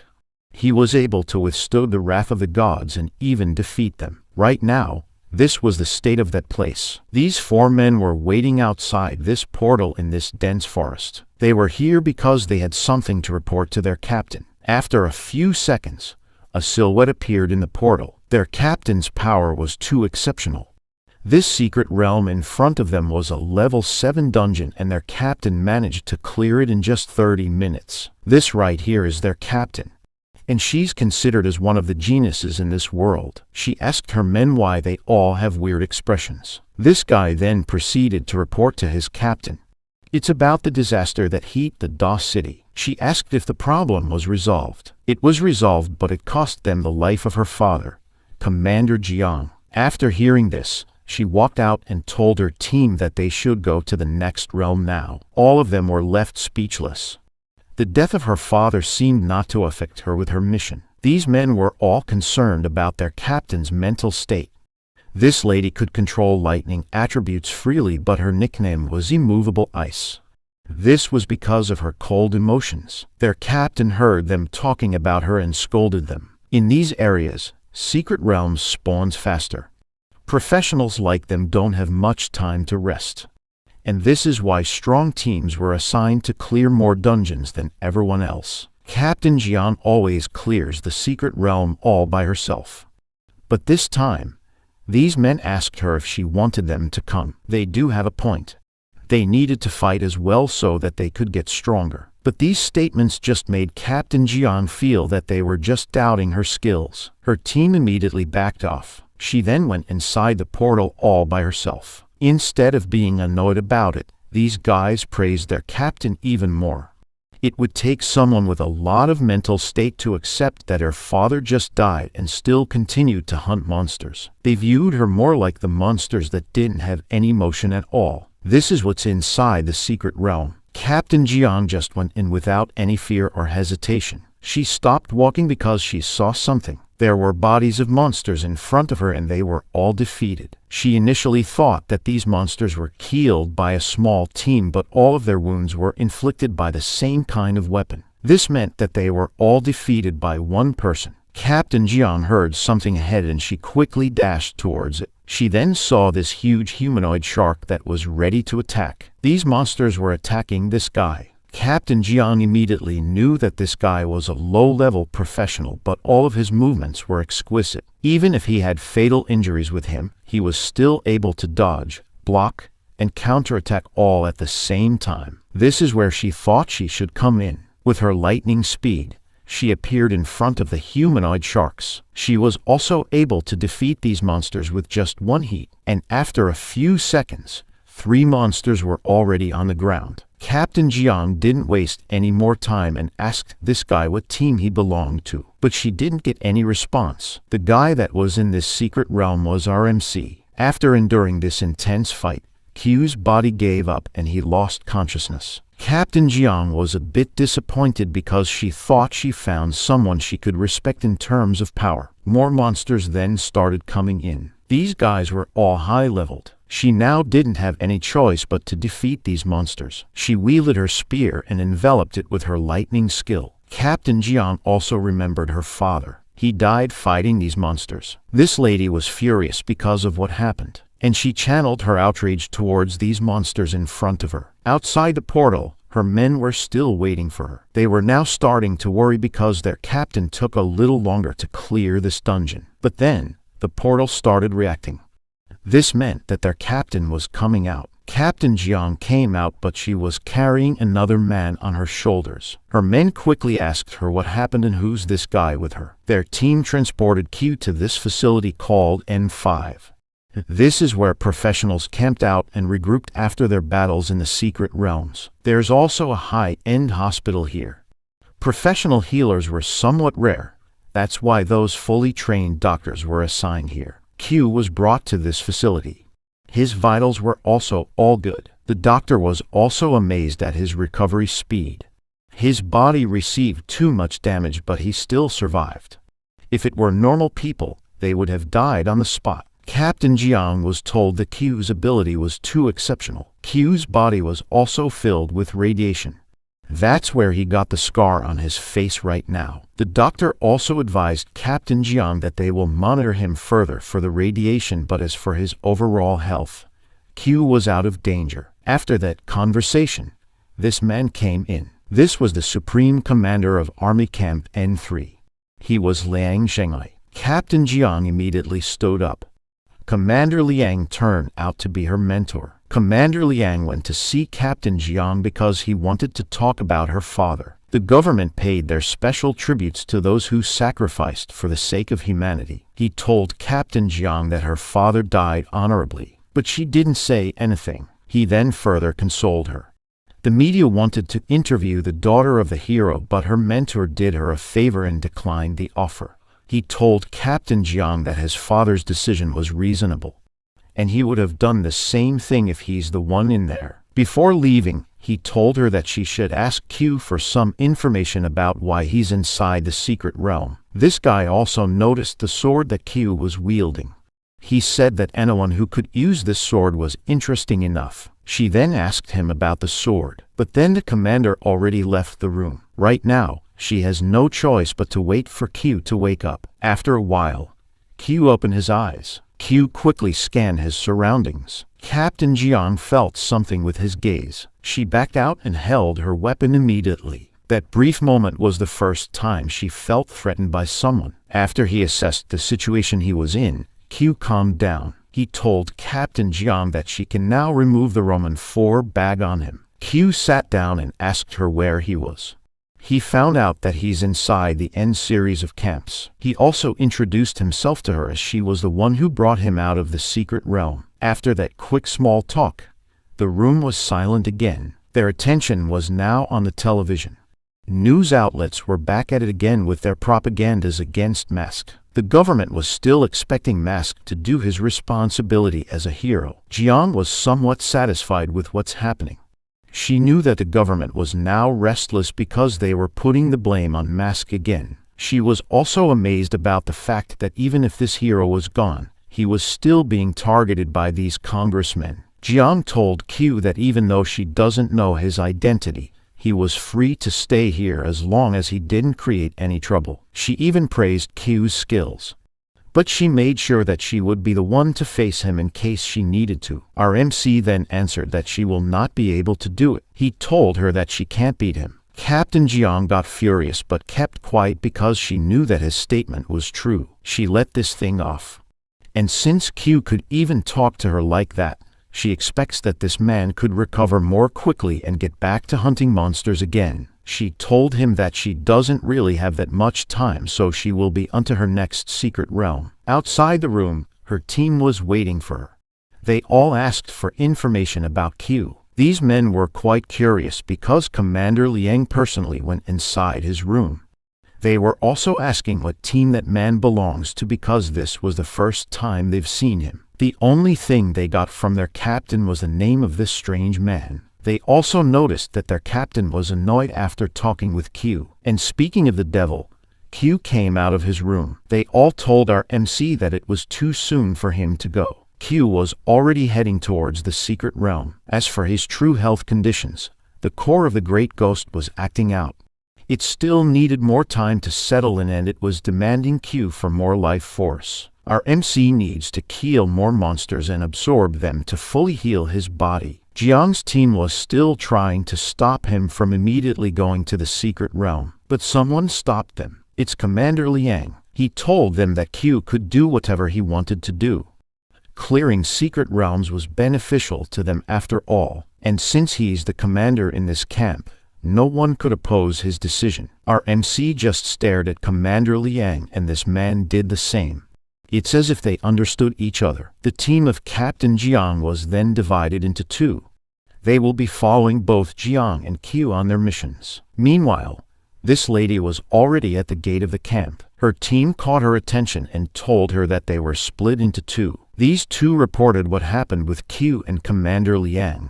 He was able to withstand the wrath of the gods and even defeat them. Right now, this was the state of that place. These 4 men were waiting outside this portal in this dense forest. They were here because they had something to report to their captain. After a few seconds, a silhouette appeared in the portal. Their captain's power was too exceptional. This secret realm in front of them was a level 7 dungeon and their captain managed to clear it in just 30 minutes. This right here is their captain. and she's considered as one of the geniuses in this world. She asked her men why they all have weird expressions. This guy then proceeded to report to his captain. It's about the disaster that hit the DOS city. She asked if the problem was resolved. It was resolved, but it cost them the life of her father, Commander Jiang. After hearing this, she walked out and told her team that they should go to the next realm now. All of them were left speechless. The death of her father seemed not to affect her with her mission. These men were all concerned about their captain's mental state. This lady could control lightning attributes freely, but her nickname was Immovable Ice. This was because of her cold emotions. Their captain heard them talking about her and scolded them. In these areas, secret realms spawns faster. Professionals like them don't have much time to rest. And this is why strong teams were assigned to clear more dungeons than everyone else. Captain Jian always clears the secret realm all by herself. But this time, these men asked her if she wanted them to come. They do have a point. They needed to fight as well so that they could get stronger. But these statements just made Captain Jian feel that they were just doubting her skills. Her team immediately backed off. She then went inside the portal all by herself. Instead of being annoyed about it, these guys praised their captain even more. It would take someone with a lot of mental state to accept that her father just died and still continued to hunt monsters. They viewed her more like the monsters that didn't have any emotion at all. This is what's inside the secret realm. Captain Jian just went in without any fear or hesitation. She stopped walking because she saw something. There were bodies of monsters in front of her and they were all defeated. She initially thought that these monsters were killed by a small team, but all of their wounds were inflicted by the same kind of weapon. This meant that they were all defeated by one person. Captain Jian heard something ahead and she quickly dashed towards it. She then saw this huge humanoid shark that was ready to attack. These monsters were attacking this guy. Captain Jian immediately knew that this guy was a low-level professional, but all of his movements were exquisite. Even if he had fatal injuries with him, he was still able to dodge, block, and counterattack all at the same time. This is where she thought she should come in. With her lightning speed, she appeared in front of the humanoid sharks. She was also able to defeat these monsters with just one hit, and after a few seconds, 3 monsters were already on the ground. Captain Jiang didn't waste any more time and asked this guy what team he belonged to, but she didn't get any response. The guy that was in this secret realm was RMC. After enduring this intense fight, Q's body gave up and he lost consciousness. Captain Jiang was a bit disappointed because she thought she found someone she could respect in terms of power. More monsters then started coming in. These guys were all high-leveled. She now didn't have any choice but to defeat these monsters. She wielded her spear and enveloped it with her lightning skill. Captain Jiang also remembered her father. He died fighting these monsters. This lady was furious because of what happened, and she channeled her outrage towards these monsters in front of her. Outside the portal, her men were still waiting for her. They were now starting to worry because their captain took a little longer to clear this dungeon. But then, the portal started reacting. This meant that their captain was coming out. Captain Jiang came out, but she was carrying another man on her shoulders. Her men quickly asked her what happened and who's this guy with her. Their team transported Q to this facility called N5. This is where professionals camped out and regrouped after their battles in the secret realms. There's also a high-end hospital here. Professional healers were somewhat rare. That's why those fully trained doctors were assigned here. Q was brought to this facility. His vitals were also all good. The doctor was also amazed at his recovery speed. His body received too much damage, but he still survived. If it were normal people, they would have died on the spot. Captain Jiang was told that Q's ability was too exceptional. Q's body was also filled with radiation. That's where he got the scar on his face right now. The doctor also advised Captain Jiang that they will monitor him further for the radiation, but as for his overall health, Q was out of danger. After that conversation, this man came in. This was the Supreme Commander of Army Camp N3. He was Liang Shenghai. Captain Jiang immediately stood up. Commander Liang turned out to be her mentor. Commander Liang went to see Captain Jiang because he wanted to talk about her father. The government paid their special tributes to those who sacrificed for the sake of humanity. He told Captain Jiang that her father died honorably, but she didn't say anything. He then further consoled her. The media wanted to interview the daughter of the hero, but her mentor did her a favor and declined the offer. He told Captain Jiang that his father's decision was reasonable, and he would have done the same thing if he's the one in there. Before leaving, he told her that she should ask Q for some information about why he's inside the secret realm. This guy also noticed the sword that Q was wielding. He said that anyone who could use this sword was interesting enough. She then asked him about the sword, but then the commander already left the room. Right now, she has no choice but to wait for Q to wake up. After a while, Q opened his eyes. Q quickly scanned his surroundings. Captain Jiang felt something with his gaze. She backed out and held her weapon immediately. That brief moment was the first time she felt threatened by someone. After he assessed the situation he was in, Q calmed down. He told Captain Jiang that she can now remove the Roman 4 bag on him. Q sat down and asked her where he was. He found out that he's inside the N series of camps. He also introduced himself to her as she was the one who brought him out of the secret realm. After that quick small talk, the room was silent again. Their attention was now on the television. News outlets were back at it again with their propagandas against Mask. The government was still expecting Mask to do his responsibility as a hero. Jiang was somewhat satisfied with what's happening. She knew that the government was now restless because they were putting the blame on Mask again. She was also amazed about the fact that even if this hero was gone, he was still being targeted by these congressmen. Jiang told Q that even though she doesn't know his identity, he was free to stay here as long as he didn't create any trouble. She even praised Q's skills, but she made sure that she would be the one to face him in case she needed to. Our MC then answered that she will not be able to do it. He told her that she can't beat him. Captain Jiang got furious but kept quiet because she knew that his statement was true. She let this thing off. And since Q could even talk to her like that, she expects that this man could recover more quickly and get back to hunting monsters again. She told him that she doesn't really have that much time, so she will be onto her next secret realm. Outside the room, her team was waiting for her. They all asked for information about Q. These men were quite curious because Commander Liang personally went inside his room. They were also asking what team that man belongs to because this was the first time they've seen him. The only thing they got from their captain was the name of this strange man. They also noticed that their captain was annoyed after talking with Q. And speaking of the devil, Q came out of his room. They all told our MC that it was too soon for him to go. Q was already heading towards the secret realm. As for his true health conditions, the core of the Great Ghost was acting out. It still needed more time to settle in and it was demanding Q for more life force. Our MC needs to kill more monsters and absorb them to fully heal his body. Jiang's team was still trying to stop him from immediately going to the secret realm, but someone stopped them. It's Commander Liang. He told them that Q could do whatever he wanted to do. Clearing secret realms was beneficial to them after all, and since he's the commander in this camp, no one could oppose his decision. Our MC just stared at Commander Liang and this man did the same. It's as if they understood each other. The team of Captain Jiang was then divided into two. They will be following both Jiang and Q on their missions. Meanwhile, this lady was already at the gate of the camp. Her team caught her attention and told her that they were split into two. These two reported what happened with Q and Commander Liang.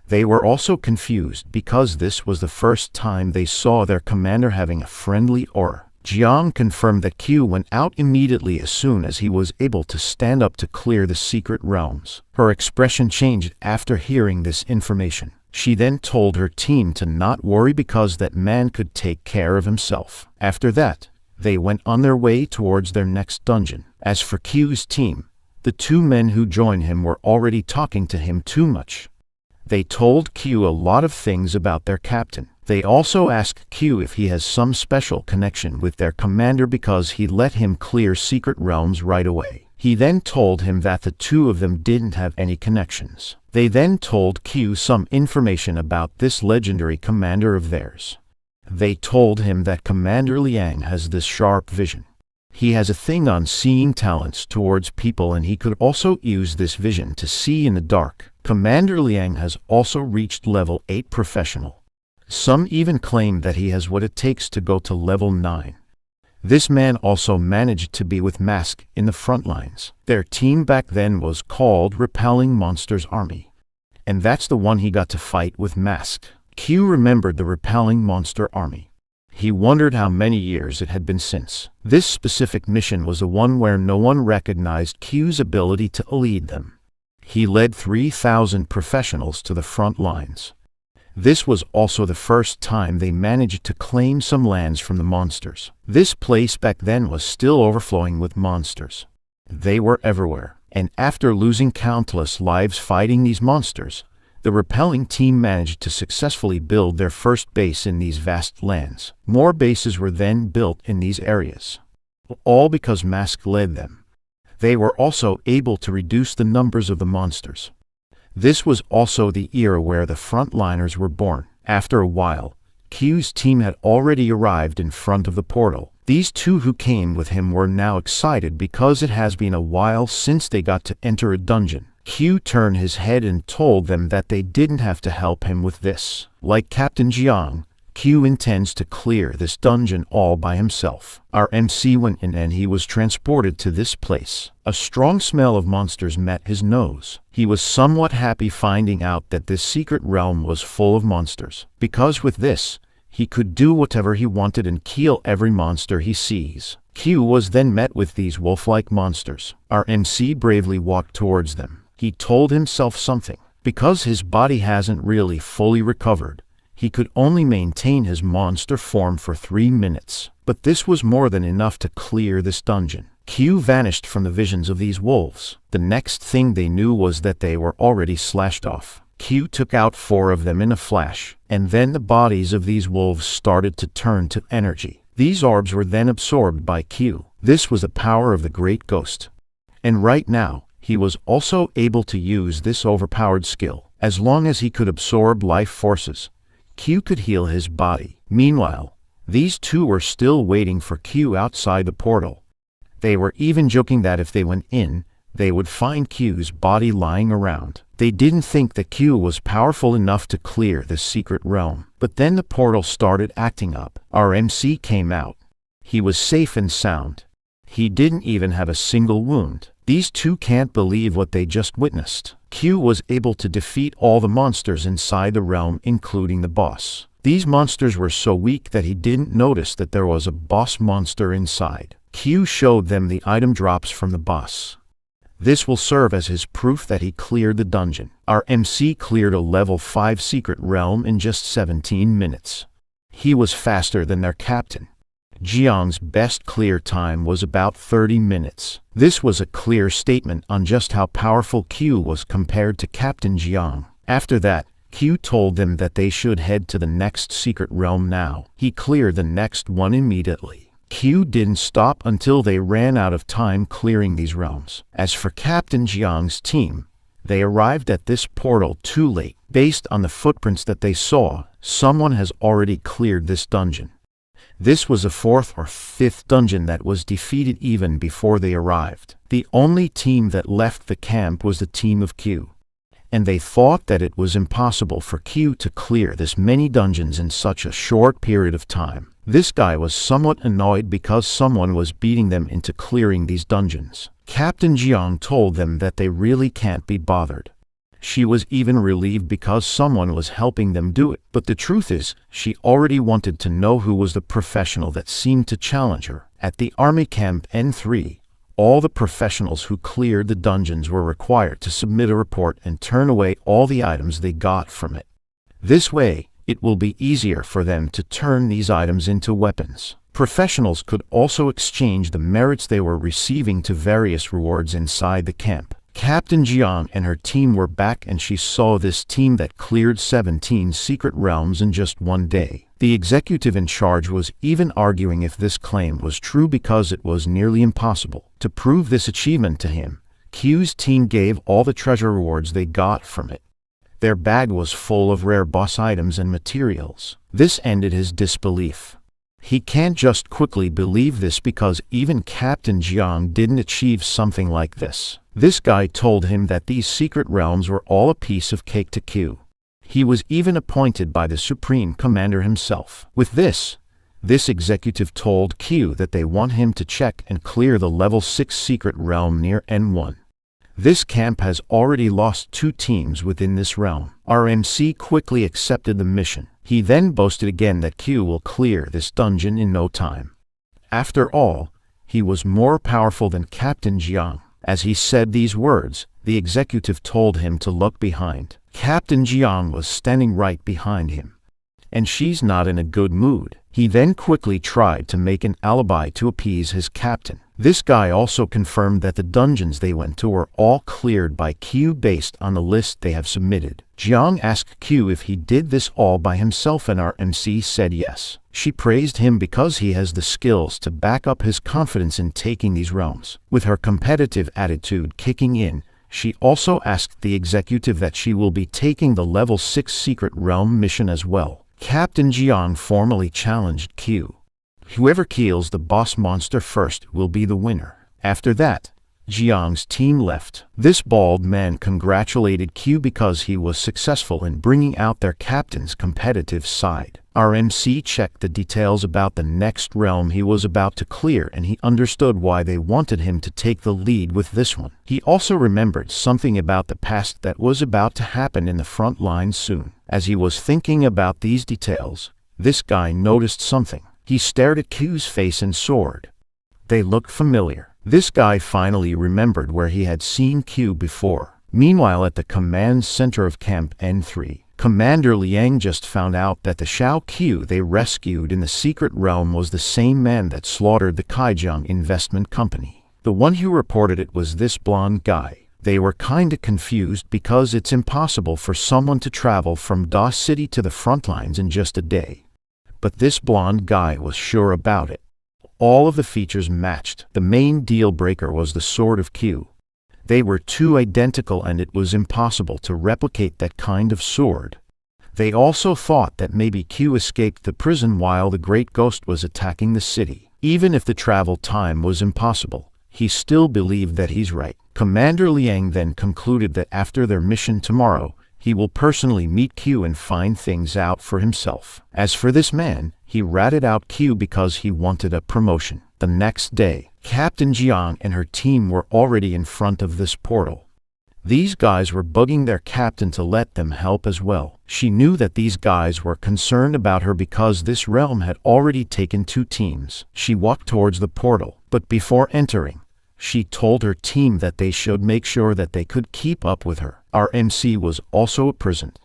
They were also confused because this was the first time they saw their commander having a friendly aura. Jiang confirmed that Q went out immediately as soon as he was able to stand up to clear the secret realms. Her expression changed after hearing this information. She then told her team to not worry because that man could take care of himself. After that, they went on their way towards their next dungeon. As for Q's team, the two men who joined him were already talking to him too much. They told Q a lot of things about their captain. They also asked Q if he has some special connection with their commander because he let him clear secret realms right away. He then told him that the two of them didn't have any connections. They then told Q some information about this legendary commander of theirs. They told him that Commander Liang has this sharp vision. He has a thing on seeing talents towards people, and he could also use this vision to see in the dark. Commander Liang has also reached level 8 professional. Some even claim that he has what it takes to go to level 9. This man also managed to be with Mask in the front lines. Their team back then was called Repelling Monsters Army. And that's the one he got to fight with Mask. Q remembered the Repelling Monster Army. He wondered how many years it had been since. This specific mission was the one where no one recognized Q's ability to lead them. He led 3,000 professionals to the front lines. This was also the first time they managed to claim some lands from the monsters. This place back then was still overflowing with monsters. They were everywhere, and after losing countless lives fighting these monsters, the repelling team managed to successfully build their first base in these vast lands. More bases were then built in these areas, all because Mask led them. They were also able to reduce the numbers of the monsters. This was also the era where the frontliners were born. After a while, Q's team had already arrived in front of the portal. These two who came with him were now excited because it has been a while since they got to enter a dungeon. Q turned his head and told them that they didn't have to help him with this. Like Captain Jiang, Q intends to clear this dungeon all by himself. Our MC went in and he was transported to this place. A strong smell of monsters met his nose. He was somewhat happy finding out that this secret realm was full of monsters, because with this, he could do whatever he wanted and kill every monster he sees. Q was then met with these wolf-like monsters. Our MC bravely walked towards them. He told himself something. Because his body hasn't really fully recovered, he could only maintain his monster form for 3 minutes. But this was more than enough to clear this dungeon. Q vanished from the visions of these wolves. The next thing they knew was that they were already slashed off. Q took out 4 of them in a flash, and then the bodies of these wolves started to turn to energy. These orbs were then absorbed by Q. This was the power of the Great Ghost. And right now, he was also able to use this overpowered skill. As long as he could absorb life forces, Q could heal his body. Meanwhile, these two were still waiting for Q outside the portal. They were even joking that if they went in, they would find Q's body lying around. They didn't think that Q was powerful enough to clear this secret realm. But then the portal started acting up. Our MC came out. He was safe and sound. He didn't even have a single wound. These two can't believe what they just witnessed. Q was able to defeat all the monsters inside the realm, including the boss. These monsters were so weak that he didn't notice that there was a boss monster inside. Q showed them the item drops from the boss. This will serve as his proof that he cleared the dungeon. Our MC cleared a level 5 secret realm in just 17 minutes. He was faster than their captain. Jiang's best clear time was about 30 minutes. This was a clear statement on just how powerful Q was compared to Captain Jiang. After that, Q told them that they should head to the next secret realm now. He cleared the next one immediately. Q didn't stop until they ran out of time clearing these realms. As for Captain Jiang's team, they arrived at this portal too late. Based on the footprints that they saw, someone has already cleared this dungeon. This was the 4th or 5th dungeon that was defeated even before they arrived. The only team that left the camp was the team of Q. And they thought that it was impossible for Q to clear this many dungeons in such a short period of time. This guy was somewhat annoyed because someone was beating them into clearing these dungeons. Captain Jiang told them that they really can't be bothered. She was even relieved because someone was helping them do it. But the truth is, she already wanted to know who was the professional that seemed to challenge her. At the Army Camp N3, all the professionals who cleared the dungeons were required to submit a report and turn away all the items they got from it. This way, it will be easier for them to turn these items into weapons. Professionals could also exchange the merits they were receiving to various rewards inside the camp. Captain Jiang and her team were back, and she saw this team that cleared 17 secret realms in just one day. The executive in charge was even arguing if this claim was true because it was nearly impossible. To prove this achievement to him, Q's team gave all the treasure rewards they got from it. Their bag was full of rare boss items and materials. This ended his disbelief. He can't just quickly believe this because even Captain Jiang didn't achieve something like this. This guy told him that these secret realms were all a piece of cake to Q. He was even appointed by the Supreme Commander himself. With this executive told Q that they want him to check and clear the level 6 secret realm near N1. This camp has already lost 2 teams within this realm. Our MC quickly accepted the mission. He then boasted again that Q will clear this dungeon in no time. After all, he was more powerful than Captain Jiang. As he said these words, the executive told him to look behind. Captain Jiang was standing right behind him, and she's not in a good mood. He then quickly tried to make an alibi to appease his captain. This guy also confirmed that the dungeons they went to were all cleared by Q based on the list they have submitted. Jiang asked Q if he did this all by himself and our MC said yes. She praised him because he has the skills to back up his confidence in taking these realms. With her competitive attitude kicking in, she also asked the executive that she will be taking the level 6 secret realm mission as well. Captain Jiang formally challenged Q. Whoever kills the boss monster first will be the winner. After that, Jiang's team left. This bald man congratulated Q because he was successful in bringing out their captain's competitive side. Our MC checked the details about the next realm he was about to clear and he understood why they wanted him to take the lead with this one. He also remembered something about the past that was about to happen in the front line soon. As he was thinking about these details, this guy noticed something. He stared at Q's face and sword. They looked familiar. This guy finally remembered where he had seen Q before. Meanwhile, at the command center of Camp N3, Commander Liang just found out that the Shao Q they rescued in the secret realm was the same man that slaughtered the Kaijiang investment company. The one who reported it was this blonde guy. They were kinda confused because it's impossible for someone to travel from Da City to the front lines in just a day. But this blonde guy was sure about it. All of the features matched. The main deal breaker was the sword of Q. They were too identical and it was impossible to replicate that kind of sword. They also thought that maybe Q escaped the prison while the Great Ghost was attacking the city. Even if the travel time was impossible, he still believed that he's right. Commander Liang then concluded that after their mission tomorrow, he will personally meet Q and find things out for himself. As for this man, he ratted out Q because he wanted a promotion. The next day, Captain Jiang and her team were already in front of this portal. These guys were bugging their captain to let them help as well. She knew that these guys were concerned about her because this realm had already taken 2 teams. She walked towards the portal, but before entering, she told her team that they should make sure that they could keep up with her. Our MC was also present.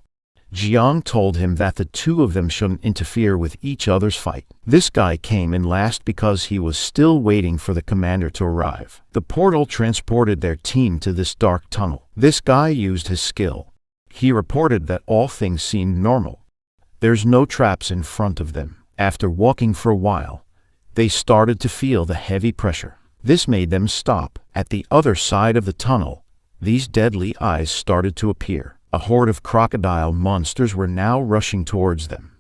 Jiang told him that the 2 of them shouldn't interfere with each other's fight. This guy came in last because he was still waiting for the commander to arrive. The portal transported their team to this dark tunnel. This guy used his skill. He reported that all things seemed normal. There's no traps in front of them. After walking for a while, they started to feel the heavy pressure. This made them stop. At the other side of the tunnel, these deadly eyes started to appear. A horde of crocodile monsters were now rushing towards them.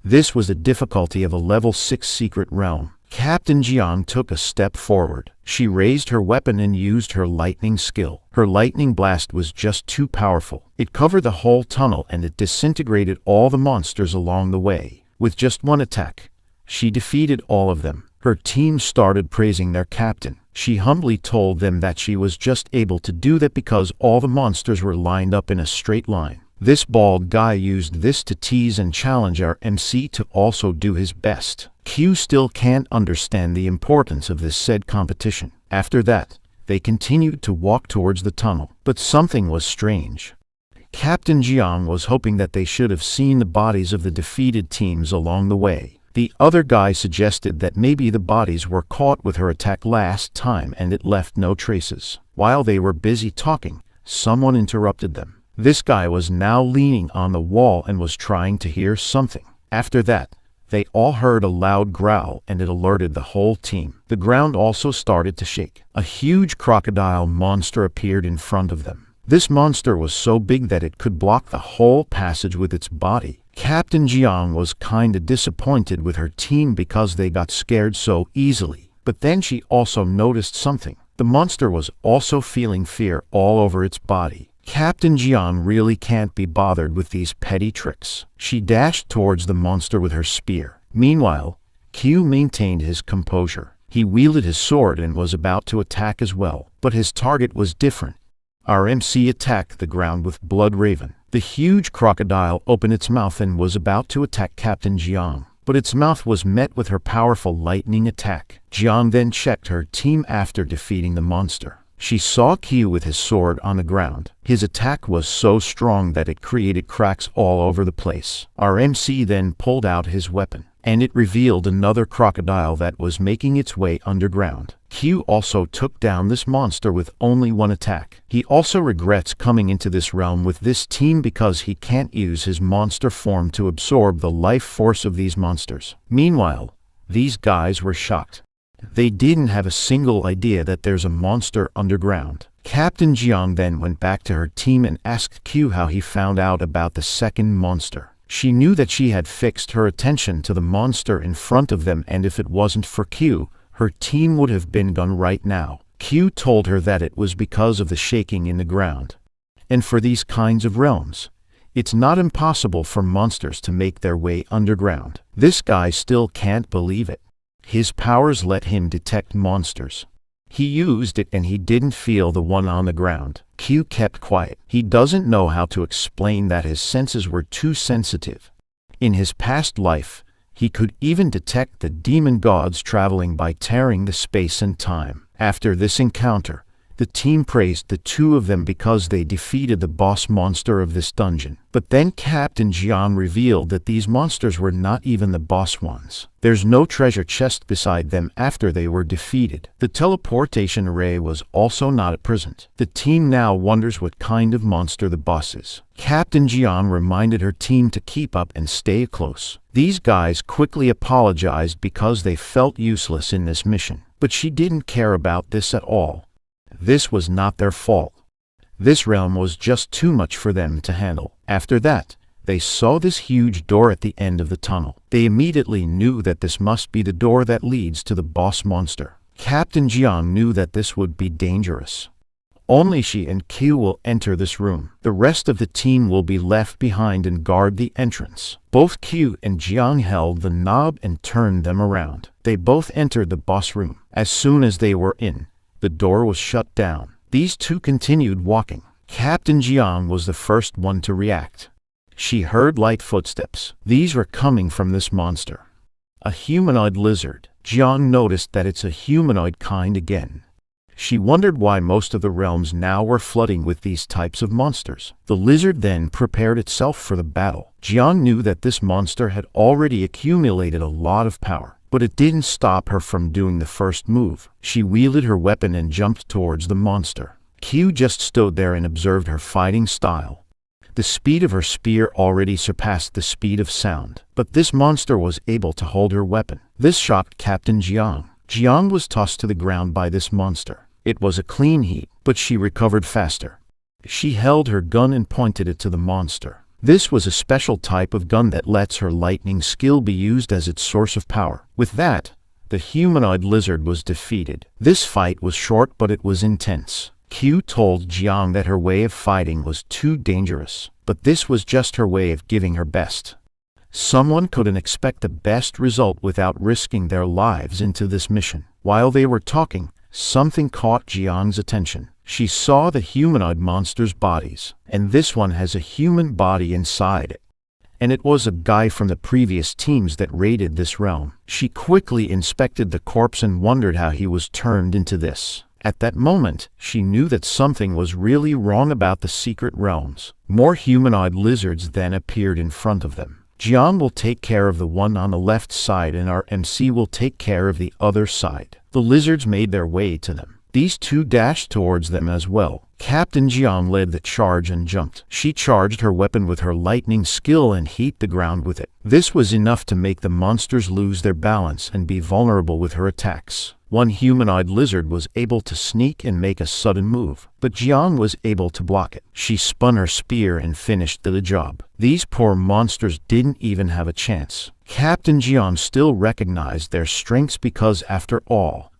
This was the difficulty of a level 6 secret realm. Captain Jiang took a step forward. She raised her weapon and used her lightning skill. Her lightning blast was just too powerful. It covered the whole tunnel and it disintegrated all the monsters along the way. With just one attack, she defeated all of them. Her team started praising their captain. She humbly told them that she was just able to do that because all the monsters were lined up in a straight line. This bald guy used this to tease and challenge our MC to also do his best. Q still can't understand the importance of this said competition. After that, they continued to walk towards the tunnel. But something was strange. Captain Jiang was hoping that they should have seen the bodies of the defeated teams along the way. The other guy suggested that maybe the bodies were caught with her attack last time and it left no traces. While they were busy talking, someone interrupted them. This guy was now leaning on the wall and was trying to hear something. After that, they all heard a loud growl and it alerted the whole team. The ground also started to shake. A huge crocodile monster appeared in front of them. This monster was so big that it could block the whole passage with its body. Captain Jiang was kinda disappointed with her team because they got scared so easily. But then she also noticed something. The monster was also feeling fear all over its body. Captain Jiang really can't be bothered with these petty tricks. She dashed towards the monster with her spear. Meanwhile, Q maintained his composure. He wielded his sword and was about to attack as well, but his target was different. Our MC attacked the ground with Blood Raven. The huge crocodile opened its mouth and was about to attack Captain Jiang, but its mouth was met with her powerful lightning attack. Jiang then checked her team after defeating the monster. She saw Q with his sword on the ground. His attack was so strong that it created cracks all over the place. Our MC then pulled out his weapon, and it revealed another crocodile that was making its way underground. Q also took down this monster with only one attack. He also regrets coming into this realm with this team because he can't use his monster form to absorb the life force of these monsters. Meanwhile, these guys were shocked. They didn't have a single idea that there's a monster underground. Captain Jiang then went back to her team and asked Q how he found out about the second monster. She knew that she had fixed her attention to the monster in front of them, and if it wasn't for Q, her team would have been gone right now. Q told her that it was because of the shaking in the ground. And for these kinds of realms, it's not impossible for monsters to make their way underground. This guy still can't believe it. His powers let him detect monsters. He used it and he didn't feel the one on the ground. Q kept quiet. He doesn't know how to explain that his senses were too sensitive. In his past life, he could even detect the demon gods traveling by tearing the space and time. After this encounter, the team praised the two of them because they defeated the boss monster of this dungeon. But then Captain Jiang revealed that these monsters were not even the boss ones. There's no treasure chest beside them after they were defeated. The teleportation array was also not present. The team now wonders what kind of monster the boss is. Captain Jiang reminded her team to keep up and stay close. These guys quickly apologized because they felt useless in this mission. But she didn't care about this at all. This was not their fault. This realm was just too much for them to handle. After that, they saw this huge door at the end of the tunnel. They immediately knew that this must be the door that leads to the boss monster. Captain Jiang knew that this would be dangerous. Only she and Q will enter this room. The rest of the team will be left behind and guard the entrance. Both Q and Jiang held the knob and turned them around. They both entered the boss room. As soon as they were in, the door was shut down. These two continued walking. Captain Jiang was the first one to react. She heard light footsteps. These were coming from this monster. A humanoid lizard. Jiang noticed that it's a humanoid kind again. She wondered why most of the realms now were flooding with these types of monsters. The lizard then prepared itself for the battle. Jiang knew that this monster had already accumulated a lot of power. But it didn't stop her from doing the first move. She wielded her weapon and jumped towards the monster. Q just stood there and observed her fighting style. The speed of her spear already surpassed the speed of sound. But this monster was able to hold her weapon. This shocked Captain Jiang. Jiang was tossed to the ground by this monster. It was a clean hit, but she recovered faster. She held her gun and pointed it to the monster. This was a special type of gun that lets her lightning skill be used as its source of power. With that, the humanoid lizard was defeated. This fight was short, but it was intense. Q told Jiang that her way of fighting was too dangerous, but this was just her way of giving her best. Someone couldn't expect the best result without risking their lives into this mission. While they were talking, something caught Jiang's attention. She saw the humanoid monster's bodies, and this one has a human body inside it. And it was a guy from the previous teams that raided this realm. She quickly inspected the corpse and wondered how he was turned into this. At that moment, she knew that something was really wrong about the secret realms. More humanoid lizards then appeared in front of them. Jiang will take care of the one on the left side and our MC will take care of the other side. The lizards made their way to them. These two dashed towards them as well. Captain Jiang led the charge and jumped. She charged her weapon with her lightning skill and hit the ground with it. This was enough to make the monsters lose their balance and be vulnerable with her attacks. One humanoid lizard was able to sneak and make a sudden move, but Jiang was able to block it. She spun her spear and finished the job. These poor monsters didn't even have a chance. Captain Jiang still recognized their strengths because, after all,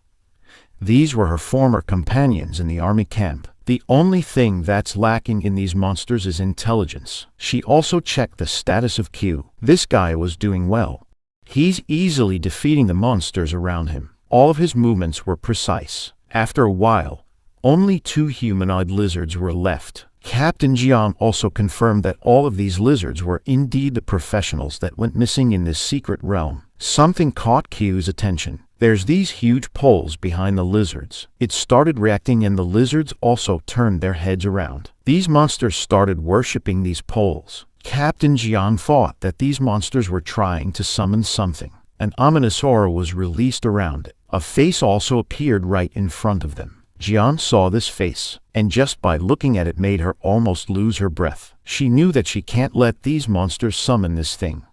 these were her former companions in the army camp. The only thing that's lacking in these monsters is intelligence. She also checked the status of Q. This guy was doing well. He's easily defeating the monsters around him. All of his movements were precise. After a while, only 2 humanoid lizards were left. Captain Jiang also confirmed that all of these lizards were indeed the professionals that went missing in this secret realm. Something caught Q's attention. There's these huge poles behind the lizards. It started reacting and the lizards also turned their heads around. These monsters started worshipping these poles. Captain Jiang thought that these monsters were trying to summon something. An ominous aura was released around it. A face also appeared right in front of them. Jiang saw this face, and just by looking at it made her almost lose her breath. She knew that she can't let these monsters summon this thing.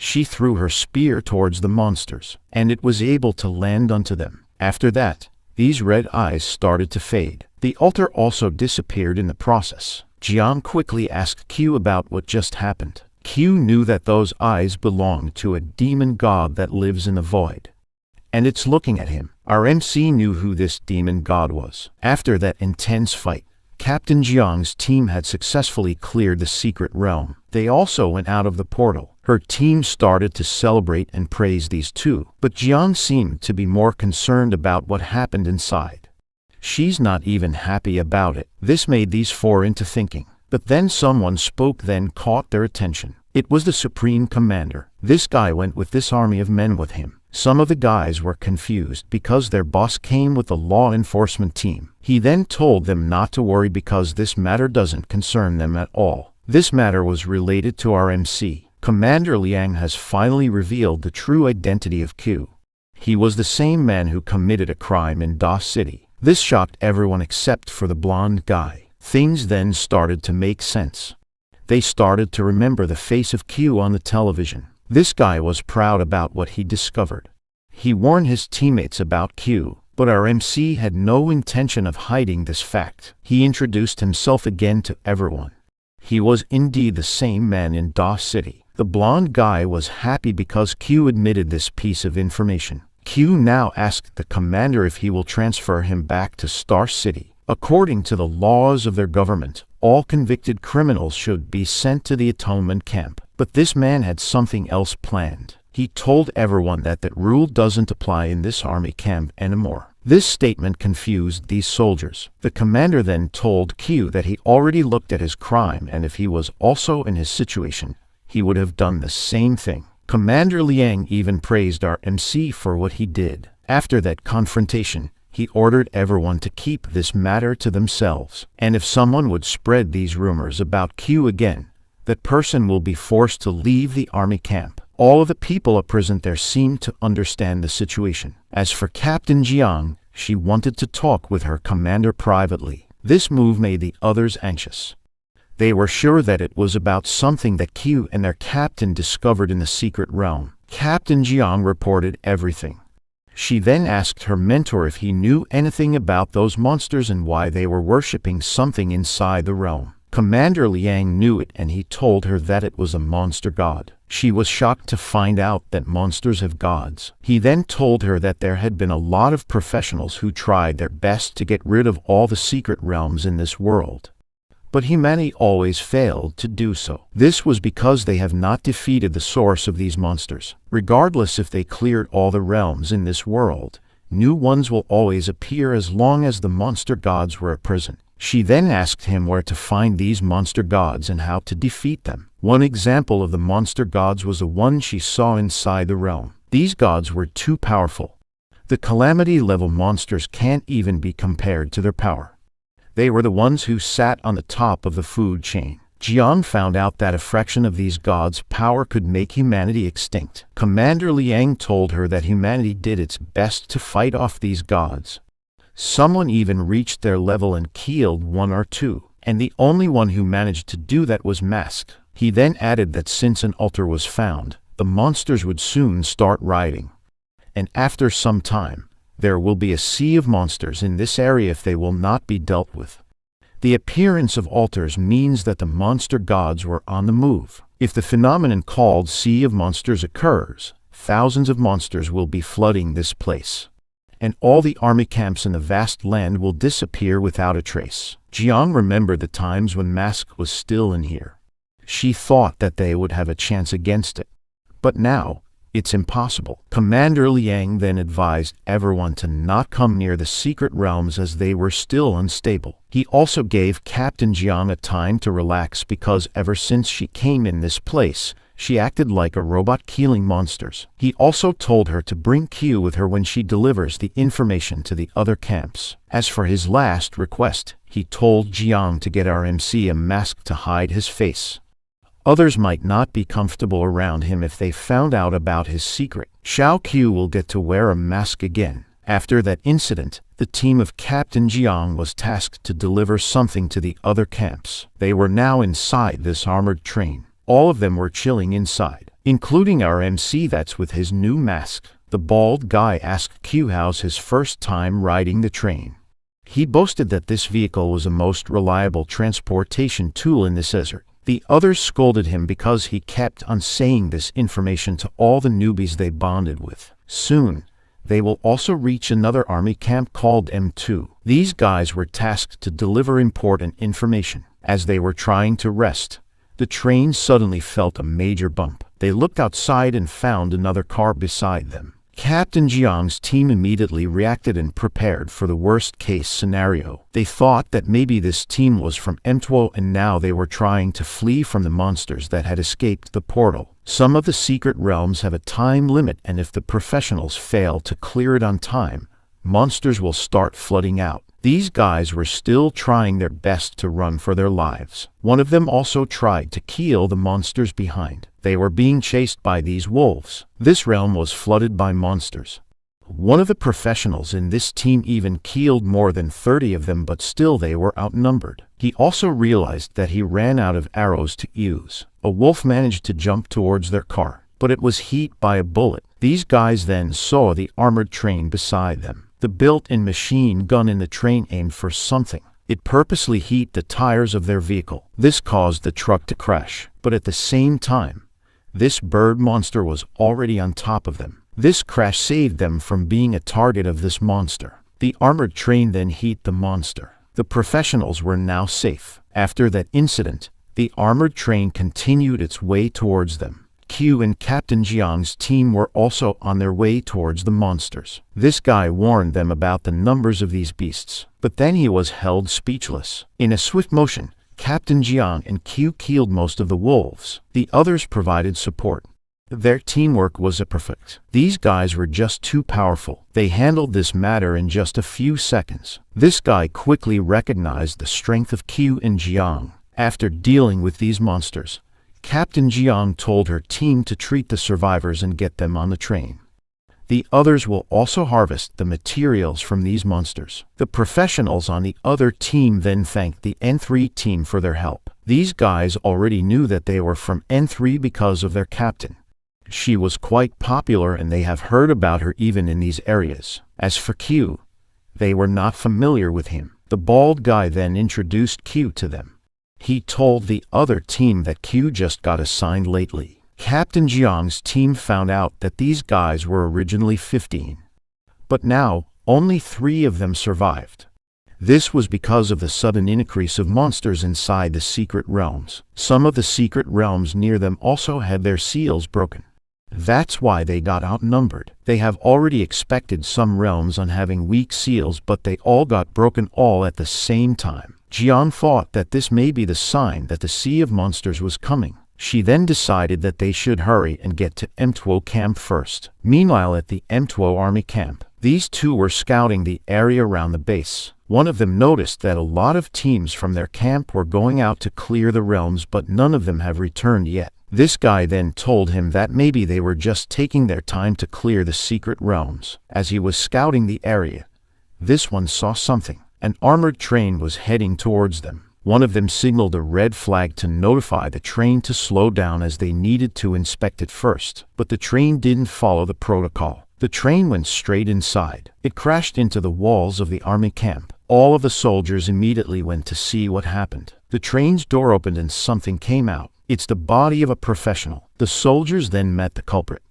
She threw her spear towards the monsters, and it was able to land onto them. After that, these red eyes started to fade. The altar also disappeared in the process. Jiang quickly asked Q about what just happened. Q knew that those eyes belonged to a demon god that lives in the void, and it's looking at him. Our MC knew who this demon god was. After that intense fight, Captain Jiang's team had successfully cleared the secret realm. They also went out of the portal. Her team started to celebrate and praise these two, but Jiang seemed to be more concerned about what happened inside. She's not even happy about it. This made these 4 into thinking. But then someone spoke, then caught their attention. It was the Supreme Commander. This guy went with this army of men with him. Some of the guys were confused because their boss came with the law enforcement team. He then told them not to worry because this matter doesn't concern them at all. This matter was related to our MC. Commander Liang has finally revealed the true identity of Q. He was the same man who committed a crime in Da City. This shocked everyone except for the blonde guy. Things then started to make sense. They started to remember the face of Q on the television. This guy was proud about what he discovered. He warned his teammates about Q, but our MC had no intention of hiding this fact. He introduced himself again to everyone. He was indeed the same man in Da City. The blonde guy was happy because Q admitted this piece of information. Q now asked the commander if he will transfer him back to Star City. According to the laws of their government, all convicted criminals should be sent to the atonement camp. But this man had something else planned. He told everyone that that rule doesn't apply in this army camp anymore. This statement confused these soldiers. The commander then told Q that he already looked at his crime, and if he was also in his situation, he would have done the same thing. Commander Liang even praised our MC for what he did. After that confrontation, he ordered everyone to keep this matter to themselves, and if someone would spread these rumors about Q again, that person will be forced to leave the army camp. All of the people present there seemed to understand the situation. As for Captain Jiang, she wanted to talk with her commander privately. This move made the others anxious. They were sure that it was about something that Q and their captain discovered in the secret realm. Captain Jiang reported everything. She then asked her mentor if he knew anything about those monsters and why they were worshipping something inside the realm. Commander Liang knew it, and he told her that it was a monster god. She was shocked to find out that monsters have gods. He then told her that there had been a lot of professionals who tried their best to get rid of all the secret realms in this world, but humanity always failed to do so. This was because they have not defeated the source of these monsters. Regardless if they cleared all the realms in this world, new ones will always appear as long as the monster gods were a prison. She then asked him where to find these monster gods and how to defeat them. One example of the monster gods was the one she saw inside the realm. These gods were too powerful. The calamity-level monsters can't even be compared to their power. They were the ones who sat on the top of the food chain. Jiang found out that a fraction of these gods' power could make humanity extinct. Commander Liang told her that humanity did its best to fight off these gods. Someone even reached their level and killed one or two, and the only one who managed to do that was Mask. He then added that since an altar was found, the monsters would soon start rioting. And after some time, there will be a sea of monsters in this area if they will not be dealt with. The appearance of altars means that the monster gods were on the move. If the phenomenon called Sea of Monsters occurs, thousands of monsters will be flooding this place, and all the army camps in the vast land will disappear without a trace. Jiang remembered the times when Mask was still in here. She thought that they would have a chance against it. But now, it's impossible. Commander Liang then advised everyone to not come near the secret realms as they were still unstable. He also gave Captain Jiang a time to relax because ever since she came in this place, she acted like a robot killing monsters. He also told her to bring Q with her when she delivers the information to the other camps. As for his last request, he told Jiang to get RMC a mask to hide his face. Others might not be comfortable around him if they found out about his secret. Xiao Qiu will get to wear a mask again. After that incident, the team of Captain Jiang was tasked to deliver something to the other camps. They were now inside this armored train. All of them were chilling inside, including our MC that's with his new mask. The bald guy asked Q how's his first time riding the train. He boasted that this vehicle was the most reliable transportation tool in this desert. The others scolded him because he kept on saying this information to all the newbies they bonded with. Soon, they will also reach another army camp called M2. These guys were tasked to deliver important information. As they were trying to rest, the train suddenly felt a major bump. They looked outside and found another car beside them. Captain Jiang's team immediately reacted and prepared for the worst-case scenario. They thought that maybe this team was from M2 and now they were trying to flee from the monsters that had escaped the portal. Some of the secret realms have a time limit, and if the professionals fail to clear it on time, monsters will start flooding out. These guys were still trying their best to run for their lives. One of them also tried to kill the monsters behind. They were being chased by these wolves. This realm was flooded by monsters. One of the professionals in this team even killed more than 30 of them, but still they were outnumbered. He also realized that he ran out of arrows to use. A wolf managed to jump towards their car, but it was hit by a bullet. These guys then saw the armored train beside them. The built-in machine gun in the train aimed for something. It purposely hit the tires of their vehicle. This caused the truck to crash, but at the same time, this bird monster was already on top of them. This crash saved them from being a target of this monster. The armored train then hit the monster. The professionals were now safe. After that incident, the armored train continued its way towards them. Q and Captain Jiang's team were also on their way towards the monsters. This guy warned them about the numbers of these beasts, but then he was held speechless. In a swift motion, Captain Jiang and Q killed most of the wolves. The others provided support. Their teamwork was perfect. These guys were just too powerful. They handled this matter in just a few seconds. This guy quickly recognized the strength of Q and Jiang. After dealing with these monsters, Captain Jiang told her team to treat the survivors and get them on the train. The others will also harvest the materials from these monsters. The professionals on the other team then thanked the N3 team for their help. These guys already knew that they were from N3 because of their captain. She was quite popular and they have heard about her even in these areas. As for Q, they were not familiar with him. The bald guy then introduced Q to them. He told the other team that Q just got assigned lately. Captain Jiang's team found out that these guys were originally 15. But now, only 3 of them survived. This was because of the sudden increase of monsters inside the secret realms. Some of the secret realms near them also had their seals broken. That's why they got outnumbered. They have already expected some realms on having weak seals, but they all got broken all at the same time. Jiang thought that this may be the sign that the Sea of Monsters was coming. She then decided that they should hurry and get to M2 camp first. Meanwhile, at the M2 army camp, these two were scouting the area around the base. One of them noticed that a lot of teams from their camp were going out to clear the realms, but none of them have returned yet. This guy then told him that maybe they were just taking their time to clear the secret realms. As he was scouting the area, This one saw something. An armored train was heading towards them. One of them signaled a red flag to notify the train to slow down as they needed to inspect it first. But the train didn't follow the protocol. The train went straight inside. It crashed into the walls of the army camp. All of the soldiers immediately went to see what happened. The train's door opened and something came out. It's the body of a professional. The soldiers then met the culprit.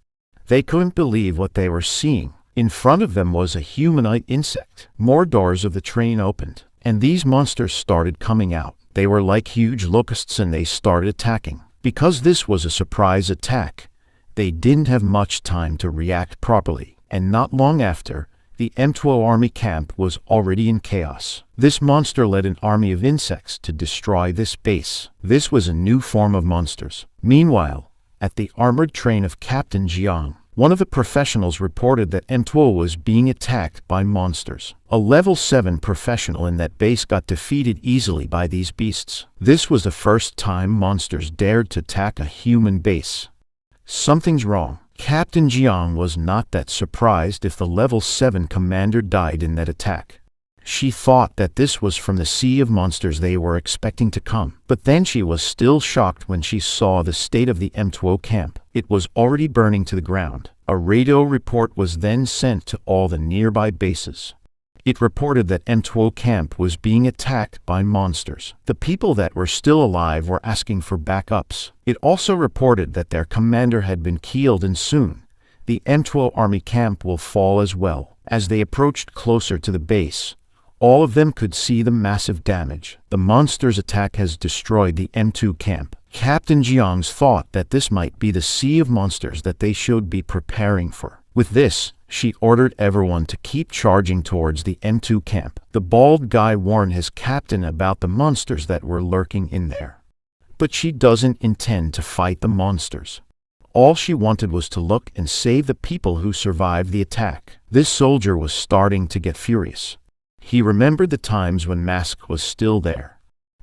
They couldn't believe what they were seeing. In front of them was a humanoid insect. More doors of the train opened, and these monsters started coming out. They were like huge locusts and they started attacking. Because this was a surprise attack, they didn't have much time to react properly, and not long after, the M2O army camp was already in chaos. This monster led an army of insects to destroy this base. This was a new form of monsters. Meanwhile, at the armored train of Captain Jiang, one of the professionals reported that M2O was being attacked by monsters. A level 7 professional in that base got defeated easily by these beasts. This was the first time monsters dared to attack a human base. Something's wrong. Captain Jiang was not that surprised if the level 7 commander died in that attack. She thought that this was from the sea of monsters they were expecting to come. But then she was still shocked when she saw the state of the M2O camp. It was already burning to the ground. A radio report was then sent to all the nearby bases. It reported that M2O camp was being attacked by monsters. The people that were still alive were asking for backups. It also reported that their commander had been killed and soon the M2O army camp will fall as well. As they approached closer to the base, all of them could see the massive damage. The monster's attack has destroyed the M2 camp. Captain Jiang's thought that this might be the sea of monsters that they should be preparing for. With this, she ordered everyone to keep charging towards the M2 camp. The bald guy warned his captain about the monsters that were lurking in there. But she doesn't intend to fight the monsters. All she wanted was to look and save the people who survived the attack. This soldier was starting to get furious. He remembered the times when Mask was still there.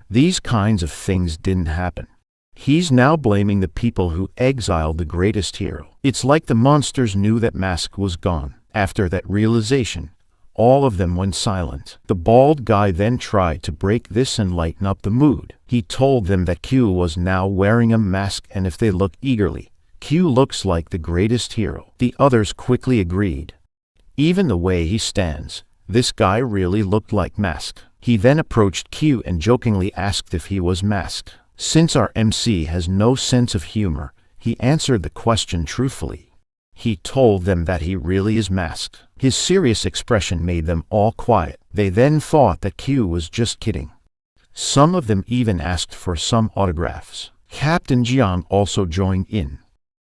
These kinds of things didn't happen. He's now blaming the people who exiled the greatest hero. It's like the monsters knew that Mask was gone. After that realization, all of them went silent. The bald guy then tried to break this and lighten up the mood. He told them that Q was now wearing a mask, and if they look eagerly, Q looks like the greatest hero. The others quickly agreed. Even the way he stands, this guy really looked like Mask. He then approached Q and jokingly asked if he was Mask. Since our MC has no sense of humor, he answered the question truthfully. He told them that he really is Mask. His serious expression made them all quiet. They then thought that Q was just kidding. Some of them even asked for some autographs. Captain Jiang also joined in.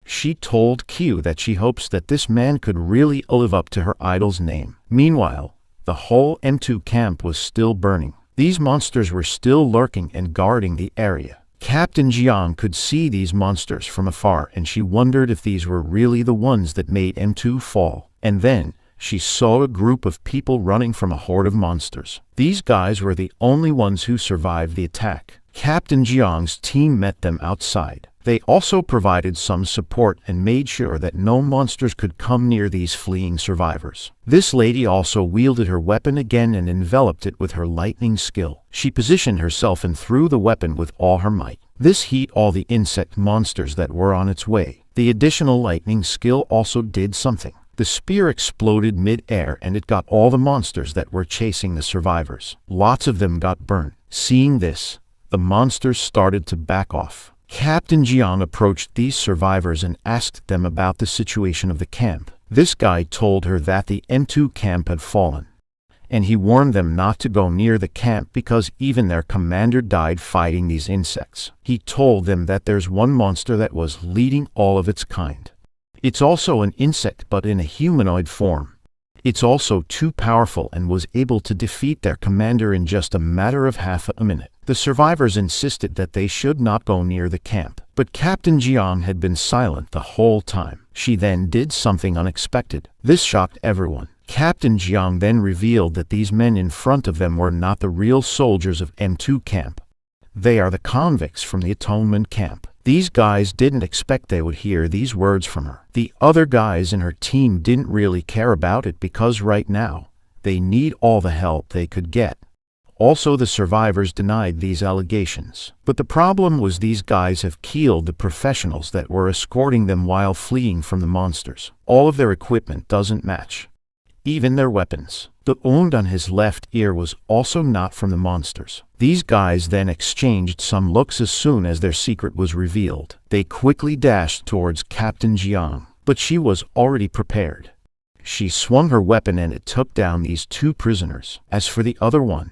She told Q that she hopes that this man could really live up to her idol's name. Meanwhile, the whole M2 camp was still burning. These monsters were still lurking and guarding the area. Captain Jiang could see these monsters from afar, and she wondered if these were really the ones that made M2 fall. And then, she saw a group of people running from a horde of monsters. These guys were the only ones who survived the attack. Captain Jiang's team met them outside. They also provided some support and made sure that no monsters could come near these fleeing survivors. This lady also wielded her weapon again and enveloped it with her lightning skill. She positioned herself and threw the weapon with all her might. This hit all the insect monsters that were on its way. The additional lightning skill also did something. The spear exploded mid-air and it got all the monsters that were chasing the survivors. Lots of them got burned. Seeing this, the monsters started to back off. Captain Jiang approached these survivors and asked them about the situation of the camp. This guy told her that the M2 camp had fallen, and he warned them not to go near the camp because even their commander died fighting these insects. He told them that there's one monster that was leading all of its kind. It's also an insect but in a humanoid form. It's also too powerful and was able to defeat their commander in just a matter of half a minute. The survivors insisted that they should not go near the camp, but Captain Jiang had been silent the whole time. She then did something unexpected. This shocked everyone. Captain Jiang then revealed that these men in front of them were not the real soldiers of M2 camp. They are the convicts from the Atonement camp. These guys didn't expect they would hear these words from her. The other guys in her team didn't really care about it because right now, They need all the help they could get. Also, the survivors denied these allegations. But the problem was these guys have killed the professionals that were escorting them while fleeing from the monsters. All of their equipment doesn't match. Even their weapons. The wound on his left ear was also not from the monsters. These guys then exchanged some looks as soon as their secret was revealed. They quickly dashed towards Captain Jiang, but she was already prepared. She swung her weapon and it took down these two prisoners. As for the other one,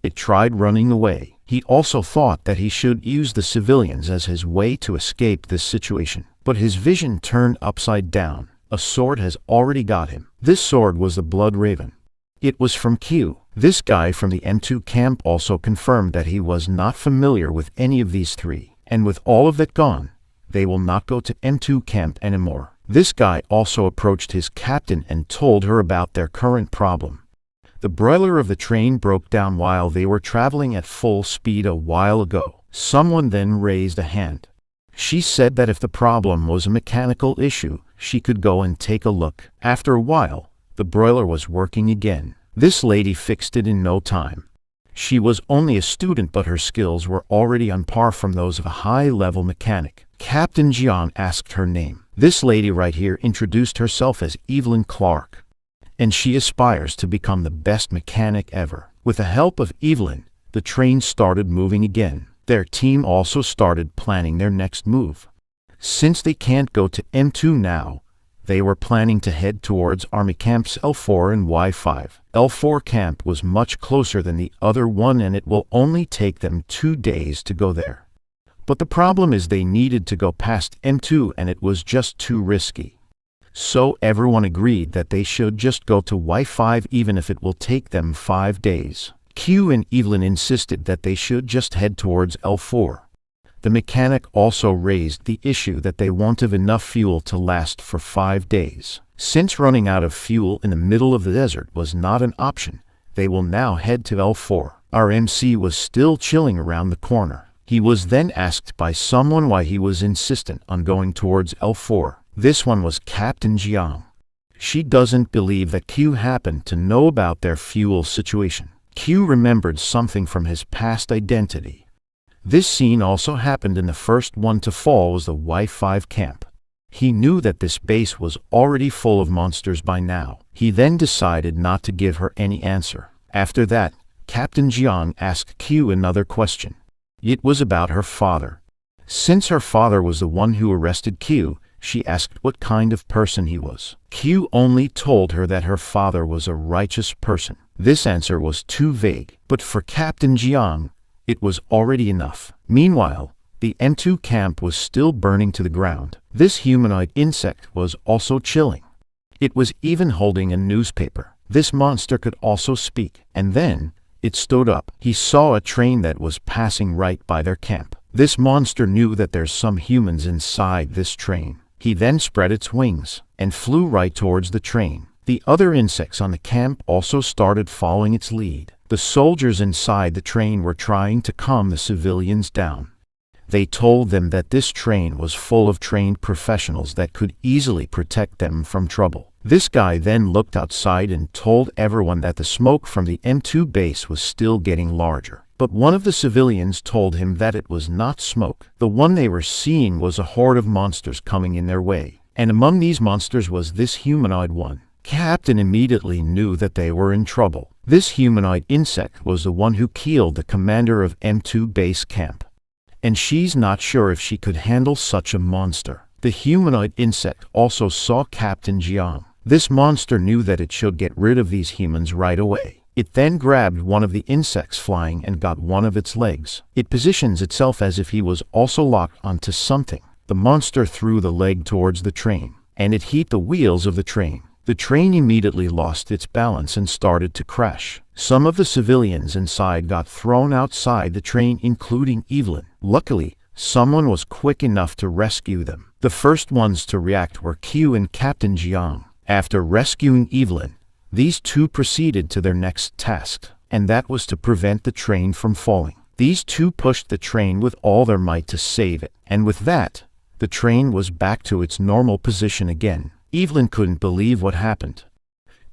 it tried running away. He also thought that he should use the civilians as his way to escape this situation. But his vision turned upside down. A sword has already got him. This sword was the Blood Raven. It was from Q. This guy from the M2 camp also confirmed that he was not familiar with any of these three. And with all of that gone, they will not go to M2 camp anymore. This guy also approached his captain and told her about their current problem. The boiler of the train broke down while they were traveling at full speed a while ago. Someone then raised a hand. She said that if the problem was a mechanical issue, she could go and take a look. After a while, the boiler was working again. This lady fixed it in no time. She was only a student, but her skills were already on par from those of a high-level mechanic. Captain Jiang asked her name. This lady right here introduced herself as Evelyn Clark, and she aspires to become the best mechanic ever. With the help of Evelyn, the train started moving again. Their team also started planning their next move. Since they can't go to M2 now, they were planning to head towards Army Camps L4 and Y5. L4 camp was much closer than the other one and it will only take them 2 days to go there. But the problem is they needed to go past M2 and it was just too risky. So everyone agreed that they should just go to Y5 even if it will take them 5 days. Q and Evelyn insisted that they should just head towards L4. The mechanic also raised the issue that they won't have enough fuel to last for 5 days. Since running out of fuel in the middle of the desert was not an option, they will now head to L4. Our MC was still chilling around the corner. He was then asked by someone why he was insistent on going towards L4. This one was Captain Jiang. She doesn't believe that Q happened to know about their fuel situation. Q remembered something from his past identity. This scene also happened in the first one to fall was the Y5 camp. He knew that this base was already full of monsters by now. He then decided not to give her any answer. After that, Captain Jiang asked Q another question. It was about her father. Since her father was the one who arrested Q, she asked what kind of person he was. Q only told her that her father was a righteous person. This answer was too vague, but for Captain Jiang, it was already enough. Meanwhile, the M2 camp was still burning to the ground. This humanoid insect was also chilling. It was even holding a newspaper. This monster could also speak, and then it stood up. He saw a train that was passing right by their camp. This monster knew that there's some humans inside this train. He then spread its wings and flew right towards the train. The other insects on the camp also started following its lead. The soldiers inside the train were trying to calm the civilians down. They told them that this train was full of trained professionals that could easily protect them from trouble. This guy then looked outside and told everyone that the smoke from the M2 base was still getting larger. But one of the civilians told him that it was not smoke. The one they were seeing was a horde of monsters coming in their way. And among these monsters was this humanoid one. Captain immediately knew that they were in trouble. This humanoid insect was the one who killed the commander of M2 base camp. And she's not sure if she could handle such a monster. The humanoid insect also saw Captain Jiang. This monster knew that it should get rid of these humans right away. It then grabbed one of the insects flying and got one of its legs. It positions itself as if he was also locked onto something. The monster threw the leg towards the train, and it hit the wheels of the train. The train immediately lost its balance and started to crash. Some of the civilians inside got thrown outside the train, including Evelyn. Luckily, someone was quick enough to rescue them. The first ones to react were Q and Captain Jiang. After rescuing Evelyn, these two proceeded to their next task, and that was to prevent the train from falling. These two pushed the train with all their might to save it, and with that, the train was back to its normal position again. Evelyn couldn't believe what happened.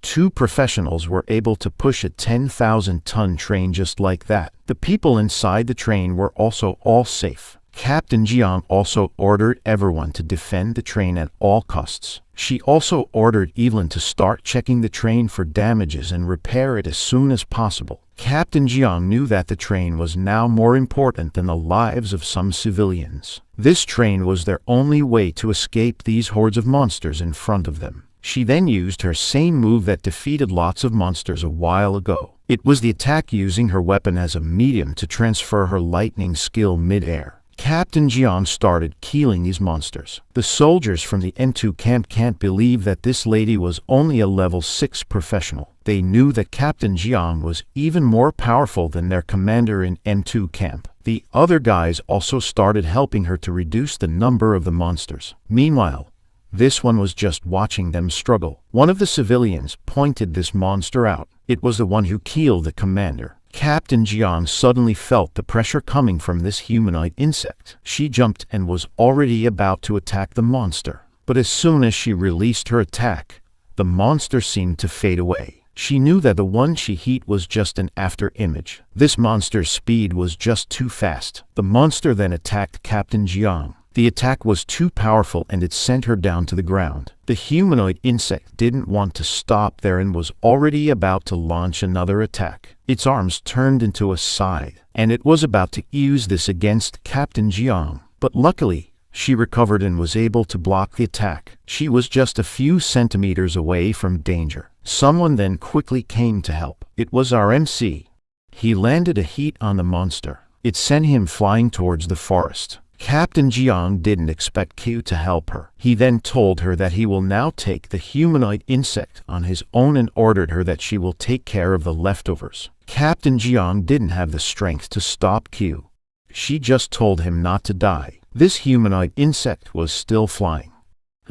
2 professionals were able to push a 10,000-ton train just like that. The people inside the train were also all safe. Captain Jiang also ordered everyone to defend the train at all costs. She also ordered Evelyn to start checking the train for damages and repair it as soon as possible. Captain Jiang knew that the train was now more important than the lives of some civilians. This train was their only way to escape these hordes of monsters in front of them. She then used her same move that defeated lots of monsters a while ago. It was the attack using her weapon as a medium to transfer her lightning skill mid-air. Captain Jiang started killing these monsters. The soldiers from the M2 camp can't believe that this lady was only a level 6 professional. They knew that Captain Jiang was even more powerful than their commander in M2 camp. The other guys also started helping her to reduce the number of the monsters. Meanwhile, this one was just watching them struggle. One of the civilians pointed this monster out. It was the one who killed the commander. Captain Jiang suddenly felt the pressure coming from this humanoid insect. She jumped and was already about to attack the monster. But as soon as she released her attack, the monster seemed to fade away. She knew that the one she hit was just an after image. This monster's speed was just too fast. The monster then attacked Captain Jiang. The attack was too powerful and it sent her down to the ground. The humanoid insect didn't want to stop there and was already about to launch another attack. Its arms turned into a scythe, and it was about to use this against Captain Jiang. But luckily, she recovered and was able to block the attack. She was just a few centimeters away from danger. Someone then quickly came to help. It was our MC. He landed a hit on the monster. It sent him flying towards the forest. Captain Jiang didn't expect Q to help her. He then told her that he will now take the humanoid insect on his own and ordered her that she will take care of the leftovers. Captain Jiang didn't have the strength to stop Q. She just told him not to die. This humanoid insect was still flying.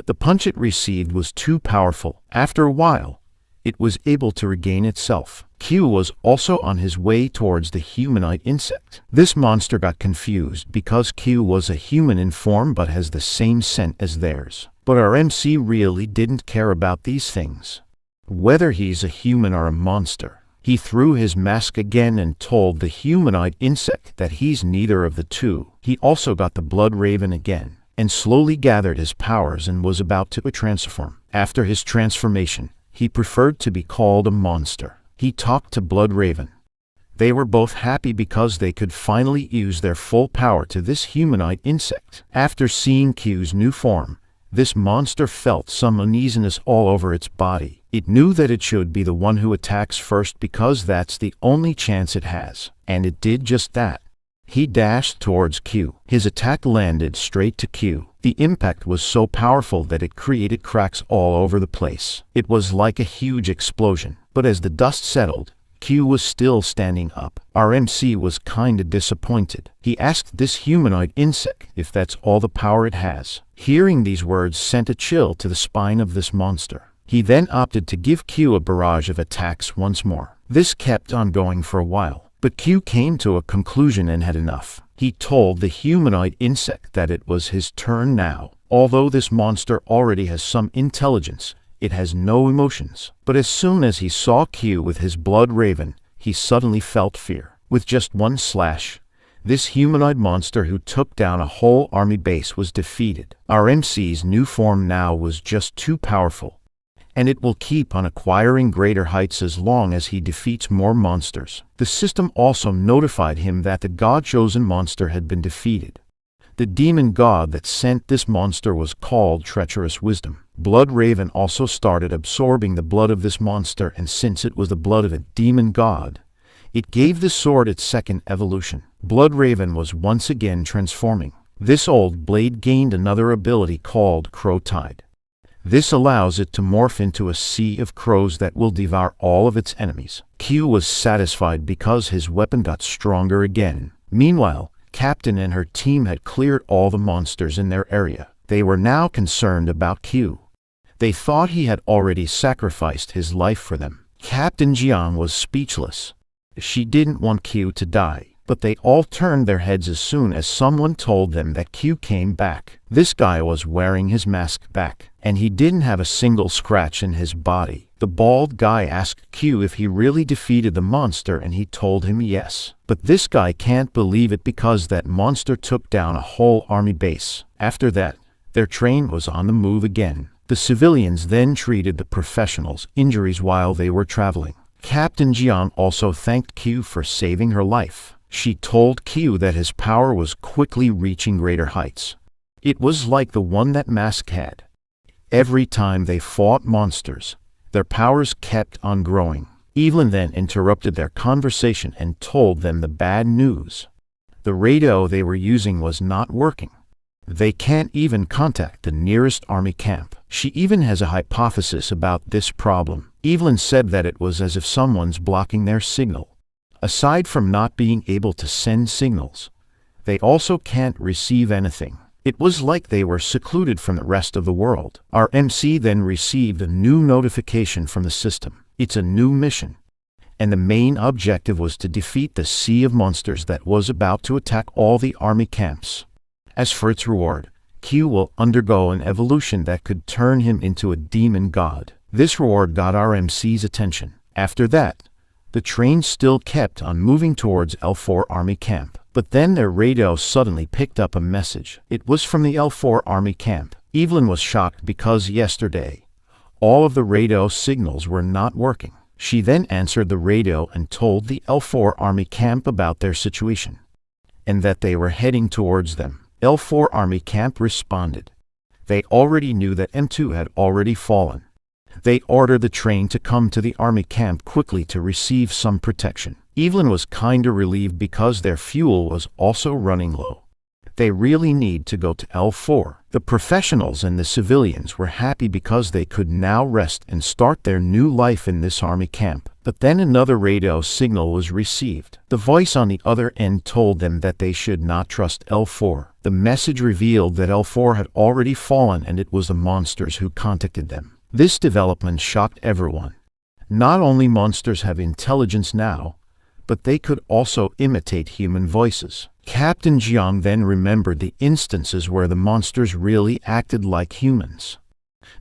The punch it received was too powerful. After a while, it was able to regain itself. Q was also on his way towards the humanoid insect. This monster got confused because Q was a human in form but has the same scent as theirs. But our MC really didn't care about these things. Whether he's a human or a monster. He threw his mask again and told the humanoid insect that he's neither of the two. He also got the blood raven again and slowly gathered his powers and was about to transform. After his transformation, he preferred to be called a monster. He talked to Blood Raven. They were both happy because they could finally use their full power to this humanoid insect. After seeing Q's new form, this monster felt some uneasiness all over its body. It knew that it should be the one who attacks first because that's the only chance it has. And it did just that. He dashed towards Q. His attack landed straight to Q. The impact was so powerful that it created cracks all over the place. It was like a huge explosion. But as the dust settled, Q was still standing up. Our MC was kinda disappointed. He asked this humanoid insect if that's all the power it has. Hearing these words sent a chill to the spine of this monster. He then opted to give Q a barrage of attacks once more. This kept on going for a while. But Q came to a conclusion and had enough. He told the humanoid insect that it was his turn now. Although this monster already has some intelligence, it has no emotions. But as soon as he saw Q with his blood raven, he suddenly felt fear. With just one slash, this humanoid monster who took down a whole army base was defeated. Our MC's new form now was just too powerful. And it will keep on acquiring greater heights as long as he defeats more monsters. The system also notified him that the God-chosen monster had been defeated. The demon god that sent this monster was called Treacherous Wisdom. Blood Raven also started absorbing the blood of this monster, and since it was the blood of a demon god, it gave the sword its second evolution. Blood Raven was once again transforming. This old blade gained another ability called Crow Tide. This allows it to morph into a sea of crows that will devour all of its enemies. Q was satisfied because his weapon got stronger again. Meanwhile, Captain and her team had cleared all the monsters in their area. They were now concerned about Q. They thought he had already sacrificed his life for them. Captain Jiang was speechless. She didn't want Q to die. but they all turned their heads as soon as someone told them that Q came back. This guy was wearing his mask back, and he didn't have a single scratch in his body. The bald guy asked Q if he really defeated the monster, and he told him yes. But this guy can't believe it because that monster took down a whole army base. After that, their train was on the move again. The civilians then treated the professionals' injuries while they were traveling. Captain Jian also thanked Q for saving her life. She told Q that his power was quickly reaching greater heights. It was like the one that Mask had. Every time they fought monsters, their powers kept on growing. Evelyn then interrupted their conversation and told them the bad news. The radio they were using was not working. They can't even contact the nearest army camp. She even has a hypothesis about this problem. Evelyn said that it was as if someone's blocking their signal. Aside from not being able to send signals, they also can't receive anything. It was like they were secluded from the rest of the world. Our MC then received a new notification from the system. It's a new mission, and the main objective was to defeat the sea of monsters that was about to attack all the army camps. As for its reward, Q will undergo an evolution that could turn him into a demon god. This reward got our MC's attention. After that, the train still kept on moving towards L4 Army Camp. But then their radio suddenly picked up a message. It was from the L4 Army Camp. Evelyn was shocked because yesterday, all of the radio signals were not working. She then answered the radio and told the L4 Army Camp about their situation, and that they were heading towards them. L4 Army Camp responded. They already knew that M2 had already fallen. They ordered the train to come to the army camp quickly to receive some protection. Evelyn was kinda relieved because their fuel was also running low. They really need to go to L4. The professionals and the civilians were happy because they could now rest and start their new life in this army camp. But then another radio signal was received. The voice on the other end told them that they should not trust L4. The message revealed that L4 had already fallen and it was the monsters who contacted them. This development shocked everyone. Not only monsters have intelligence now, but they could also imitate human voices. Captain Jiang then remembered the instances where the monsters really acted like humans.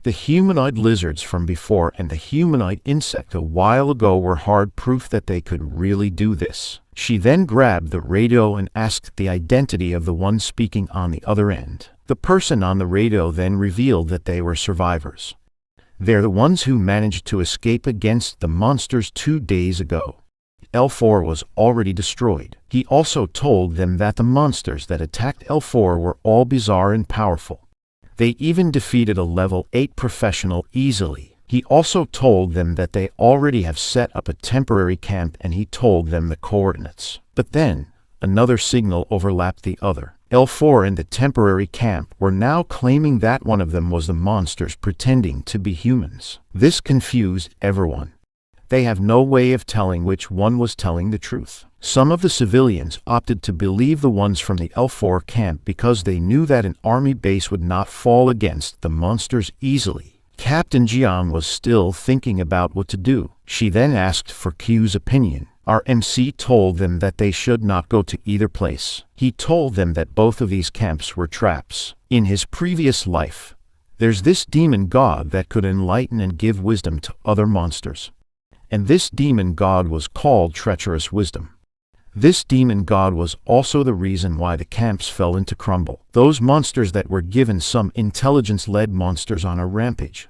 The humanoid lizards from before and the humanoid insect a while ago were hard proof that they could really do this. She then grabbed the radio and asked the identity of the one speaking on the other end. The person on the radio then revealed that they were survivors. They're the ones who managed to escape against the monsters 2 days ago. L4 was already destroyed. He also told them that the monsters that attacked L4 were all bizarre and powerful. They even defeated a level 8 professional easily. He also told them that they already have set up a temporary camp, and he told them the coordinates. But then, another signal overlapped the other. L4 and the temporary camp were now claiming that one of them was the monsters pretending to be humans. This confused everyone. They have no way of telling which one was telling the truth. Some of the civilians opted to believe the ones from the L4 camp because they knew that an army base would not fall against the monsters easily. Captain Jiang was still thinking about what to do. She then asked for Q's opinion. Our MC told them that they should not go to either place. He told them that both of these camps were traps. In his previous life, there's this demon god that could enlighten and give wisdom to other monsters. And this demon god was called Treacherous Wisdom. This demon god was also the reason why the camps fell into crumble. Those monsters that were given some intelligence led monsters on a rampage.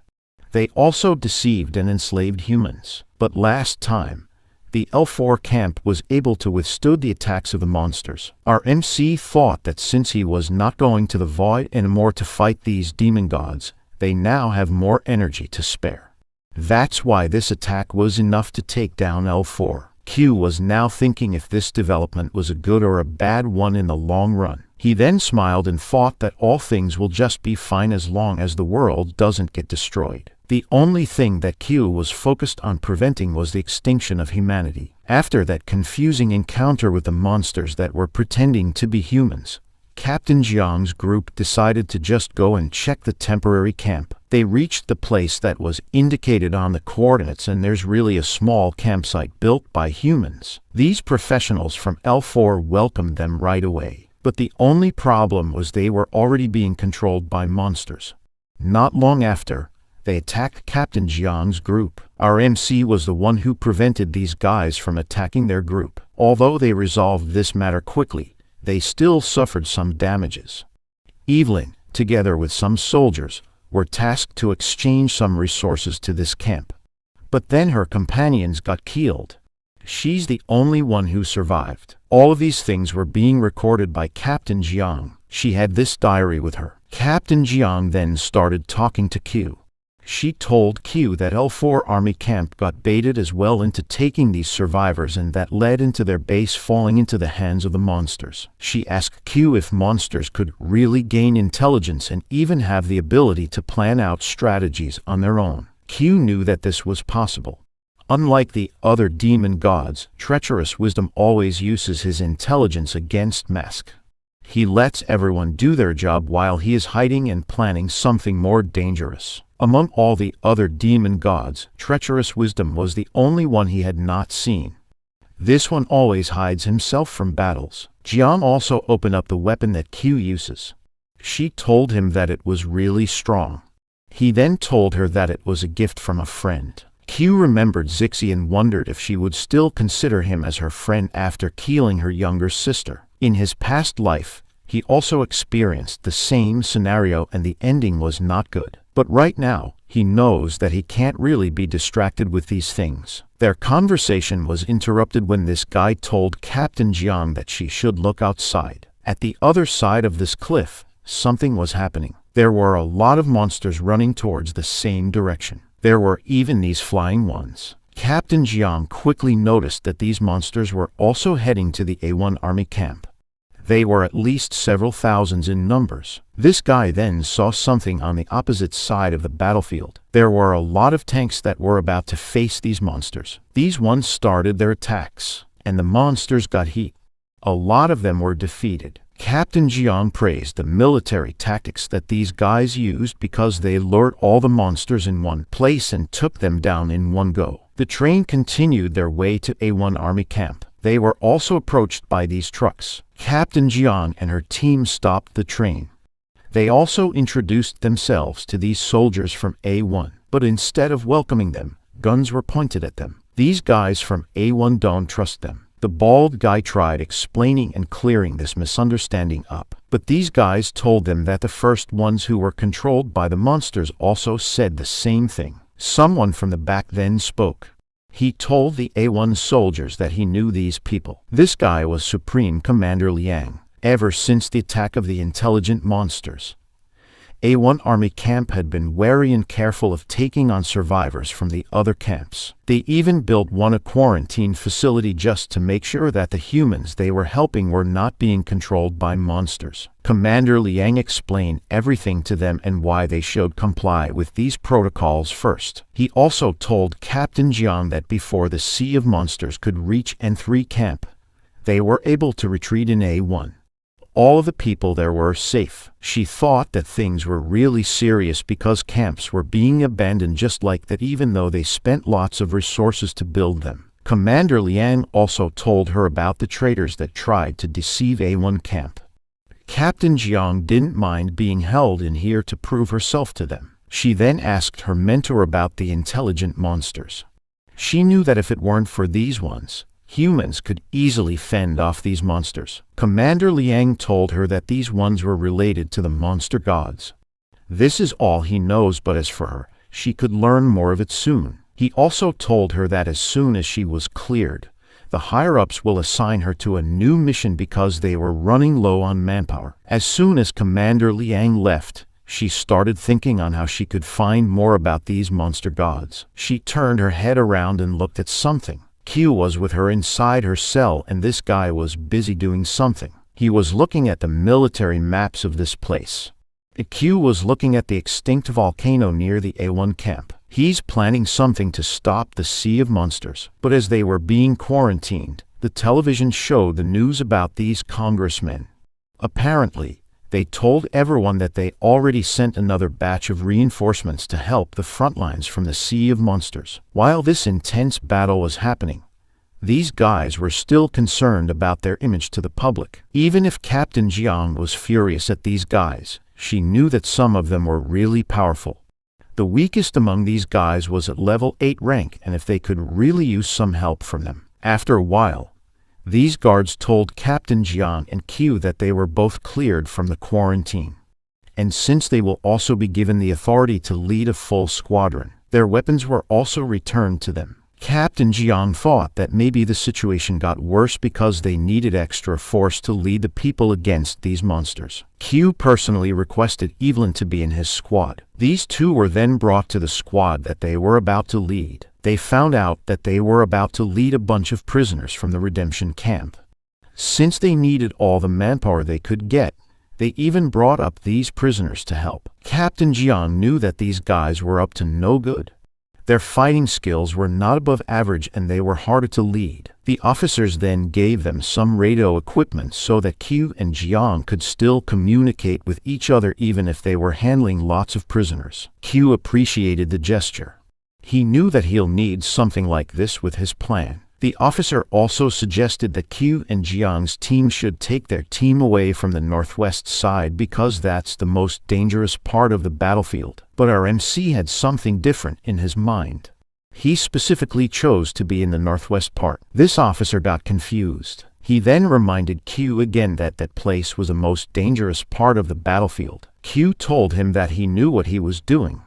They also deceived and enslaved humans. But last time, the L4 camp was able to withstand the attacks of the monsters. Our MC thought that since he was not going to the void anymore to fight these demon gods, they now have more energy to spare. That's why this attack was enough to take down L4. Q was now thinking if this development was a good or a bad one in the long run. He then smiled and thought that all things will just be fine as long as the world doesn't get destroyed. The only thing that Q was focused on preventing was the extinction of humanity. After that confusing encounter with the monsters that were pretending to be humans, Captain Jiang's group decided to just go and check the temporary camp. They reached the place that was indicated on the coordinates, and there's really a small campsite built by humans. These professionals from L4 welcomed them right away. But the only problem was they were already being controlled by monsters. Not long after, they attacked Captain Jiang's group. Our MC was the one who prevented these guys from attacking their group. Although they resolved this matter quickly, they still suffered some damages. Evelyn, together with some soldiers, were tasked to exchange some resources to this camp. But then her companions got killed. She's the only one who survived. All of these things were being recorded by Captain Jiang. She had this diary with her. Captain Jiang then started talking to Q. She told Q that L4 army camp got baited as well into taking these survivors, and that led into their base falling into the hands of the monsters. She asked Q if monsters could really gain intelligence and even have the ability to plan out strategies on their own. Q knew that this was possible. Unlike the other demon gods, Treacherous Wisdom always uses his intelligence against Mask. He lets everyone do their job while he is hiding and planning something more dangerous. Among all the other demon gods, Treacherous Wisdom was the only one he had not seen. This one always hides himself from battles. Jiang also opened up the weapon that Q uses. She told him that it was really strong. He then told her that it was a gift from a friend. Q remembered Zixi and wondered if she would still consider him as her friend after killing her younger sister. In his past life, he also experienced the same scenario and the ending was not good. But right now, he knows that he can't really be distracted with these things. Their conversation was interrupted when this guy told Captain Jiang that she should look outside. At the other side of this cliff, something was happening. There were a lot of monsters running towards the same direction. There were even these flying ones. Captain Jiang quickly noticed that these monsters were also heading to the A1 army camp. They were at least several thousands in numbers. This guy then saw something on the opposite side of the battlefield. There were a lot of tanks that were about to face these monsters. These ones started their attacks, and the monsters got heat. A lot of them were defeated. Captain Jiang praised the military tactics that these guys used because they lured all the monsters in one place and took them down in one go. The train continued their way to A1 army camp. They were also approached by these trucks. Captain Jiang and her team stopped the train. They also introduced themselves to these soldiers from A1, but instead of welcoming them, guns were pointed at them. These guys from A1 don't trust them. The bald guy tried explaining and clearing this misunderstanding up, but these guys told them that the first ones who were controlled by the monsters also said the same thing. Someone from the back then spoke. He told the A1 soldiers that he knew these people. This guy was Supreme Commander Liang. Ever since the attack of the intelligent monsters, A1 army camp had been wary and careful of taking on survivors from the other camps. They even built a quarantine facility just to make sure that the humans they were helping were not being controlled by monsters. Commander Liang explained everything to them and why they should comply with these protocols first. He also told Captain Jiang that before the Sea of Monsters could reach N3 camp, they were able to retreat in A1. All of the people there were safe. She thought that things were really serious because camps were being abandoned just like that, even though they spent lots of resources to build them. Commander Liang also told her about the traitors that tried to deceive A1 camp. Captain Jiang didn't mind being held in here to prove herself to them. She then asked her mentor about the intelligent monsters. She knew that if it weren't for these ones, humans could easily fend off these monsters. Commander Liang told her that these ones were related to the monster gods. This is all he knows, but as for her, she could learn more of it soon. He also told her that as soon as she was cleared, the higher-ups will assign her to a new mission because they were running low on manpower. As soon as Commander Liang left, she started thinking on how she could find more about these monster gods. She turned her head around and looked at something. Q was with her inside her cell, and this guy was busy doing something. He was looking at the military maps of this place. Q was looking at the extinct volcano near the A1 camp. He's planning something to stop the Sea of Monsters. But as they were being quarantined, the television showed the news about these congressmen. Apparently, they told everyone that they already sent another batch of reinforcements to help the front lines from the Sea of Monsters. While this intense battle was happening, these guys were still concerned about their image to the public. Even if Captain Jiang was furious at these guys, she knew that some of them were really powerful. The weakest among these guys was at level 8 rank, and if they could really use some help from them. After a while, these guards told Captain Jiang and Q that they were both cleared from the quarantine. And since they will also be given the authority to lead a full squadron, their weapons were also returned to them. Captain Jiang thought that maybe the situation got worse because they needed extra force to lead the people against these monsters. Q personally requested Evelyn to be in his squad. These two were then brought to the squad that they were about to lead. They found out that they were about to lead a bunch of prisoners from the redemption camp. Since they needed all the manpower they could get, they even brought up these prisoners to help. Captain Jiang knew that these guys were up to no good. Their fighting skills were not above average and they were harder to lead. The officers then gave them some radio equipment so that Q and Jiang could still communicate with each other even if they were handling lots of prisoners. Q appreciated the gesture. He knew that he'll need something like this with his plan. The officer also suggested that Q and Jiang's team should take their team away from the northwest side because that's the most dangerous part of the battlefield. But our MC had something different in his mind. He specifically chose to be in the northwest part. This officer got confused. He then reminded Q again that that place was the most dangerous part of the battlefield. Q told him that he knew what he was doing.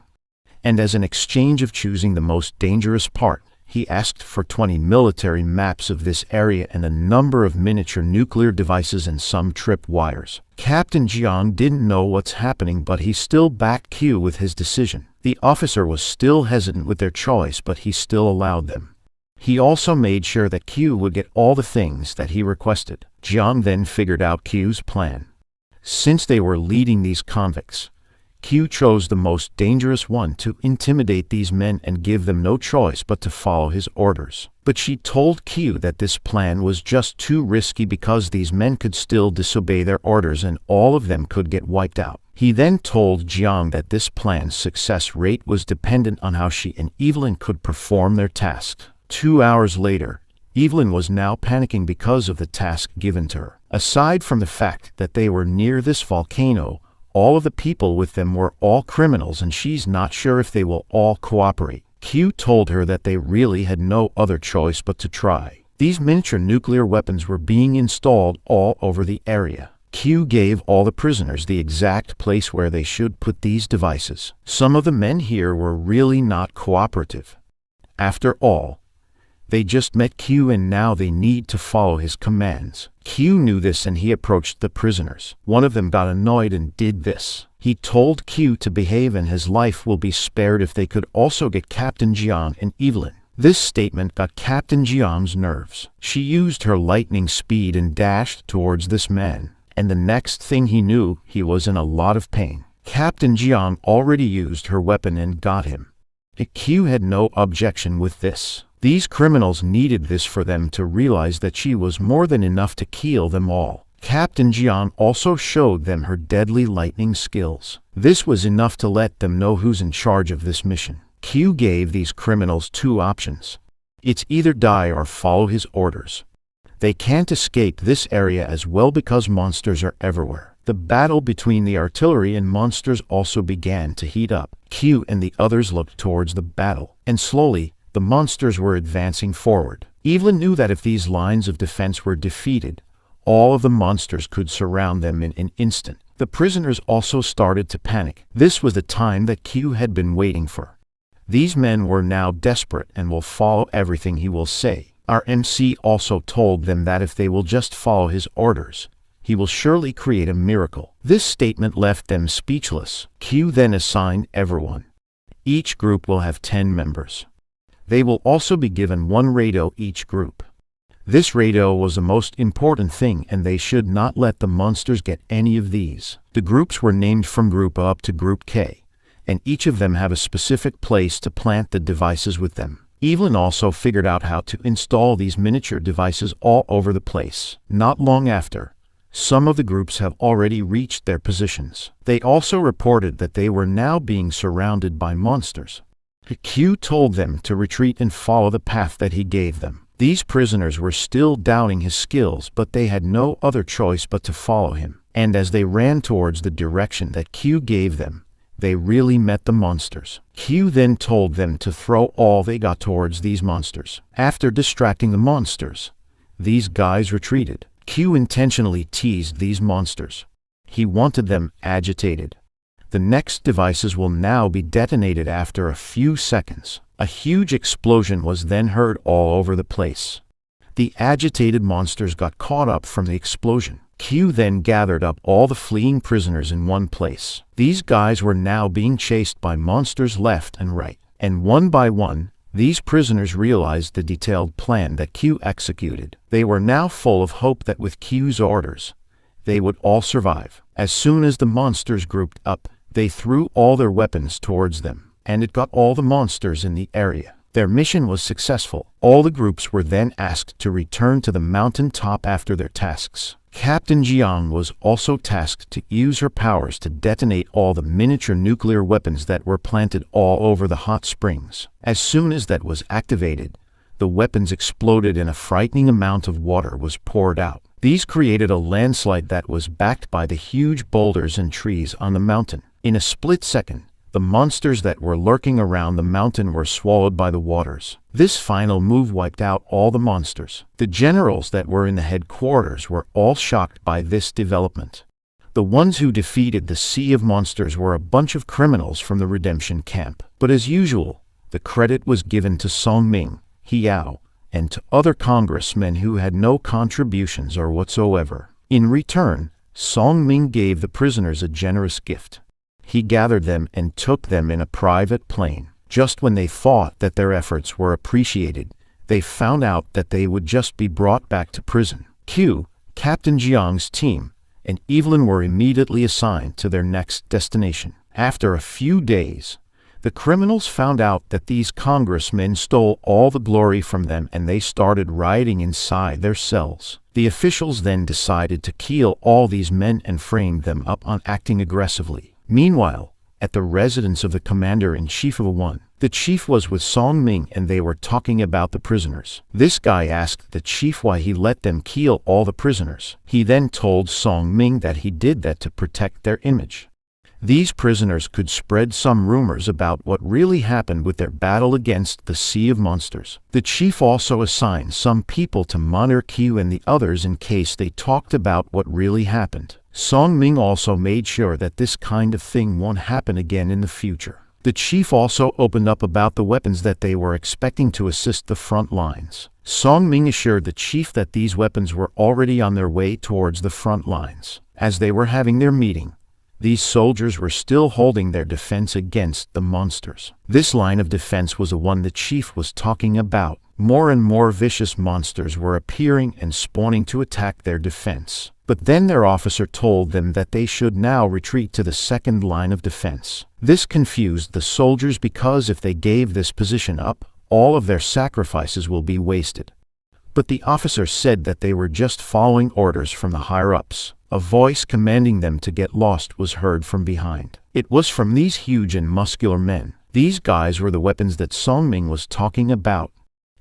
And as an exchange of choosing the most dangerous part, he asked for 20 military maps of this area and a number of miniature nuclear devices and some trip wires. Captain Jiang didn't know what's happening, but he still backed Q with his decision. The officer was still hesitant with their choice, but he still allowed them. He also made sure that Q would get all the things that he requested. Jiang then figured out Q's plan. Since they were leading these convicts, Q chose the most dangerous one to intimidate these men and give them no choice but to follow his orders. But she told Q that this plan was just too risky because these men could still disobey their orders and all of them could get wiped out. He then told Jiang that this plan's success rate was dependent on how she and Evelyn could perform their tasks. 2 hours later, Evelyn was now panicking because of the task given to her. Aside from the fact that they were near this volcano, all of the people with them were all criminals and she's not sure if they will all cooperate. Q told her that they really had no other choice but to try. These miniature nuclear weapons were being installed all over the area. Q gave all the prisoners the exact place where they should put these devices. Some of the men here were really not cooperative. After all, they just met Q and now they need to follow his commands. Q knew this and he approached the prisoners. One of them got annoyed and did this. He told Q to behave and his life will be spared if they could also get Captain Jiang and Evelyn. This statement got Captain Jiang's nerves. She used her lightning speed and dashed towards this man. And the next thing he knew, he was in a lot of pain. Captain Jiang already used her weapon and got him. Q had no objection with this. These criminals needed this for them to realize that she was more than enough to kill them all. Captain Jiang also showed them her deadly lightning skills. This was enough to let them know who's in charge of this mission. Q gave these criminals 2 options. It's either die or follow his orders. They can't escape this area as well because monsters are everywhere. The battle between the artillery and monsters also began to heat up. Q and the others looked towards the battle, and slowly, the monsters were advancing forward. Evelyn knew that if these lines of defense were defeated, all of the monsters could surround them in an instant. The prisoners also started to panic. This was the time that Q had been waiting for. These men were now desperate and will follow everything he will say. Our MC also told them that if they will just follow his orders, he will surely create a miracle. This statement left them speechless. Q then assigned everyone. Each group will have 10 members. They will also be given 1 radio each group. This radio was the most important thing and they should not let the monsters get any of these. The groups were named from Group A up to Group K, and each of them have a specific place to plant the devices with them. Evelyn also figured out how to install these miniature devices all over the place. Not long after, Some of the groups have already reached their positions. They also reported that they were now being surrounded by monsters. Q told them to retreat and follow the path that he gave them. These prisoners were still doubting his skills, but they had no other choice but to follow him. And as they ran towards the direction that Q gave them, they really met the monsters. Q then told them to throw all they got towards these monsters. After distracting the monsters, these guys retreated. Q intentionally teased these monsters. He wanted them agitated. The next devices will now be detonated after a few seconds. A huge explosion was then heard all over the place. The agitated monsters got caught up from the explosion. Q then gathered up all the fleeing prisoners in one place. These guys were now being chased by monsters left and right. And one by one, these prisoners realized the detailed plan that Q executed. They were now full of hope that with Q's orders, they would all survive. As soon as the monsters grouped up, they threw all their weapons towards them, and it got all the monsters in the area. Their mission was successful. All the groups were then asked to return to the mountain top after their tasks. Captain Jiang was also tasked to use her powers to detonate all the miniature nuclear weapons that were planted all over the hot springs. As soon as that was activated, the weapons exploded and a frightening amount of water was poured out. These created a landslide that was backed by the huge boulders and trees on the mountain. In a split second, the monsters that were lurking around the mountain were swallowed by the waters. This final move wiped out all the monsters. The generals that were in the headquarters were all shocked by this development. The ones who defeated the sea of monsters were a bunch of criminals from the redemption camp. But as usual, the credit was given to Song Ming, Hiao, and to other congressmen who had no contributions or whatsoever. In return, Song Ming gave the prisoners a generous gift. He gathered them and took them in a private plane. Just when they thought that their efforts were appreciated, they found out that they would just be brought back to prison. Q, Captain Jiang's team, and Evelyn were immediately assigned to their next destination. After a few days, the criminals found out that these congressmen stole all the glory from them and they started rioting inside their cells. The officials then decided to kill all these men and framed them up on acting aggressively. Meanwhile, at the residence of the commander-in-chief of A1, the chief was with Song Ming and they were talking about the prisoners. This guy asked the chief why he let them kill all the prisoners. He then told Song Ming that he did that to protect their image. These prisoners could spread some rumors about what really happened with their battle against the Sea of Monsters. The chief also assigned some people to monitor Q and the others in case they talked about what really happened. Song Ming also made sure that this kind of thing won't happen again in the future. The chief also opened up about the weapons that they were expecting to assist the front lines. Song Ming assured the chief that these weapons were already on their way towards the front lines. As they were having their meeting, these soldiers were still holding their defense against the monsters. This line of defense was the one the chief was talking about. More and more vicious monsters were appearing and spawning to attack their defense. But then their officer told them that they should now retreat to the second line of defense. This confused the soldiers because if they gave this position up, all of their sacrifices will be wasted. But the officer said that they were just following orders from the higher-ups. A voice commanding them to get lost was heard from behind. It was from these huge and muscular men. These guys were the weapons that Song Ming was talking about.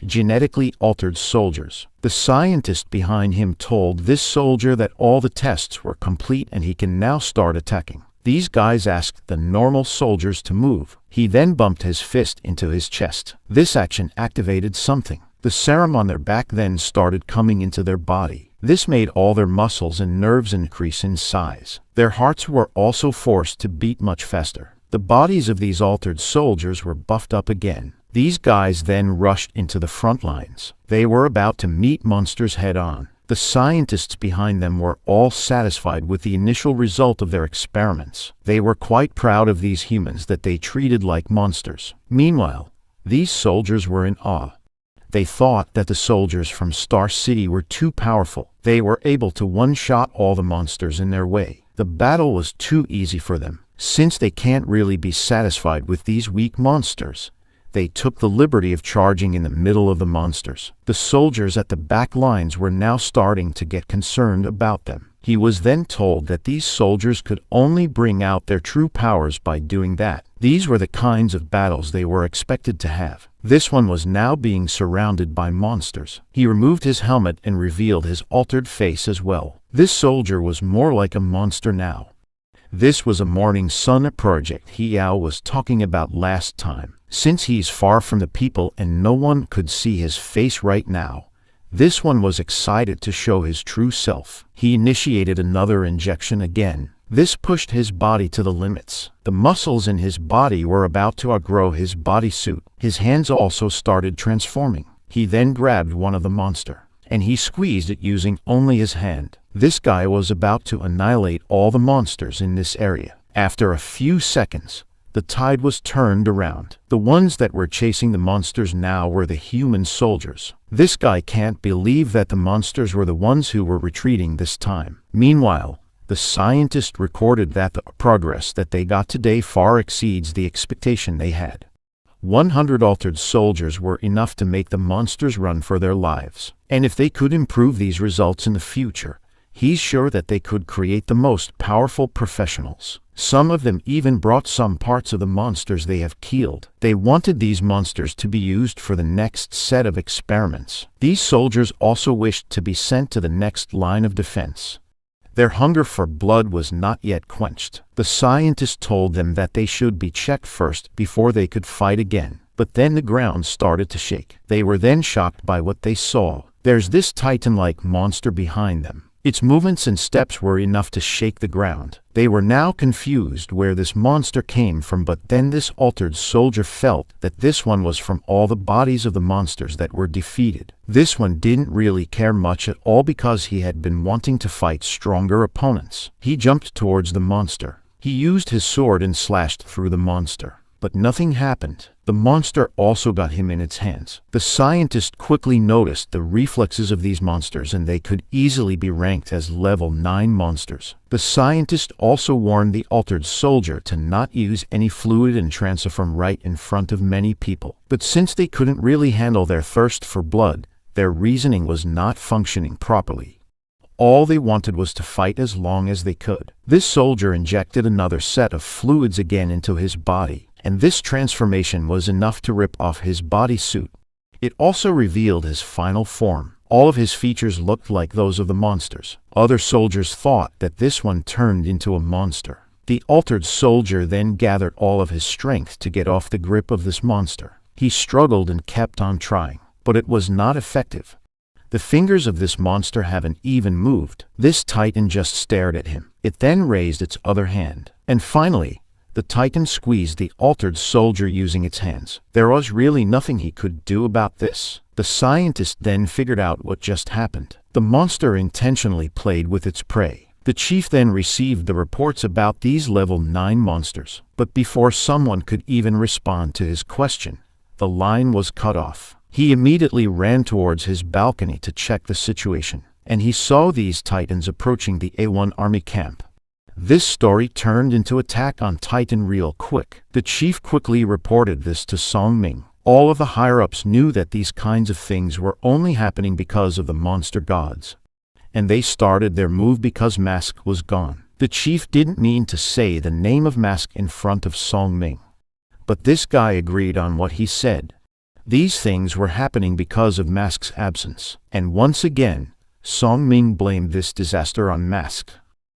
Genetically altered soldiers. The scientist behind him told this soldier that all the tests were complete and he can now start attacking. These guys asked the normal soldiers to move. He then bumped his fist into his chest. This action activated something. The serum on their back then started coming into their body. This made all their muscles and nerves increase in size. Their hearts were also forced to beat much faster. The bodies of these altered soldiers were buffed up again. These guys then rushed into the front lines. They were about to meet monsters head-on. The scientists behind them were all satisfied with the initial result of their experiments. They were quite proud of these humans that they treated like monsters. Meanwhile, these soldiers were in awe. They thought that the soldiers from Star City were too powerful. They were able to one-shot all the monsters in their way. The battle was too easy for them. Since they can't really be satisfied with these weak monsters, They took the liberty of charging in the middle of the monsters. The soldiers at the back lines were now starting to get concerned about them. He was then told that these soldiers could only bring out their true powers by doing that. These were the kinds of battles they were expected to have. This one was now being surrounded by monsters. He removed his helmet and revealed his altered face as well. This soldier was more like a monster now. This was a morning sun project Hiao was talking about last time. Since he's far from the people and no one could see his face right now, this one was excited to show his true self. He initiated another injection again. This pushed his body to the limits. The muscles in his body were about to outgrow his bodysuit. His hands also started transforming. He then grabbed one of the monster, and he squeezed it using only his hand. This guy was about to annihilate all the monsters in this area. After a few seconds, the tide was turned around. The ones that were chasing the monsters now were the human soldiers. This guy can't believe that the monsters were the ones who were retreating this time. Meanwhile, the scientist recorded that the progress that they got today far exceeds the expectation they had. 100 altered soldiers were enough to make the monsters run for their lives. And if they could improve these results in the future, he's sure that they could create the most powerful professionals. Some of them even brought some parts of the monsters they have killed. They wanted these monsters to be used for the next set of experiments. These soldiers also wished to be sent to the next line of defense. Their hunger for blood was not yet quenched. The scientist told them that they should be checked first before they could fight again. But then the ground started to shake. They were then shocked by what they saw. There's this titan-like monster behind them. Its movements and steps were enough to shake the ground. They were now confused where this monster came from, but then this altered soldier felt that this one was from all the bodies of the monsters that were defeated. This one didn't really care much at all because he had been wanting to fight stronger opponents. He jumped towards the monster. He used his sword and slashed through the monster. But nothing happened. The monster also got him in its hands. The scientist quickly noticed the reflexes of these monsters, and they could easily be ranked as level 9 monsters. The scientist also warned the altered soldier to not use any fluid and transform right in front of many people. But since they couldn't really handle their thirst for blood, their reasoning was not functioning properly. All they wanted was to fight as long as they could. This soldier injected another set of fluids again into his body, and this transformation was enough to rip off his bodysuit. It also revealed his final form. All of his features looked like those of the monsters. Other soldiers thought that this one turned into a monster. The altered soldier then gathered all of his strength to get off the grip of this monster. He struggled and kept on trying, but it was not effective. The fingers of this monster haven't even moved. This titan just stared at him. It then raised its other hand. And finally, the titan squeezed the altered soldier using its hands. There was really nothing he could do about this. The scientist then figured out what just happened. The monster intentionally played with its prey. The chief then received the reports about these level 9 monsters. But before someone could even respond to his question, the line was cut off. He immediately ran towards his balcony to check the situation, and he saw these titans approaching the A1 army camp. This story turned into attack on Titan real quick. The chief quickly reported this to Song Ming. All of the higher-ups knew that these kinds of things were only happening because of the monster gods, and they started their move because Mask was gone. The chief didn't mean to say the name of Mask in front of Song Ming, but this guy agreed on what he said. These things were happening because of Mask's absence, and once again, Song Ming blamed this disaster on Mask.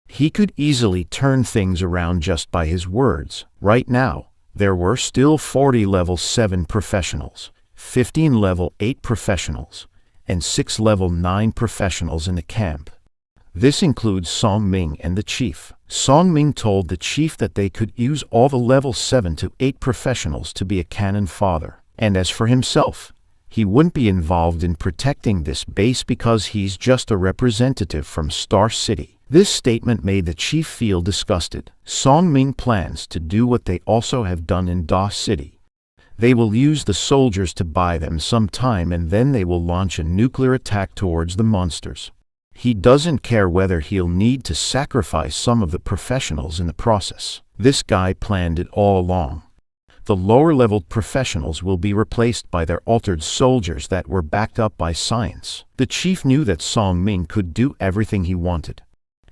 He could easily turn things around just by his words. Right now, there were still 40 level 7 professionals, 15 level 8 professionals, and 6 level 9 professionals in the camp. This includes Song Ming and the chief. Song Ming told the chief that they could use all the level 7 to 8 professionals to be a cannon fodder. And as for himself, he wouldn't be involved in protecting this base because he's just a representative from Star City. This statement made the chief feel disgusted. Song Ming plans to do what they also have done in Da City. They will use the soldiers to buy them some time, and then they will launch a nuclear attack towards the monsters. He doesn't care whether he'll need to sacrifice some of the professionals in the process. This guy planned it all along. The lower-leveled professionals will be replaced by their altered soldiers that were backed up by science. The chief knew that Song Ming could do everything he wanted.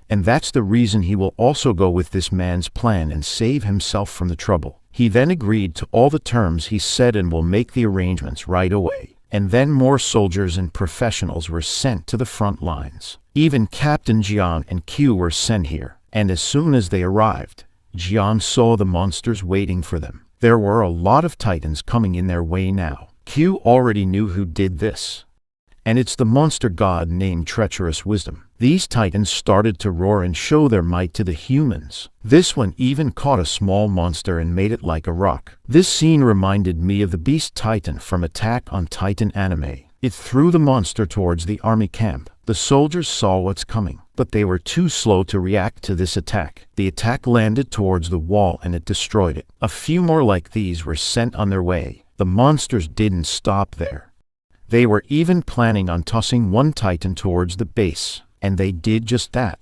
And that's the reason he will also go with this man's plan and save himself from the trouble. He then agreed to all the terms he said and will make the arrangements right away. And then more soldiers and professionals were sent to the front lines. Even Captain Jiang and Q were sent here. And as soon as they arrived, Jiang saw the monsters waiting for them. There were a lot of titans coming in their way now. Q already knew who did this. And it's the monster god named Treacherous Wisdom. These titans started to roar and show their might to the humans. This one even caught a small monster and made it like a rock. This scene reminded me of the Beast Titan from Attack on Titan anime. It threw the monster towards the army camp. The soldiers saw what's coming, but they were too slow to react to this attack. The attack landed towards the wall and it destroyed it. A few more like these were sent on their way. The monsters didn't stop there. They were even planning on tossing one titan towards the base, and they did just that.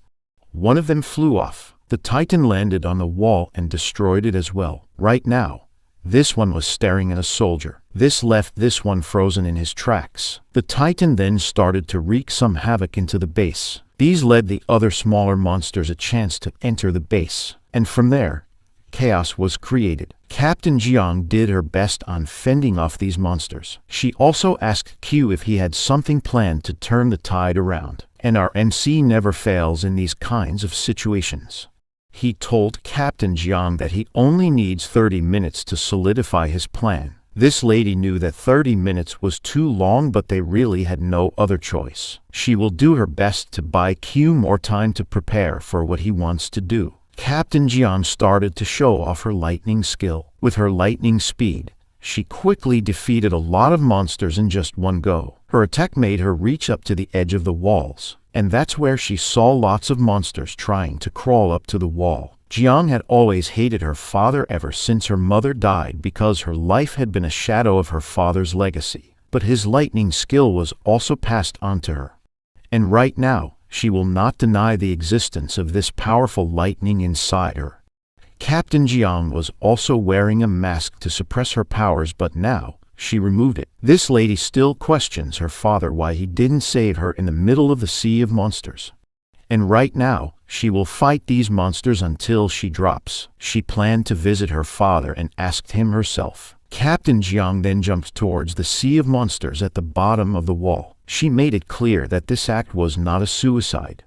One of them flew off. The titan landed on the wall and destroyed it as well. Right now, this one was staring at a soldier. This left this one frozen in his tracks. The titan then started to wreak some havoc into the base. These led the other smaller monsters a chance to enter the base, and from there, chaos was created. Captain Jiang did her best on fending off these monsters. She also asked Q if he had something planned to turn the tide around. And our MC never fails in these kinds of situations. He told Captain Jiang that he only needs 30 minutes to solidify his plan. This lady knew that 30 minutes was too long, but they really had no other choice. She will do her best to buy Q more time to prepare for what he wants to do. Captain Jiang started to show off her lightning skill. With her lightning speed, she quickly defeated a lot of monsters in just one go. Her attack made her reach up to the edge of the walls, and that's where she saw lots of monsters trying to crawl up to the wall. Jiang had always hated her father ever since her mother died because her life had been a shadow of her father's legacy. But his lightning skill was also passed on to her. And right now, she will not deny the existence of this powerful lightning inside her. Captain Jiang was also wearing a mask to suppress her powers, but now she removed it. This lady still questions her father why he didn't save her in the middle of the sea of monsters. And right now, she will fight these monsters until she drops. She planned to visit her father and asked him herself. Captain Jiang then jumped towards the sea of monsters at the bottom of the wall. She made it clear that this act was not a suicide.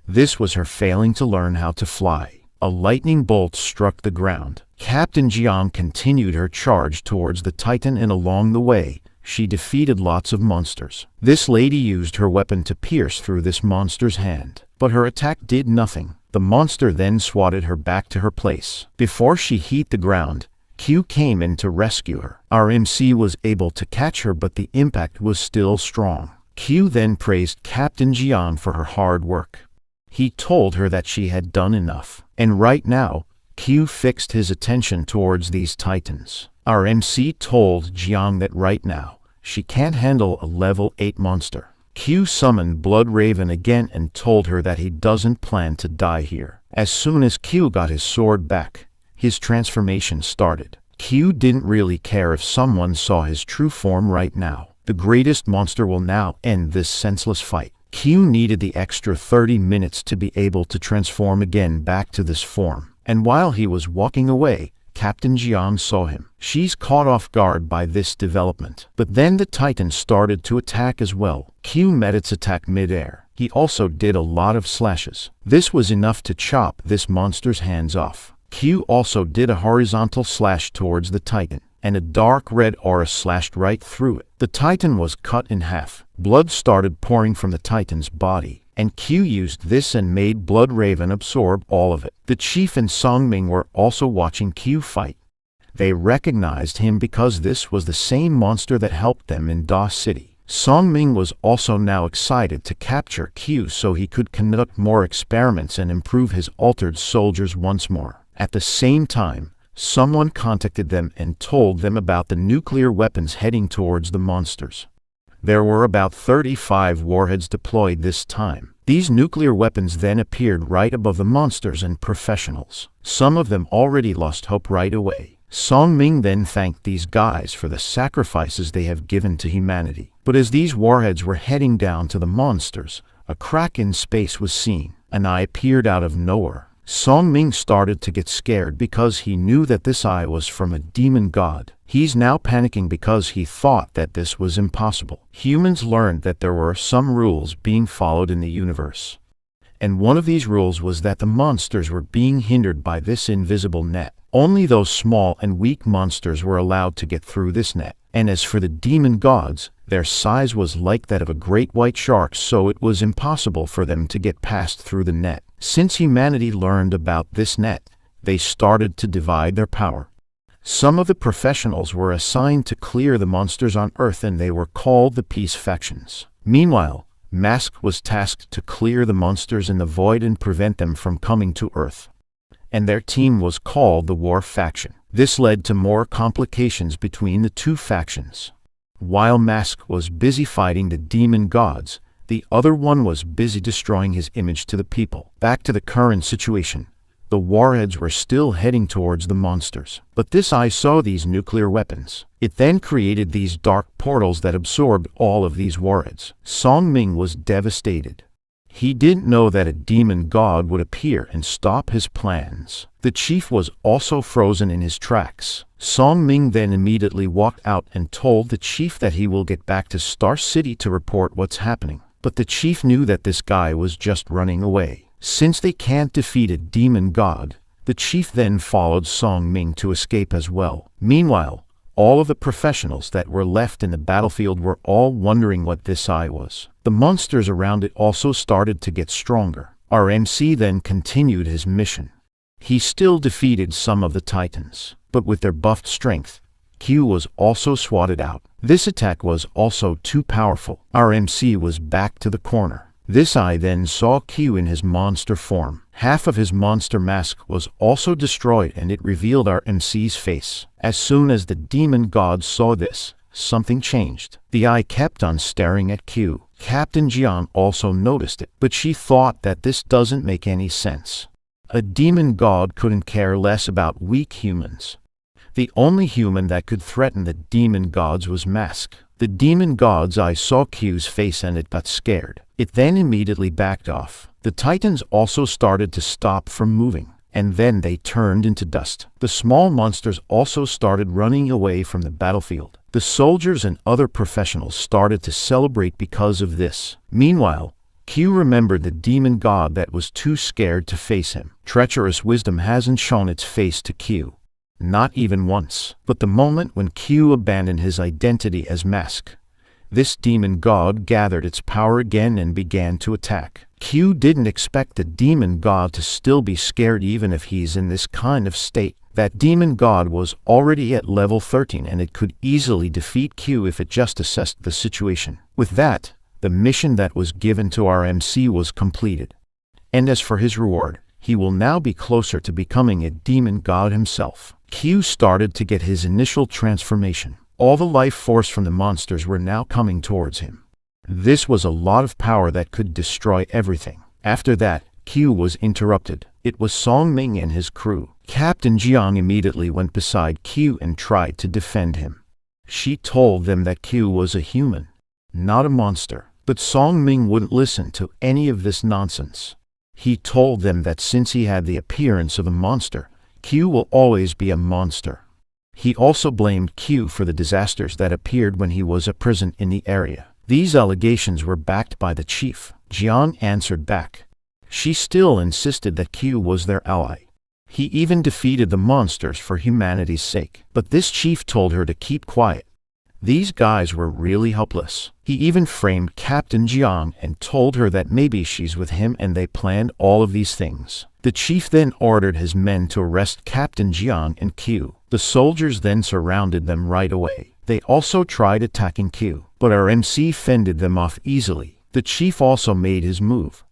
This was her failing to learn how to fly. A lightning bolt struck the ground. Captain Jiang continued her charge towards the Titan, and along the way, she defeated lots of monsters. This lady used her weapon to pierce through this monster's hand, but her attack did nothing. The monster then swatted her back to her place. Before she hit the ground, Q came in to rescue her. Our MC was able to catch her, but the impact was still strong. Q then praised Captain Jiang for her hard work. He told her that she had done enough. And right now, Q fixed his attention towards these titans. Our MC told Jiang that right now, she can't handle a level 8 monster. Q summoned Blood Raven again and told her that he doesn't plan to die here. As soon as Q got his sword back, his transformation started. Q didn't really care if someone saw his true form right now. The greatest monster will now end this senseless fight. Q needed the extra 30 minutes to be able to transform again back to this form. And while he was walking away, Captain Jiang saw him. She's caught off guard by this development. But then the Titan started to attack as well. Q met its attack mid-air. He also did a lot of slashes. This was enough to chop this monster's hands off. Q also did a horizontal slash towards the Titan, and a dark red aura slashed right through it. The Titan was cut in half. Blood started pouring from the Titan's body, and Q used this and made Blood Raven absorb all of it. The chief and Song Ming were also watching Q fight. They recognized him because this was the same monster that helped them in Da City. Song Ming was also now excited to capture Q so he could conduct more experiments and improve his altered soldiers once more. At the same time, someone contacted them and told them about the nuclear weapons heading towards the monsters. There were about 35 warheads deployed this time. These nuclear weapons then appeared right above the monsters and professionals. Some of them already lost hope right away. Song Ming then thanked these guys for the sacrifices they have given to humanity. But as these warheads were heading down to the monsters, a crack in space was seen. An eye appeared out of nowhere. Song Ming started to get scared because he knew that this eye was from a demon god. He's now panicking because he thought that this was impossible. Humans learned that there were some rules being followed in the universe. And one of these rules was that the monsters were being hindered by this invisible net. Only those small and weak monsters were allowed to get through this net. And as for the demon gods, their size was like that of a great white shark, so it was impossible for them to get past through the net. Since humanity learned about this net, they started to divide their power. Some of the professionals were assigned to clear the monsters on Earth, and they were called the peace factions. Meanwhile, Mask was tasked to clear the monsters in the void and prevent them from coming to Earth. And their team was called the War faction. This led to more complications between the two factions. While Mask was busy fighting the demon gods, the other one was busy destroying his image to the people. Back to the current situation. The warheads were still heading towards the monsters. But this eye saw these nuclear weapons. It then created these dark portals that absorbed all of these warheads. Song Ming was devastated. He didn't know that a demon god would appear and stop his plans. The chief was also frozen in his tracks. Song Ming then immediately walked out and told the chief that he will get back to Star City to report what's happening. But the chief knew that this guy was just running away. Since they can't defeat a demon god, the chief then followed Song Ming to escape as well. Meanwhile, all of the professionals that were left in the battlefield were all wondering what this eye was. The monsters around it also started to get stronger. Our MC then continued his mission. He still defeated some of the titans, but with their buffed strength, Q was also swatted out. This attack was also too powerful. Our MC was back to the corner. This eye then saw Q in his monster form. Half of his monster mask was also destroyed, and it revealed our MC's face. As soon as the demon gods saw this, something changed. The eye kept on staring at Q. Captain Jiang also noticed it, but she thought that this doesn't make any sense. A demon god couldn't care less about weak humans. The only human that could threaten the demon gods was Mask. The demon god's eye saw Q's face and it got scared. It then immediately backed off. The titans also started to stop from moving, and then they turned into dust. The small monsters also started running away from the battlefield. The soldiers and other professionals started to celebrate because of this. Meanwhile, Q remembered the demon god that was too scared to face him. Treacherous wisdom hasn't shown its face to Q. Not even once. But the moment when Q abandoned his identity as Mask, this demon god gathered its power again and began to attack. Q didn't expect the demon god to still be scared even if he's in this kind of state. That demon god was already at level 13 and it could easily defeat Q if it just assessed the situation. With that, the mission that was given to our MC was completed. And as for his reward, he will now be closer to becoming a demon god himself. Q started to get his initial transformation. All the life force from the monsters were now coming towards him. This was a lot of power that could destroy everything. After that, Q was interrupted. It was Song Ming and his crew. Captain Jiang immediately went beside Q and tried to defend him. She told them that Q was a human, not a monster. But Song Ming wouldn't listen to any of this nonsense. He told them that since he had the appearance of a monster, Q will always be a monster. He also blamed Q for the disasters that appeared when he was a prison in the area. These allegations were backed by the chief. Jiang answered back. She still insisted that Q was their ally. He even defeated the monsters for humanity's sake. But this chief told her to keep quiet. These guys were really helpless. He even framed Captain Jiang and told her that maybe she's with him, and they planned all of these things. The chief then ordered his men to arrest Captain Jiang and Q. The soldiers then surrounded them right away. They also tried attacking Q, but our MC fended them off easily. The chief also made his move.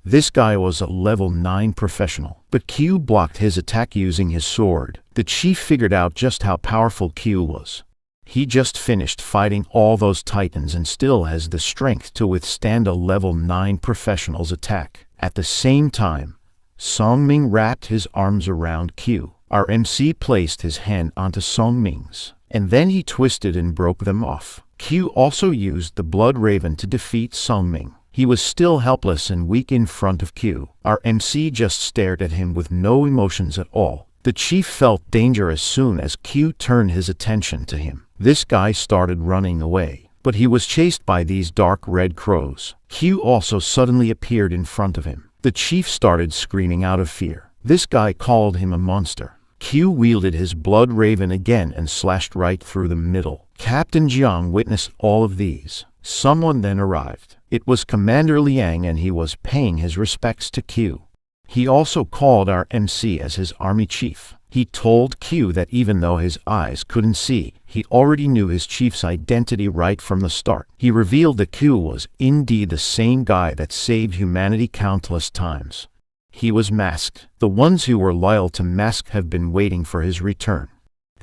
This guy was a level 9 professional, but Q blocked his attack using his sword. The chief figured out just how powerful Q was. He just finished fighting all those titans and still has the strength to withstand a level 9 professional's attack. At the same time, Song Ming wrapped his arms around Q. Our MC placed his hand onto Song Ming's, and then he twisted and broke them off. Q also used the Blood Raven to defeat Song Ming. He was still helpless and weak in front of Q. Our MC just stared at him with no emotions at all. The chief felt danger as soon as Q turned his attention to him. This guy started running away, but he was chased by these dark red crows. Q also suddenly appeared in front of him. The chief started screaming out of fear. This guy called him a monster. Q wielded his Blood Raven again and slashed right through the middle. Captain Jiang witnessed all of these. Someone then arrived. It was Commander Liang, and he was paying his respects to Q. He also called our MC as his army chief. He told Q that even though his eyes couldn't see, he already knew his chief's identity right from the start. He revealed that Q was indeed the same guy that saved humanity countless times. He was masked. The ones who were loyal to Mask have been waiting for his return.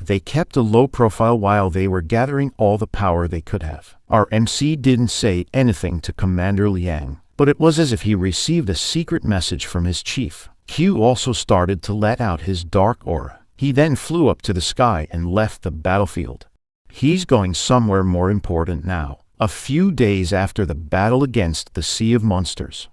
They kept a low profile while they were gathering all the power they could have. Our MC didn't say anything to Commander Liang, but it was as if he received a secret message from his chief. Q also started to let out his dark aura. He then flew up to the sky and left the battlefield. He's going somewhere more important now. A few days after the battle against the Sea of Monsters,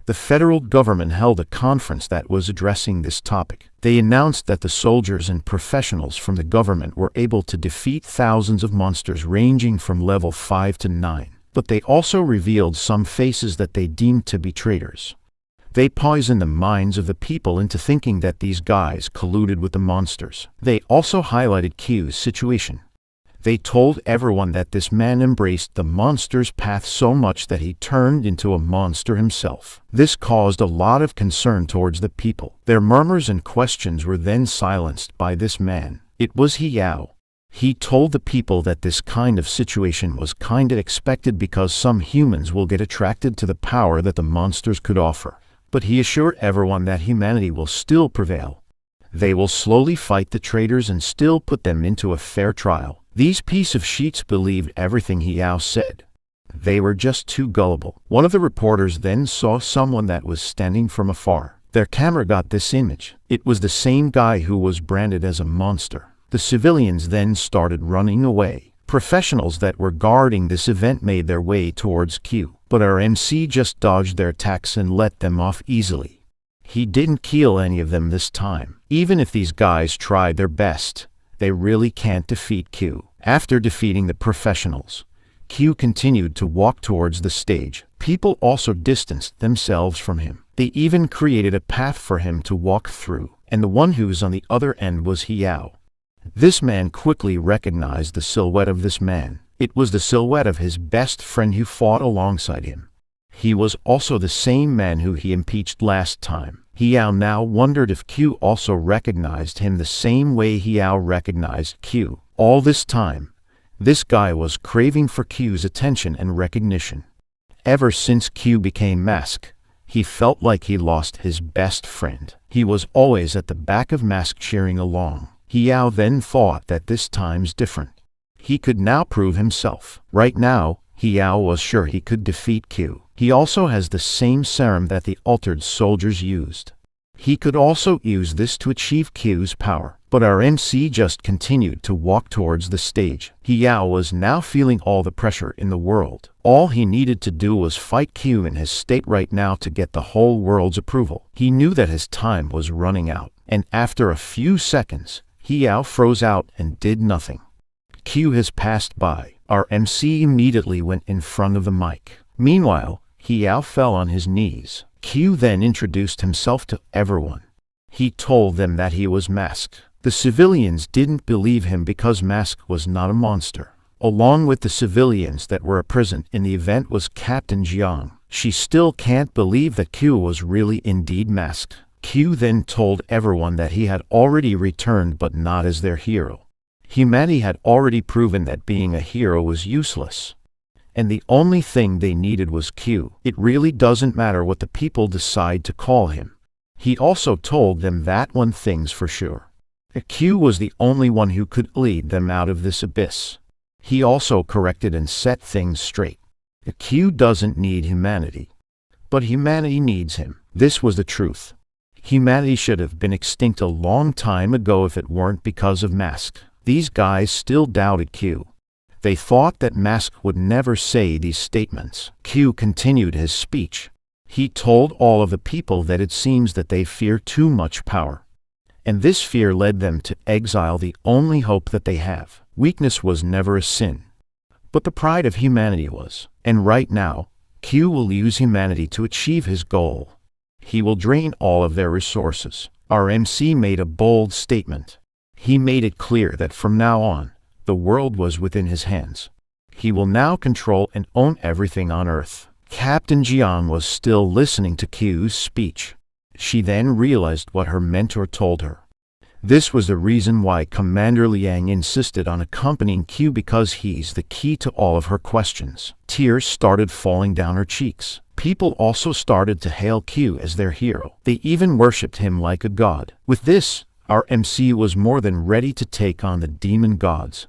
the federal government held a conference that was addressing this topic. They announced that the soldiers and professionals from the government were able to defeat thousands of monsters ranging from level 5 to 9. But they also revealed some faces that they deemed to be traitors. They poisoned the minds of the people into thinking that these guys colluded with the monsters. They also highlighted Q's situation. They told everyone that this man embraced the monster's path so much that he turned into a monster himself. This caused a lot of concern towards the people. Their murmurs and questions were then silenced by this man. It was He Yao. He told the people that this kind of situation was kinda expected because some humans will get attracted to the power that the monsters could offer. But he assured everyone that humanity will still prevail. They will slowly fight the traitors and still put them into a fair trial. These piece of sheets believed everything He Yao said. They were just too gullible. One of the reporters then saw someone that was standing from afar. Their camera got this image. It was the same guy who was branded as a monster. The civilians then started running away. Professionals that were guarding this event made their way towards Q, but our MC just dodged their attacks and let them off easily. He didn't kill any of them this time. Even if these guys tried their best, they really can't defeat Q. After defeating the professionals, Q continued to walk towards the stage. People also distanced themselves from him. They even created a path for him to walk through, and the one who was on the other end was He Yao. This man quickly recognized the silhouette of this man. It was the silhouette of his best friend who fought alongside him. He was also the same man who he impeached last time. He Yao now wondered if Q also recognized him the same way He Yao recognized Q. All this time, this guy was craving for Q's attention and recognition. Ever since Q became Mask, he felt like he lost his best friend. He was always at the back of Mask cheering along. He Yao then thought that this time's different. He could now prove himself. Right now, He Yao was sure he could defeat Q. He also has the same serum that the altered soldiers used. He could also use this to achieve Q's power. But our MC just continued to walk towards the stage. He Yao was now feeling all the pressure in the world. All he needed to do was fight Q in his state right now to get the whole world's approval. He knew that his time was running out, and after a few seconds, He Yao froze out and did nothing. Q has passed by. Our MC immediately went in front of the mic. Meanwhile, He Yao fell on his knees. Q then introduced himself to everyone. He told them that he was Mask. The civilians didn't believe him because Mask was not a monster. Along with the civilians that were present in the event was Captain Jiang. She still can't believe that Q was really indeed Masked. Q then told everyone that he had already returned but not as their hero. Humanity had already proven that being a hero was useless. And the only thing they needed was Q. It really doesn't matter what the people decide to call him. He also told them that one thing's for sure. Q was the only one who could lead them out of this abyss. He also corrected and set things straight. Q doesn't need humanity, but humanity needs him. This was the truth. Humanity should have been extinct a long time ago if it weren't because of Mask. These guys still doubted Q. They thought that Mask would never say these statements. Q continued his speech. He told all of the people that it seems that they fear too much power. And this fear led them to exile the only hope that they have. Weakness was never a sin, but the pride of humanity was. And right now, Q will use humanity to achieve his goal. He will drain all of their resources. Our MC made a bold statement. He made it clear that from now on, the world was within his hands. He will now control and own everything on Earth. Captain Jian was still listening to Q's speech. She then realized what her mentor told her. This was the reason why Commander Liang insisted on accompanying Q, because he's the key to all of her questions. Tears started falling down her cheeks. People also started to hail Q as their hero. They even worshipped him like a god. With this, our MC was more than ready to take on the demon gods.